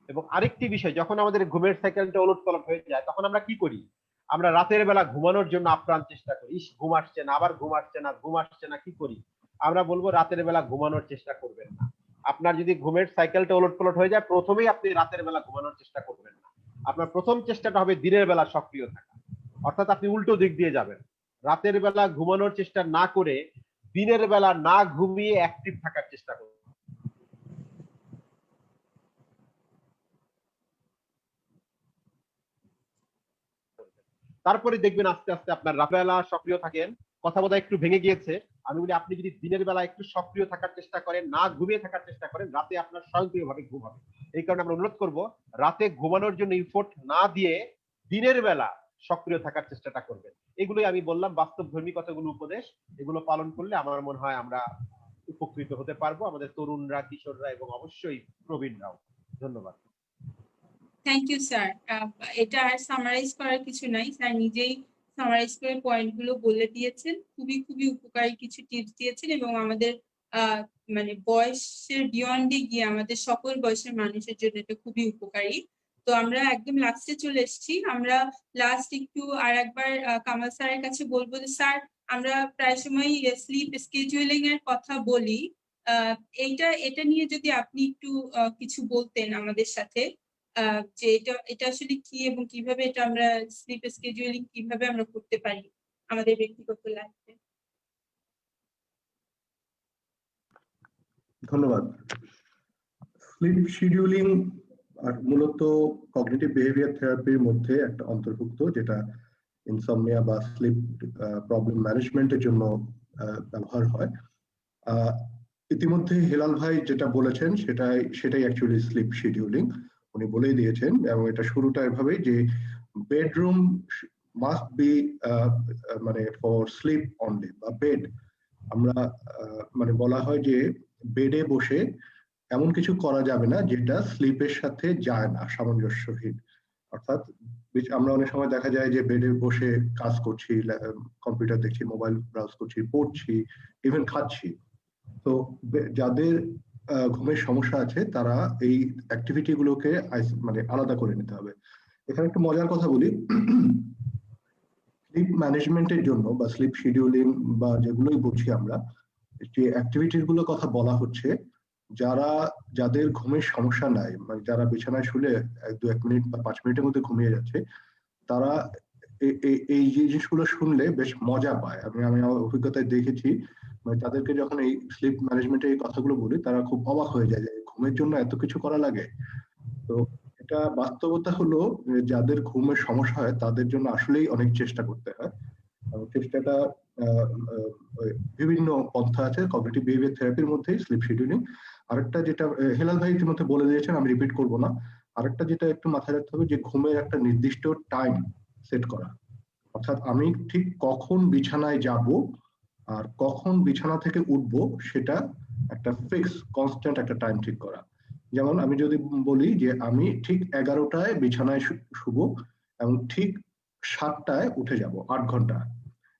[SPEAKER 3] এবং আরেকটি বিষয়, যখন আমাদের ঘুমের সাইকেলটা ওলটপালট হয়ে যায়, তখন আমরা কি করি? আমরা রাতের বেলা ঘুমানোর জন্য আপ্রাণ চেষ্টা করি, ঘুম আসছে না, আবার ঘুম আসছে না, কি করি? আমরা বলবো রাতের বেলা ঘুমানোর চেষ্টা করবেন না। আপনার যদি ঘুমের সাইকেলটা ওলটপালট হয়ে যায়, প্রথমেই আপনি রাতের বেলা ঘুমানোর চেষ্টা করবেন না। আপনার প্রথম চেষ্টাটা হবে দিনের বেলা সক্রিয় থাকা, অর্থাৎ আপনি উল্টো দিক দিয়ে যাবেন। রাতের বেলা ঘুমানোর চেষ্টা না করে দিনের বেলা না ঘুমিয়ে অ্যাক্টিভ থাকার চেষ্টা করুন। তারপরে দেখবেন আস্তে আস্তে আপনার রাতেবেলা সক্রিয় থাকেন, কথা বোধহয় একটু ভেঙে গিয়েছে। আমি বলি আপনি যদি দিনের বেলা একটু সক্রিয় থাকার চেষ্টা করেন, না ঘুমিয়ে থাকার চেষ্টা করেন, রাতে আপনার স্বয়ংক্রিয়ভাবে ঘুম হবে। এই কারণে আমরা অনুরোধ করব রাতে ঘুমানোর জন্য ইফোর্ট না দিয়ে দিনের বেলা সক্রিয় থাকার চেষ্টাটা করবেন। এগুলোই আমি বললাম বাস্তবধর্মী কতগুলো উপদেশ, এগুলো পালন করলে আমার মনে হয় আমরা উপকৃত হতে পারবো, আমাদের তরুণরা, কিশোররা এবং অবশ্যই প্রবীণরাও। ধন্যবাদ।
[SPEAKER 1] Thank you sir. এটা আর সামারাইজ করার কিছু নাই, স্যার নিজেই সামারাইজ করে পয়েন্ট গুলো বলে দিয়েছেন, খুবই খুবই উপকারী কিছু টিপস দিয়েছেন এবং আমাদের মানে বয়সের বিয়ন্ডে গিয়ে আমাদের সকল বয়সের মানুষের জন্য এটা খুবই উপকারী। তো আমরা একদম লাস্টে চলে এসেছি। আমরা লাস্ট একটু আর একবার কামাল স্যারের কাছে বলবো যে স্যার আমরা প্রায় সময় স্লিপ স্কেজুয়ালিং এর কথা বলি, এটা নিয়ে যদি আপনি একটু কিছু বলতেন আমাদের সাথে, যে এটা আসলে কি এবং কিভাবে এটা আমরা স্লিপ স্কেজুয়ালিং কিভাবে আমরা করতে পারি আমাদের ব্যক্তিগত লাইফে।
[SPEAKER 4] ধন্যবাদ। স্লিপ শিডিউলিং আর মূলত কগনিটিভ বিহেভিয়ার থেরাপির মধ্যে একটা অন্তর্ভুক্ত, যেটা ইনসমনিয়া বা স্লিপ প্রবলেম ম্যানেজমেন্টের জন্য ব্যবহার হয়। ইতিমধ্যে হেলাল ভাই যেটা বলেছেন সেটাই অ্যাকচুয়ালি স্লিপ শিডিউলিং, উনি বলেই দিয়েছেন। এবং এটা শুরুটা এভাবেই যে বেডরুম মাস্ট বি মানে ফর স্লিপ অনলি, বা বেড আমরা মানে বলা হয় যে বেডে বসে এমন কিছু করা যাবে না যেটা স্লিপের সাথে যায় না, সামঞ্জস্যহীন। অর্থাৎ আমরা অনেক সময় দেখা যায় যে বেডে বসে কাজ করছি, কম্পিউটার দেখছি, মোবাইল ব্রাউজ করছি, পড়ছি, ইভেন খাচ্ছি। তো যাদের ঘুমের সমস্যা আছে তারা এই অ্যাক্টিভিটি গুলোকে মানে আলাদা করে নিতে হবে। এখানে একটু মজার কথা বলি, স্লিপ ম্যানেজমেন্টের জন্য বা স্লিপ শিডিউলিং বা যেগুলোই বলছি আমরা, যে অ্যাক্টিভিটিস গুলোর কথা বলা হচ্ছে, যাদের ঘুমের সমস্যা নাই, মানে যারা বিছানায় শুলে 1 মিনিট বা 5 মিনিটের মধ্যে ঘুমিয়ে যাচ্ছে, তারা এই জিনিসগুলো শুনলে বেশ মজা পায়। আমি আমার অভিজ্ঞতায় দেখেছি, মানে তাদেরকে যখন এই স্লিপ ম্যানেজমেন্টের এই কথাগুলো বলি তারা খুব অবাক হয়ে যায় যে ঘুমের জন্য এত কিছু করা লাগে। তো এটা বাস্তবতা হলো যাদের ঘুমের সমস্যা হয় তাদের জন্য আসলেই অনেক চেষ্টা করতে হয়। চেষ্টাটা বিভিন্ন পন্থা আছে, কগনিটিভ বিহেভিয়ার থেরাপির মধ্যে স্লিপ শিডিউলিং। আরেকটা যেটা হেলাল ভাই ইতিমধ্যে বলে দিয়েছেন, আমি রিপিট করব না। আরেকটা যেটা একটু মাথায় রাখতে হবে যে ঘুমের একটা নির্দিষ্ট টাইম সেট করা, অর্থাৎ আমি ঠিক কখন বিছানায় যাব আর কখন বিছানা থেকে উঠব সেটা একটা ফিক্স কনস্ট্যান্ট একটা টাইম ঠিক করা। যেমন আমি যদি বলি যে আমি ঠিক 11টায় বিছানায় শুব এবং ঠিক 7টায় উঠে যাব, 8 ঘন্টা।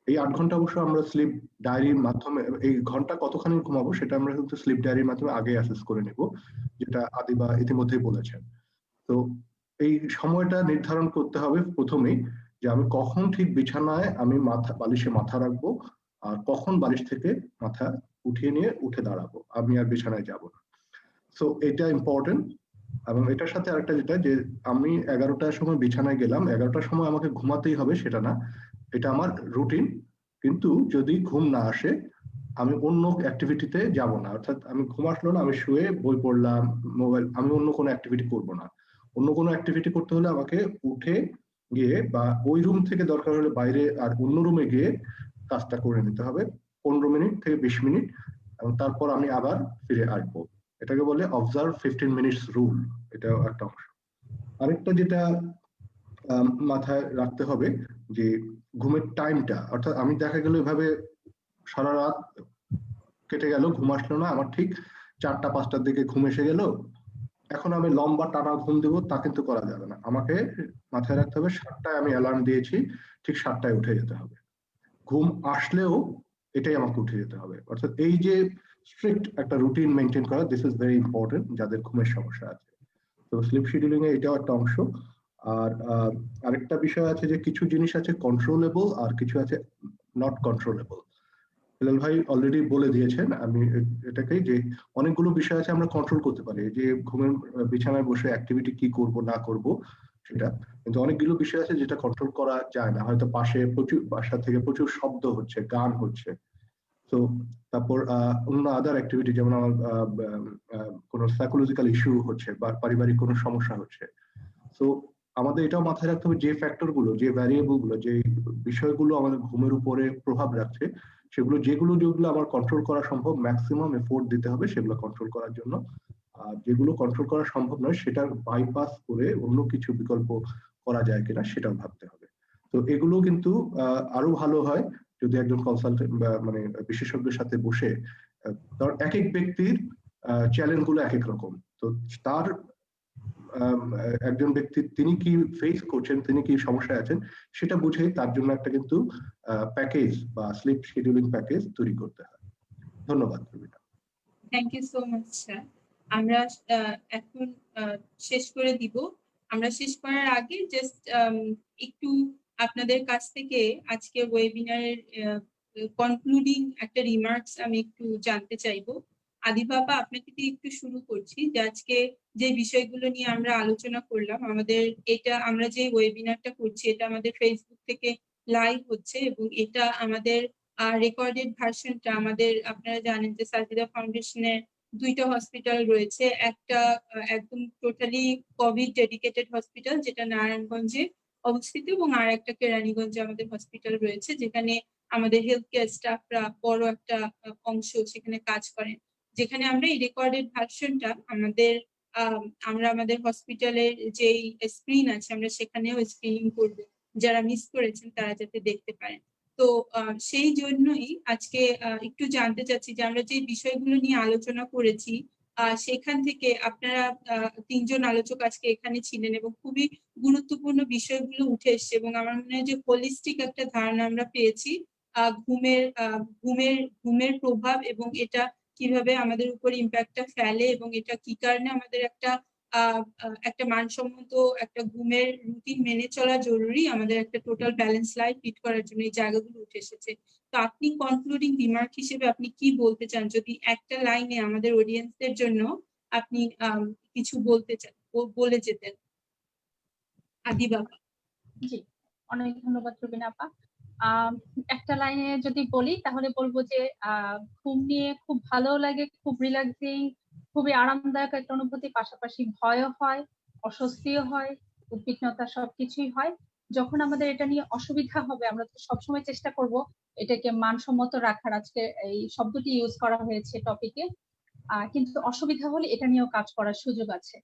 [SPEAKER 4] এই 8 ঘন্টা অবশ্য আমরা স্লিপ ডায়েরির মাধ্যমে, এই ঘন্টা কতখানি ঘুমাবো সেটা আমরা কিন্তু স্লিপ ডায়েরির মাধ্যমে আগে অ্যাসেস করে নেব, যেটা আদিবা ইতিমধ্যেই বলেছেন। তো এই সময়টা নির্ধারণ করতে হবে প্রথমেই, যে আমি কখন ঠিক বিছানায় আমি বালিশে মাথা রাখবো আর কখন বালিশ থেকে মাথা উঠিয়ে নিয়ে উঠে দাঁড়াবো, আমি আর বিছানায় যাব না। সো এটা ইম্পর্টেন্ট। এবং এটার সাথে আরেকটা যেটা, যে আমি 11টার সময় বিছানায় গেলাম, 11টার সময় আমাকে ঘুমাতেই হবে সেটা না, এটা আমার রুটিন। কিন্তু যদি ঘুম না আসে আমি অন্য অ্যাক্টিভিটিতে যাব না, অর্থাৎ আমি ঘুম আসলো না, আমি শুয়ে বই পড়লাম, মোবাইল, আমি অন্য কোনো অ্যাক্টিভিটি করব না। অন্য কোনো অ্যাক্টিভিটি করতে হলে আমাকে উঠে গিয়ে বা ওই রুম থেকে দরকার হলে বাইরে আর অন্য রুমে গিয়ে কাজটা করে নিতে হবে 15 মিনিট থেকে 20 মিনিট, এবং তারপর আমি আবার ফিরে আসবো। এটাকে বলে অবজার্ভ 15 মিনিটস রুল, এটাও একটা অংশ। আরেকটা যেটা মাথায় রাখতে হবে যে ঘুমের টাইমটা, অর্থাৎ আমি দেখা গেল এভাবে সারা রাত কেটে গেল, ঘুম আসলো না, আমার ঠিক 4টা 5টার দিকে ঘুম এসে গেল, এখন আমি লম্বা টানা ঘুম দেবো তা কিন্তু করা যাবে না। আমাকে মাথায় রাখতে হবে 7টায় আমি অ্যালার্ম দিয়েছি, ঠিক 7টায় উঠে যেতে হবে। ঘুম আসলেও এটাই আমাকে উঠে যেতে হবে। অর্থাৎ এই যে স্ট্রিক্ট একটা রুটিন মেনটেন করা, দিস ইজ ভেরি ইম্পর্টেন্ট যাদের ঘুমের সমস্যা আছে। তো স্লিপ শিডিউলিং এ এটাও একটা অংশ। আর আরেকটা বিষয় আছে যে কিছু জিনিস আছে কন্ট্রোলেবল আর কিছু আছে নট কন্ট্রোলেবল। হেলাল ভাই অলরেডি বলে দিয়েছেন, আমি এটাকেই যে অনেকগুলো বিষয় আছে আমরা কন্ট্রোল করতে পারি, যে ঘুমের বিছানায় বসে অ্যাক্টিভিটি কি করব না করব সেটা, কিন্তু অনেকগুলো বিষয় আছে যেটা কন্ট্রোল করা যায় না। হয়তো পাশে বাসা থেকে প্রচুর শব্দ হচ্ছে, গান হচ্ছে, তো তারপর অন্য আদার অ্যাক্টিভিটি, যেমন আমার কোনো সাইকোলজিক্যাল ইস্যু হচ্ছে বা পারিবারিক কোনো সমস্যা হচ্ছে। তো আমাদের এটাও মাথায় রাখতে হবে যে ফ্যাক্টর গুলো, যে ভ্যারিয়েবল গুলো, যে বিষয়গুলো আমাদের ঘুমের উপরে প্রভাব রাখছে, সেগুলো যেগুলো যেগুলো আমার কন্ট্রোল করা সম্ভব ম্যাক্সিমাম এফোর্ট দিতে হবে সেগুলো কন্ট্রোল করার জন্য। আর যেগুলো কন্ট্রোল করা সম্ভব নয় সেটা বাইপাস করে অন্য কিছু বিকল্প করা যায় কিনা সেটাও ভাবতে হবে। তো এগুলো কিন্তু আরো ভালো হয় যদি একজন কনসালটেন্ট বা মানে বিশেষজ্ঞের সাথে বসে, কারণ এক এক ব্যক্তির চ্যালেঞ্জ গুলো এক এক রকম। তো তার একজন ব্যক্তি তিনি কি ফেস করছেন, তিনি কি সমস্যায় আছেন সেটা বুঝে তার জন্য একটা কিন্তু প্যাকেজ বা স্লিপ শিডিউলিং প্যাকেজ তৈরি করতে হয়। ধন্যবাদ Robina.
[SPEAKER 1] Thank you so much sir. আমরা এখন শেষ করে দিব। আমরা শেষ করার আগে জাস্ট একটু আপনাদের কাছ থেকে আজকে ওয়েবিনারের কনক্লুডিং একটা রিমার্কস আমি একটু জানতে চাইবো। আদি বাবা, আপনাকে দিয়ে একটু শুরু করছি যে আজকে যে বিষয়গুলো নিয়ে আমরা আলোচনা করলাম, আমাদের এটা আমরা যে ওয়েবিনারটা করছি এটা আমাদের ফেসবুক থেকে লাইভ হচ্ছে এবং এটা আমাদের রেকর্ডেড ভার্সনটা আমাদের, আপনারা জানেন যে সাজিদা ফাউন্ডেশনের দুইটা হসপিটাল রয়েছে, একটা একদম টোটালি কোভিড ডেডিকেটেড হসপিটাল যেটা নারায়ণগঞ্জে অবস্থিত এবং আর একটা কেরানীগঞ্জে আমাদের হসপিটাল রয়েছে যেখানে আমাদের হেলথ কেয়ার স্টাফরা বড় একটা অংশ সেখানে কাজ করেন। যেখানে আমরা এই রেকর্ডেড ভার্সনটা আমাদের আমরা আমাদের হসপিটালের যেই স্ক্রিন আছে আমরা সেখানেও স্ক্রিনিং করবো, যারা মিস করেছেন তারা যাতে দেখতে পারেন। তো সেই জন্যই আজকে একটু জানতে চাচ্ছি যে আমরা যে বিষয়গুলো নিয়ে আলোচনা করেছি সেখান থেকে আপনারা তিনজন আলোচক আজকে এখানে ছিলেন এবং খুবই গুরুত্বপূর্ণ বিষয়গুলো উঠে এসছে এবং আমার মনে হয় যে হোলিস্টিক একটা ধারণা আমরা পেয়েছি ঘুমের প্রভাব এবং এটা কিভাবে আমাদের উপর ইম্প্যাক্টটা ফেলে এবং এটা কি কারণে আমাদের একটা মানসম্মত একটা ঘুমের রুটিন মেনে চলা জরুরি আমাদের একটা টোটাল ব্যালেন্স লাইফ লিড করার জন্য। এই জায়গাগুলো উঠে এসেছে। তো আপনি কনক্লুডিং রিমার্ক হিসেবে আপনি কি বলতে চান, যদি একটা লাইনে আমাদের অডিয়েন্সদের জন্য আপনি কিছু বলতে চান, বলে যেতেন আদি বাবা।
[SPEAKER 5] জি, অনেক ধন্যবাদ রবিনা আপা। একটা লাইনে যদি বলি তাহলে বলবো যে ঘুম নিয়ে খুব ভালো লাগে, খুব রিল্যাক্সিং, খুবই আরামদায়ক একটা অনুভূতি, পাশাপাশি ভয়ও হয়, অস্বস্তিও হয়, উদ্বিগ্নতা সবকিছুই হয়। যখন আমাদের এটা নিয়ে অসুবিধা হবে আমরা তো সবসময় চেষ্টা করব এটাকে মানসম্মত রাখার, আজকে এই শব্দটি ইউজ করা হয়েছে টপিকে, কিন্তু অসুবিধা হলে এটা নিয়েও কাজ করার সুযোগ আছে।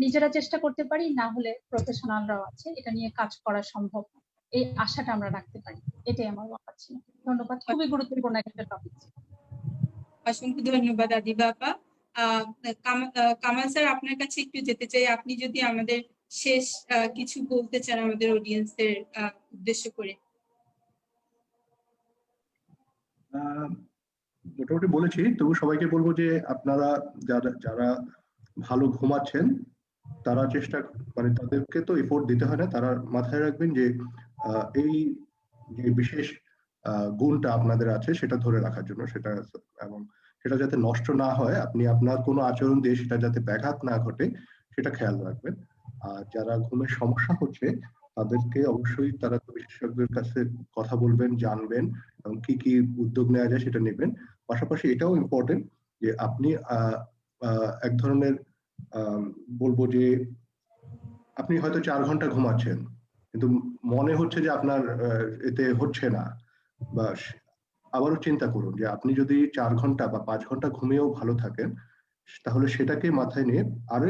[SPEAKER 5] নিজেরা চেষ্টা করতে পারি, না হলে প্রফেশনালরাও আছে, এটা নিয়ে কাজ করা সম্ভব, এই আশাটা আমরা রাখতে পারি। এটাই আমার মত ছিল। ধন্যবাদ, খুবই গুরুত্বপূর্ণ একটা টপিক।
[SPEAKER 1] অসংখ্য ধন্যবাদ আদি বাবা। কামাল স্যার, আপনার কাছে একটু যেতে চাই, আপনি যদি আমাদের শেষ কিছু বলতে চান আমাদের অডিয়েন্সদের উদ্দেশ্য করে।
[SPEAKER 4] মোটামুটি বলেছি, তবু সবাইকে বলবো যে আপনারা যারা যারা ভালো ঘুমাচ্ছেন তারা চেষ্টা মানে তাদেরকে তো এফোর্ট দিতে হয় না, তারা মাথায় রাখবেন যে এই যে বিশেষ গুণটা আপনাদের আছে সেটা ধরে রাখার জন্য, সেটা এবং সেটা যাতে নষ্ট না হয়, আপনি আপনার কোনো আচরণ দিয়ে সেটা যাতে ব্যাঘাত না ঘটে সেটা খেয়াল রাখবেন। আর যারা ঘুমের সমস্যা হচ্ছে তাদেরকে অবশ্যই তারা তো বিশেষজ্ঞের কাছে কথা বলবেন, জানবেন এবং কি কি উদ্যোগ নেওয়া যায় সেটা নেবেন। পাশাপাশি এটাও ইম্পর্টেন্ট যে আপনি এক ধরনের বলবো যে আপনি হয়তো 4 ঘন্টা ঘুমাচ্ছেন কিন্তু মনে হচ্ছে যে আপনার এতে হচ্ছে না, বা আবারও চিন্তা করুন যে আপনি যদি 4 ঘন্টা বা 5 ঘন্টা ঘুমিয়েও ভালো থাকেন তাহলে সেটাকে মাথায় নিয়ে আরো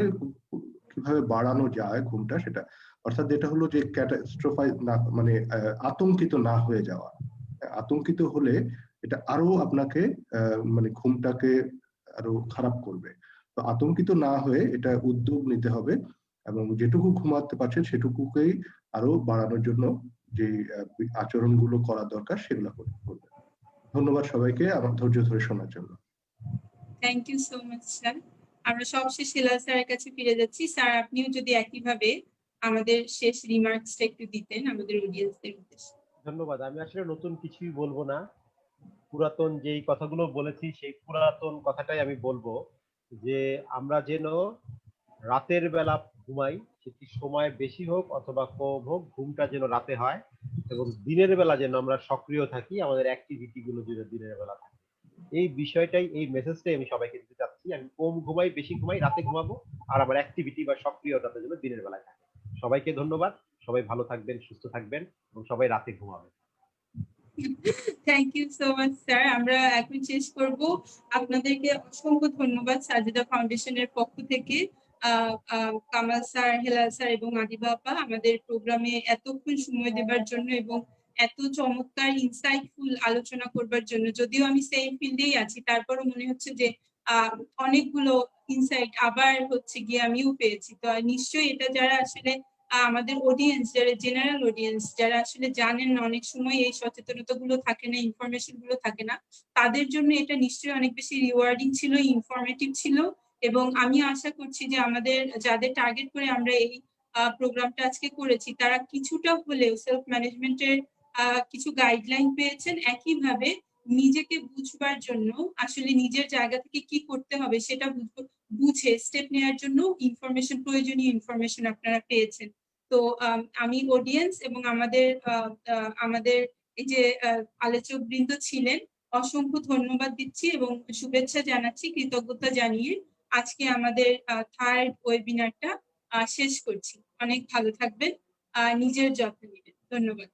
[SPEAKER 4] কিভাবে বাড়ানো যায় ঘুমটা, সেটা অর্থাৎ যেটা হলো যে ক্যাটাস্ট্রোফাইজ না, মানে আতঙ্কিত না হয়ে যাওয়া। আতঙ্কিত হলে এটা আরো আপনাকে মানে ঘুমটাকে আরো খারাপ করবে। তো আতঙ্কিত না হয়ে এটা উদ্যোগ নিতে হবে এবং যেটুকু ঘুমাতে পারছেন সেটুকুকেই আরো বাড়ানোর জন্য যে আচরণগুলো করা দরকার সেগুলো করবে। ধন্যবাদ সবাইকে আমার ধৈর্য ধরে শোনার জন্য।
[SPEAKER 1] Thank you so much sir. আমরা সবশেষ হেলাল স্যারের কাছে ফিরে যাচ্ছি। স্যার, আপনিও যদি একইভাবে আমাদের শেষ রিমার্কসটা একটু দিতেন আমাদের অডিয়েন্সদের উদ্দেশ্যে।
[SPEAKER 3] ধন্যবাদ। আমি আসলে নতুন কিছুই বলবো না, পুরাতন যেই কথাগুলো বলেছি সেই পুরাতন কথাটাই আমি বলবো, যে আমরা যেন রাতের বেলা ঘুমাই, সেটি সময় বেশি হোক অথবা কম হোক, ঘুমটা যেন রাতে হয় এবং দিনের বেলা যেন আমরা সক্রিয় থাকি, আমাদের অ্যাক্টিভিটি গুলো যেন দিনের বেলা থাকে। এই বিষয়টাই, এই মেসেজটাই আমি সবাইকে দিতে চাচ্ছি। আমি কম ঘুমাই বেশি ঘুমাই, রাতে ঘুমাবো, আর আমার অ্যাক্টিভিটি বা সক্রিয়তা যেন দিনের বেলায় থাকে। সবাইকে ধন্যবাদ। সবাই ভালো থাকবেন, সুস্থ থাকবেন এবং সবাই রাতে ঘুমাবেন।
[SPEAKER 1] Thank you so much sir. আমরা এখন শেষ করব। আপনাদেরকে অসংখ্য ধন্যবাদ সাজেদা ফাউন্ডেশনের পক্ষ থেকে। কামাল স্যার, হেলাল স্যার এবং আদিবা আপা আমাদের প্রোগ্রামে এতক্ষণ সময় দেবার জন্য এবং এত চমৎকার ইনসাইটফুল আলোচনা করবার জন্য। যদিও আমি সেম ফিল্ডেই আছি, তারপরও মনে হচ্ছে যে অনেকগুলো ইনসাইট আবার হচ্ছে গিয়ে আমিও পেয়েছি। তো নিশ্চয়ই এটা যারা আসলে আমাদের অডিয়েন্স, যারা জেনারেল অডিয়েন্স, যারা আসলে জানেন না, অনেক সময় এই সচেতনতা গুলো থাকে না, ইনফরমেশন গুলো থাকে না, তাদের জন্য এটা নিশ্চয়ই অনেক বেশি রিওয়ার্ডিং ছিল, ইনফরমেটিভ ছিল। এবং আমি আশা করছি যে আমাদের যাদের টার্গেট করে আমরা এই প্রোগ্রামটা আজকে করেছি, তারা কিছুটা হলেও সেলফ ম্যানেজমেন্টের কিছু গাইডলাইন পেয়েছেন। একইভাবে নিজেকে বুঝবার জন্য আসলে নিজের জায়গা থেকে কি করতে হবে সেটা বুঝে স্টেপ নেওয়ার জন্য ইনফরমেশন, প্রয়োজনীয় ইনফরমেশন আপনারা পেয়েছেন। তো আমি অডিয়েন্স এবং আমাদের এই যে আলোচক বৃন্দ ছিলেন, অসংখ্য ধন্যবাদ দিচ্ছি এবং শুভেচ্ছা জানাচ্ছি, কৃতজ্ঞতা জানিয়ে আজকে আমাদের থার্ড ওয়েবিনারটা শেষ করছি। অনেক ভালো থাকবেন, নিজের যত্ন নেবেন। ধন্যবাদ।